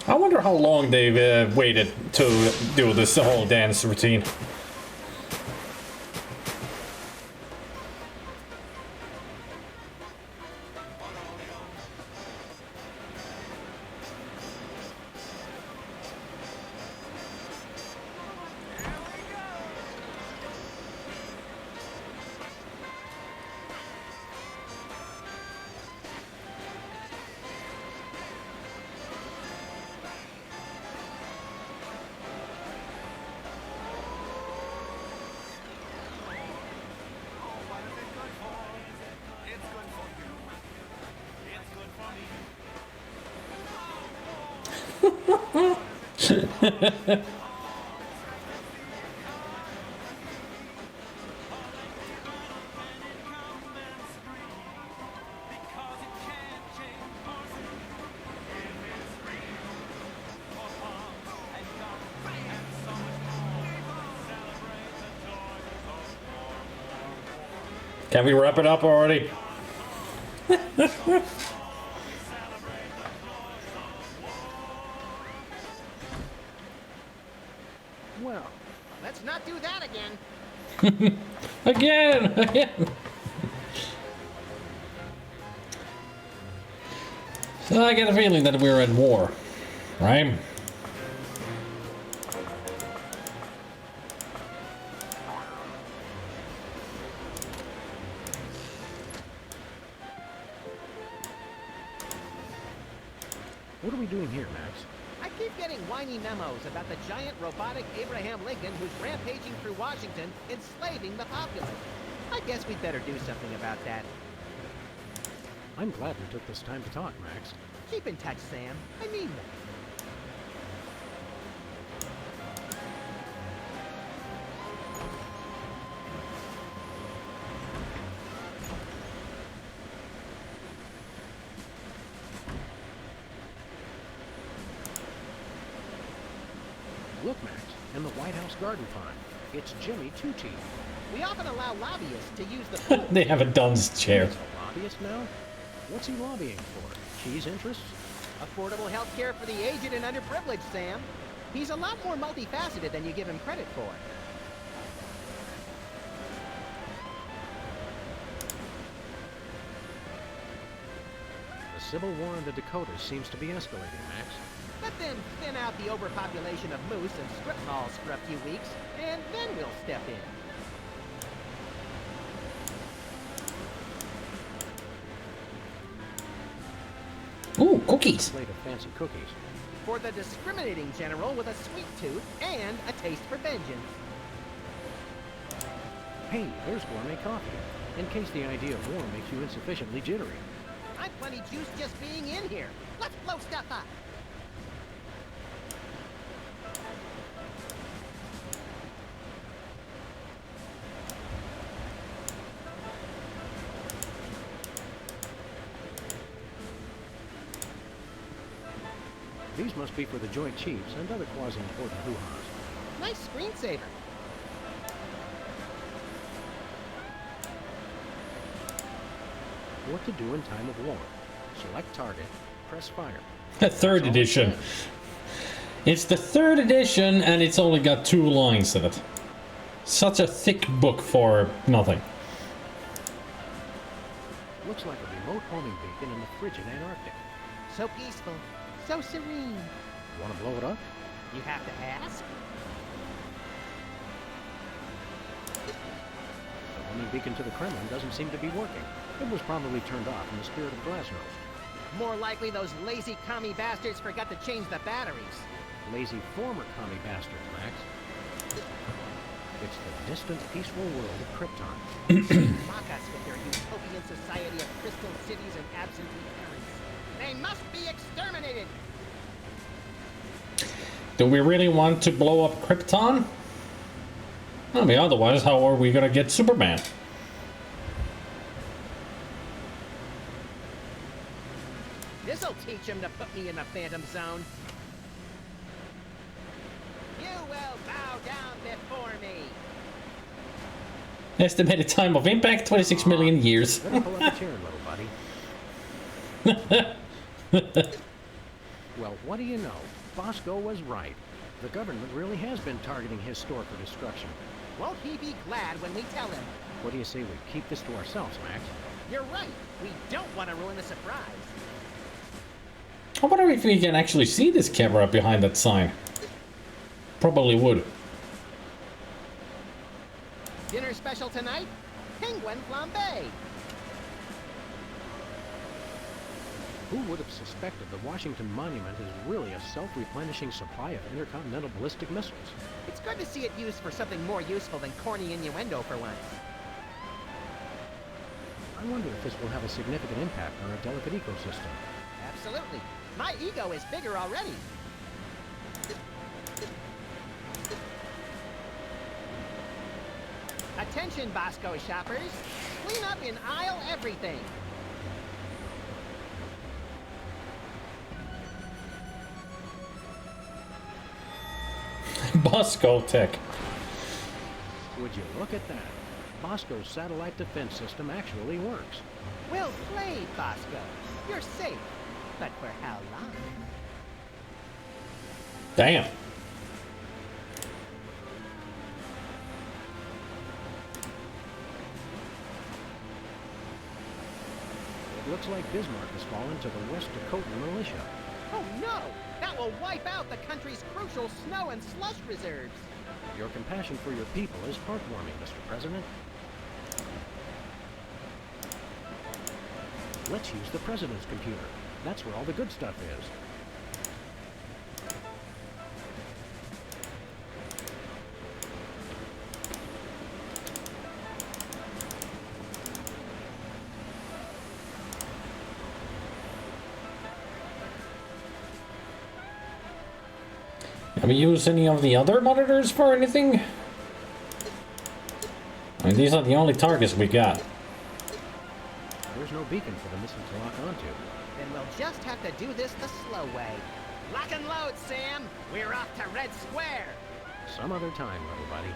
I wonder how long they've waited to do this whole dance routine. Can we wrap it up already? Well, let's not do that again. Again! So I get a feeling that we're at war, right? What are we doing here, Max? I keep getting whiny memos about the giant robotic Abraham Lincoln who's rampaging through Washington, enslaving the populace. I guess we'd better do something about that. I'm glad we took this time to talk, Max. Keep in touch, Sam. I mean that. Look, Max, and the White House garden farm. It's Jimmy Two-Teeth. We often allow lobbyists to use the pool. They have a dunce chair. He's a lobbyist now? What's he lobbying for? Cheese interests? Affordable health care for the aged and underprivileged, Sam. He's a lot more multifaceted than you give him credit for. The civil war in the Dakotas seems to be escalating, Max. Let them thin out the overpopulation of moose and strip malls for a few weeks, and then we'll step in. Ooh, cookies. A plate of fancy cookies. For the discriminating general with a sweet tooth and a taste for vengeance. Hey, there's gourmet coffee. In case the idea of war makes you insufficiently jittery. I'm plenty juiced just being in here. Let's blow stuff up. These must be for the Joint Chiefs and other quasi-important hoo-has. Nice screensaver. What to do in time of war. Select target, press fire. The third edition. It's the third edition and it's only got 2 lines in it. Such a thick book for nothing. Looks like a remote homing beacon in the frigid Antarctic. So peaceful, so serene. Want to blow it up? You have to ask? The homing beacon to the Kremlin doesn't seem to be working. It was probably turned off in the spirit of glasnost. More likely those lazy commie bastards forgot to change the batteries. Lazy former commie bastards, Max. It's the distant, peaceful world of Krypton. Mock us with their utopian society of crystal cities and absentee parents. They must be exterminated! Do we really want to blow up Krypton? I mean, otherwise, how are we gonna get Superman? This'll teach him to put me in the Phantom Zone. You will bow down before me. Estimated time of impact, 26 million years. Better pull up a chair, little buddy. Well, what do you know? Bosco was right. The government really has been targeting his store for destruction. Won't he be glad when we tell him? What do you say we keep this to ourselves, Max? You're right. We don't want to ruin the surprise. I wonder if we can actually see this camera behind that sign. Probably would. Dinner special tonight? Penguin flambe. Who would have suspected the Washington Monument is really a self-replenishing supply of intercontinental ballistic missiles? It's good to see it used for something more useful than corny innuendo for once. I wonder if this will have a significant impact on our delicate ecosystem. Absolutely. My ego is bigger already. Attention, Bosco shoppers. Clean up in aisle everything. Bosco Tech. Would you look at that? Bosco's satellite defense system actually works. Well played, Bosco. You're safe. But for how long? Damn. It looks like Bismarck has fallen to the West Dakotan militia. Oh no! That will wipe out the country's crucial snow and slush reserves. Your compassion for your people is heartwarming, Mr. President. Let's use the President's computer. That's where all the good stuff is. Have we used any of the other monitors for anything? I mean, these are the only targets we got. There's no beacon for the missile to lock onto. Then we'll just have to do this the slow way. Lock and load, Sam! We're off to Red Square! Some other time, little buddy.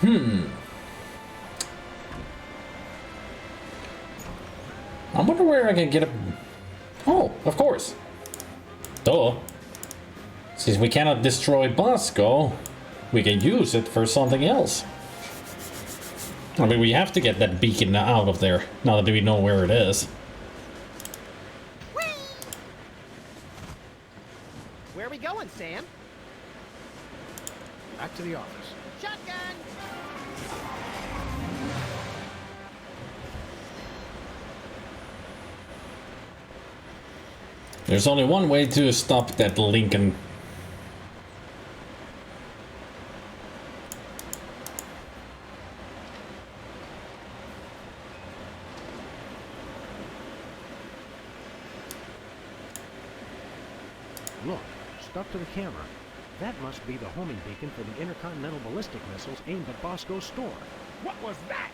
I wonder where I can get a... Oh, of course. Duh. Since we cannot destroy Bosco, we can use it for something else. I mean, we have to get that beacon out of there, now that we know where it is. Where are we going, Sam? Back to the office. Shotgun! There's only one way to stop that Lincoln. Look, stuck to the camera. That must be the homing beacon for the intercontinental ballistic missiles aimed at Bosco's store. What was that?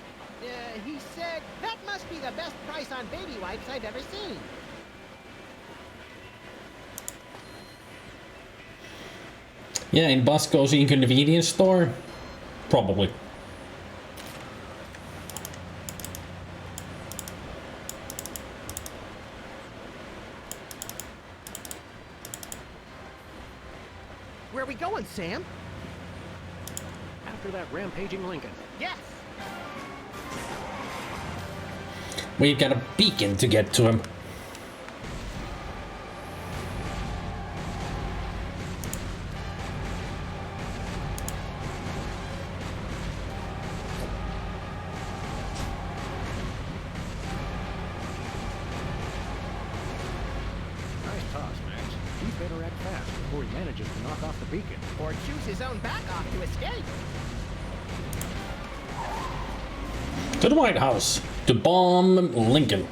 He said, that must be the best price on baby wipes I've ever seen. Yeah, in Bosco's inconvenience store? Probably. Where are we going, Sam? After that rampaging Lincoln. Yes! We've got a beacon to get to him. Nice toss, Max. He better act fast before he manages to knock off the beacon. Or choose his own back off to escape. To the White House to bomb Lincoln.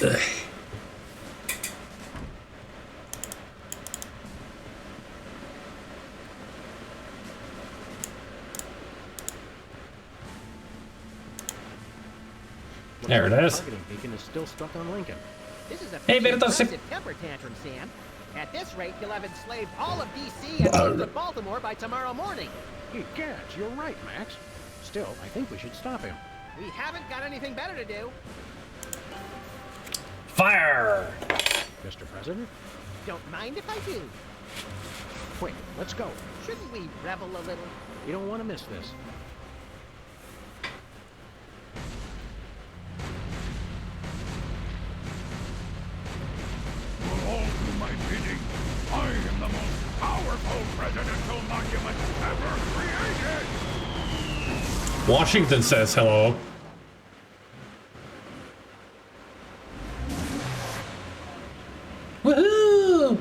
Ugh. There it is. The targeting beacon is still stuck on Lincoln. This is a Hey, pretty Berta, impressive temper tantrum, Sam. At this rate, you'll have enslaved all of D.C. and most of Baltimore by tomorrow morning. Egads, you're right, Max. Still, I think we should stop him. We haven't got anything better to do. Fire! Mr. President? Don't mind if I do. Quick, let's go. Shouldn't we revel a little? We don't want to miss this. Will all do my bidding. I am the most powerful presidential monument ever created! Washington says hello. Woohoo!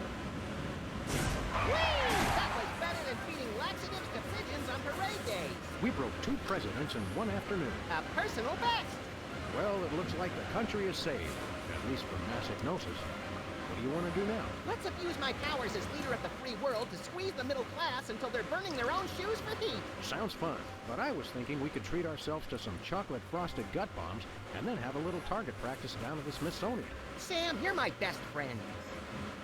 That was better than feeding laxatives to pigeons on parade days. We broke 2 presidents in 1 afternoon. A personal best. Well, it looks like the country is saved, at least from mass hypnosis. What do you want to do now? Let's abuse my powers as leader of the free world to squeeze the middle class until they're burning their own shoes for heat. Sounds fun, but I was thinking we could treat ourselves to some chocolate frosted gut bombs and then have a little target practice down at the Smithsonian. Sam, you're my best friend.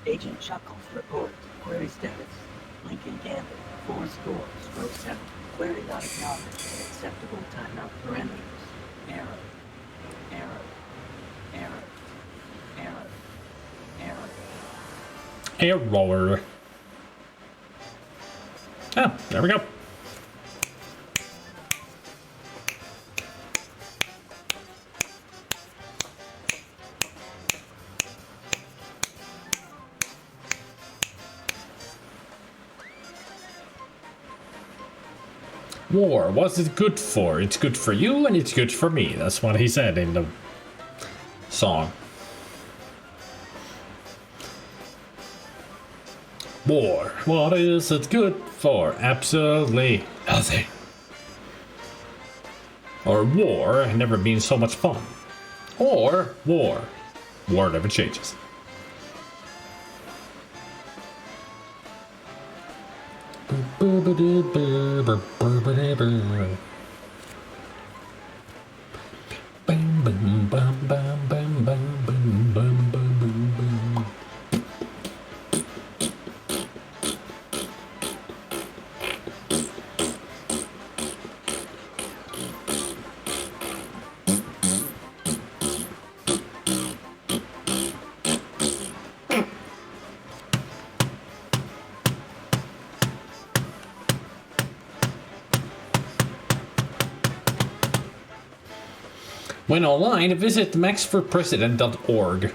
Agent Chuckles report. Query status. Lincoln Gambit. 4 scores. Row 7. Query not acknowledged. Acceptable timeout parameters. Error. Error. Error. Error. Error. Error. Ah, there we go. War, what's it good for? It's good for you and it's good for me. That's what he said in the song. War, what is it good for? Absolutely nothing. Or war, never been so much fun. Or war. War never changes. When online, visit maxforpresident.org.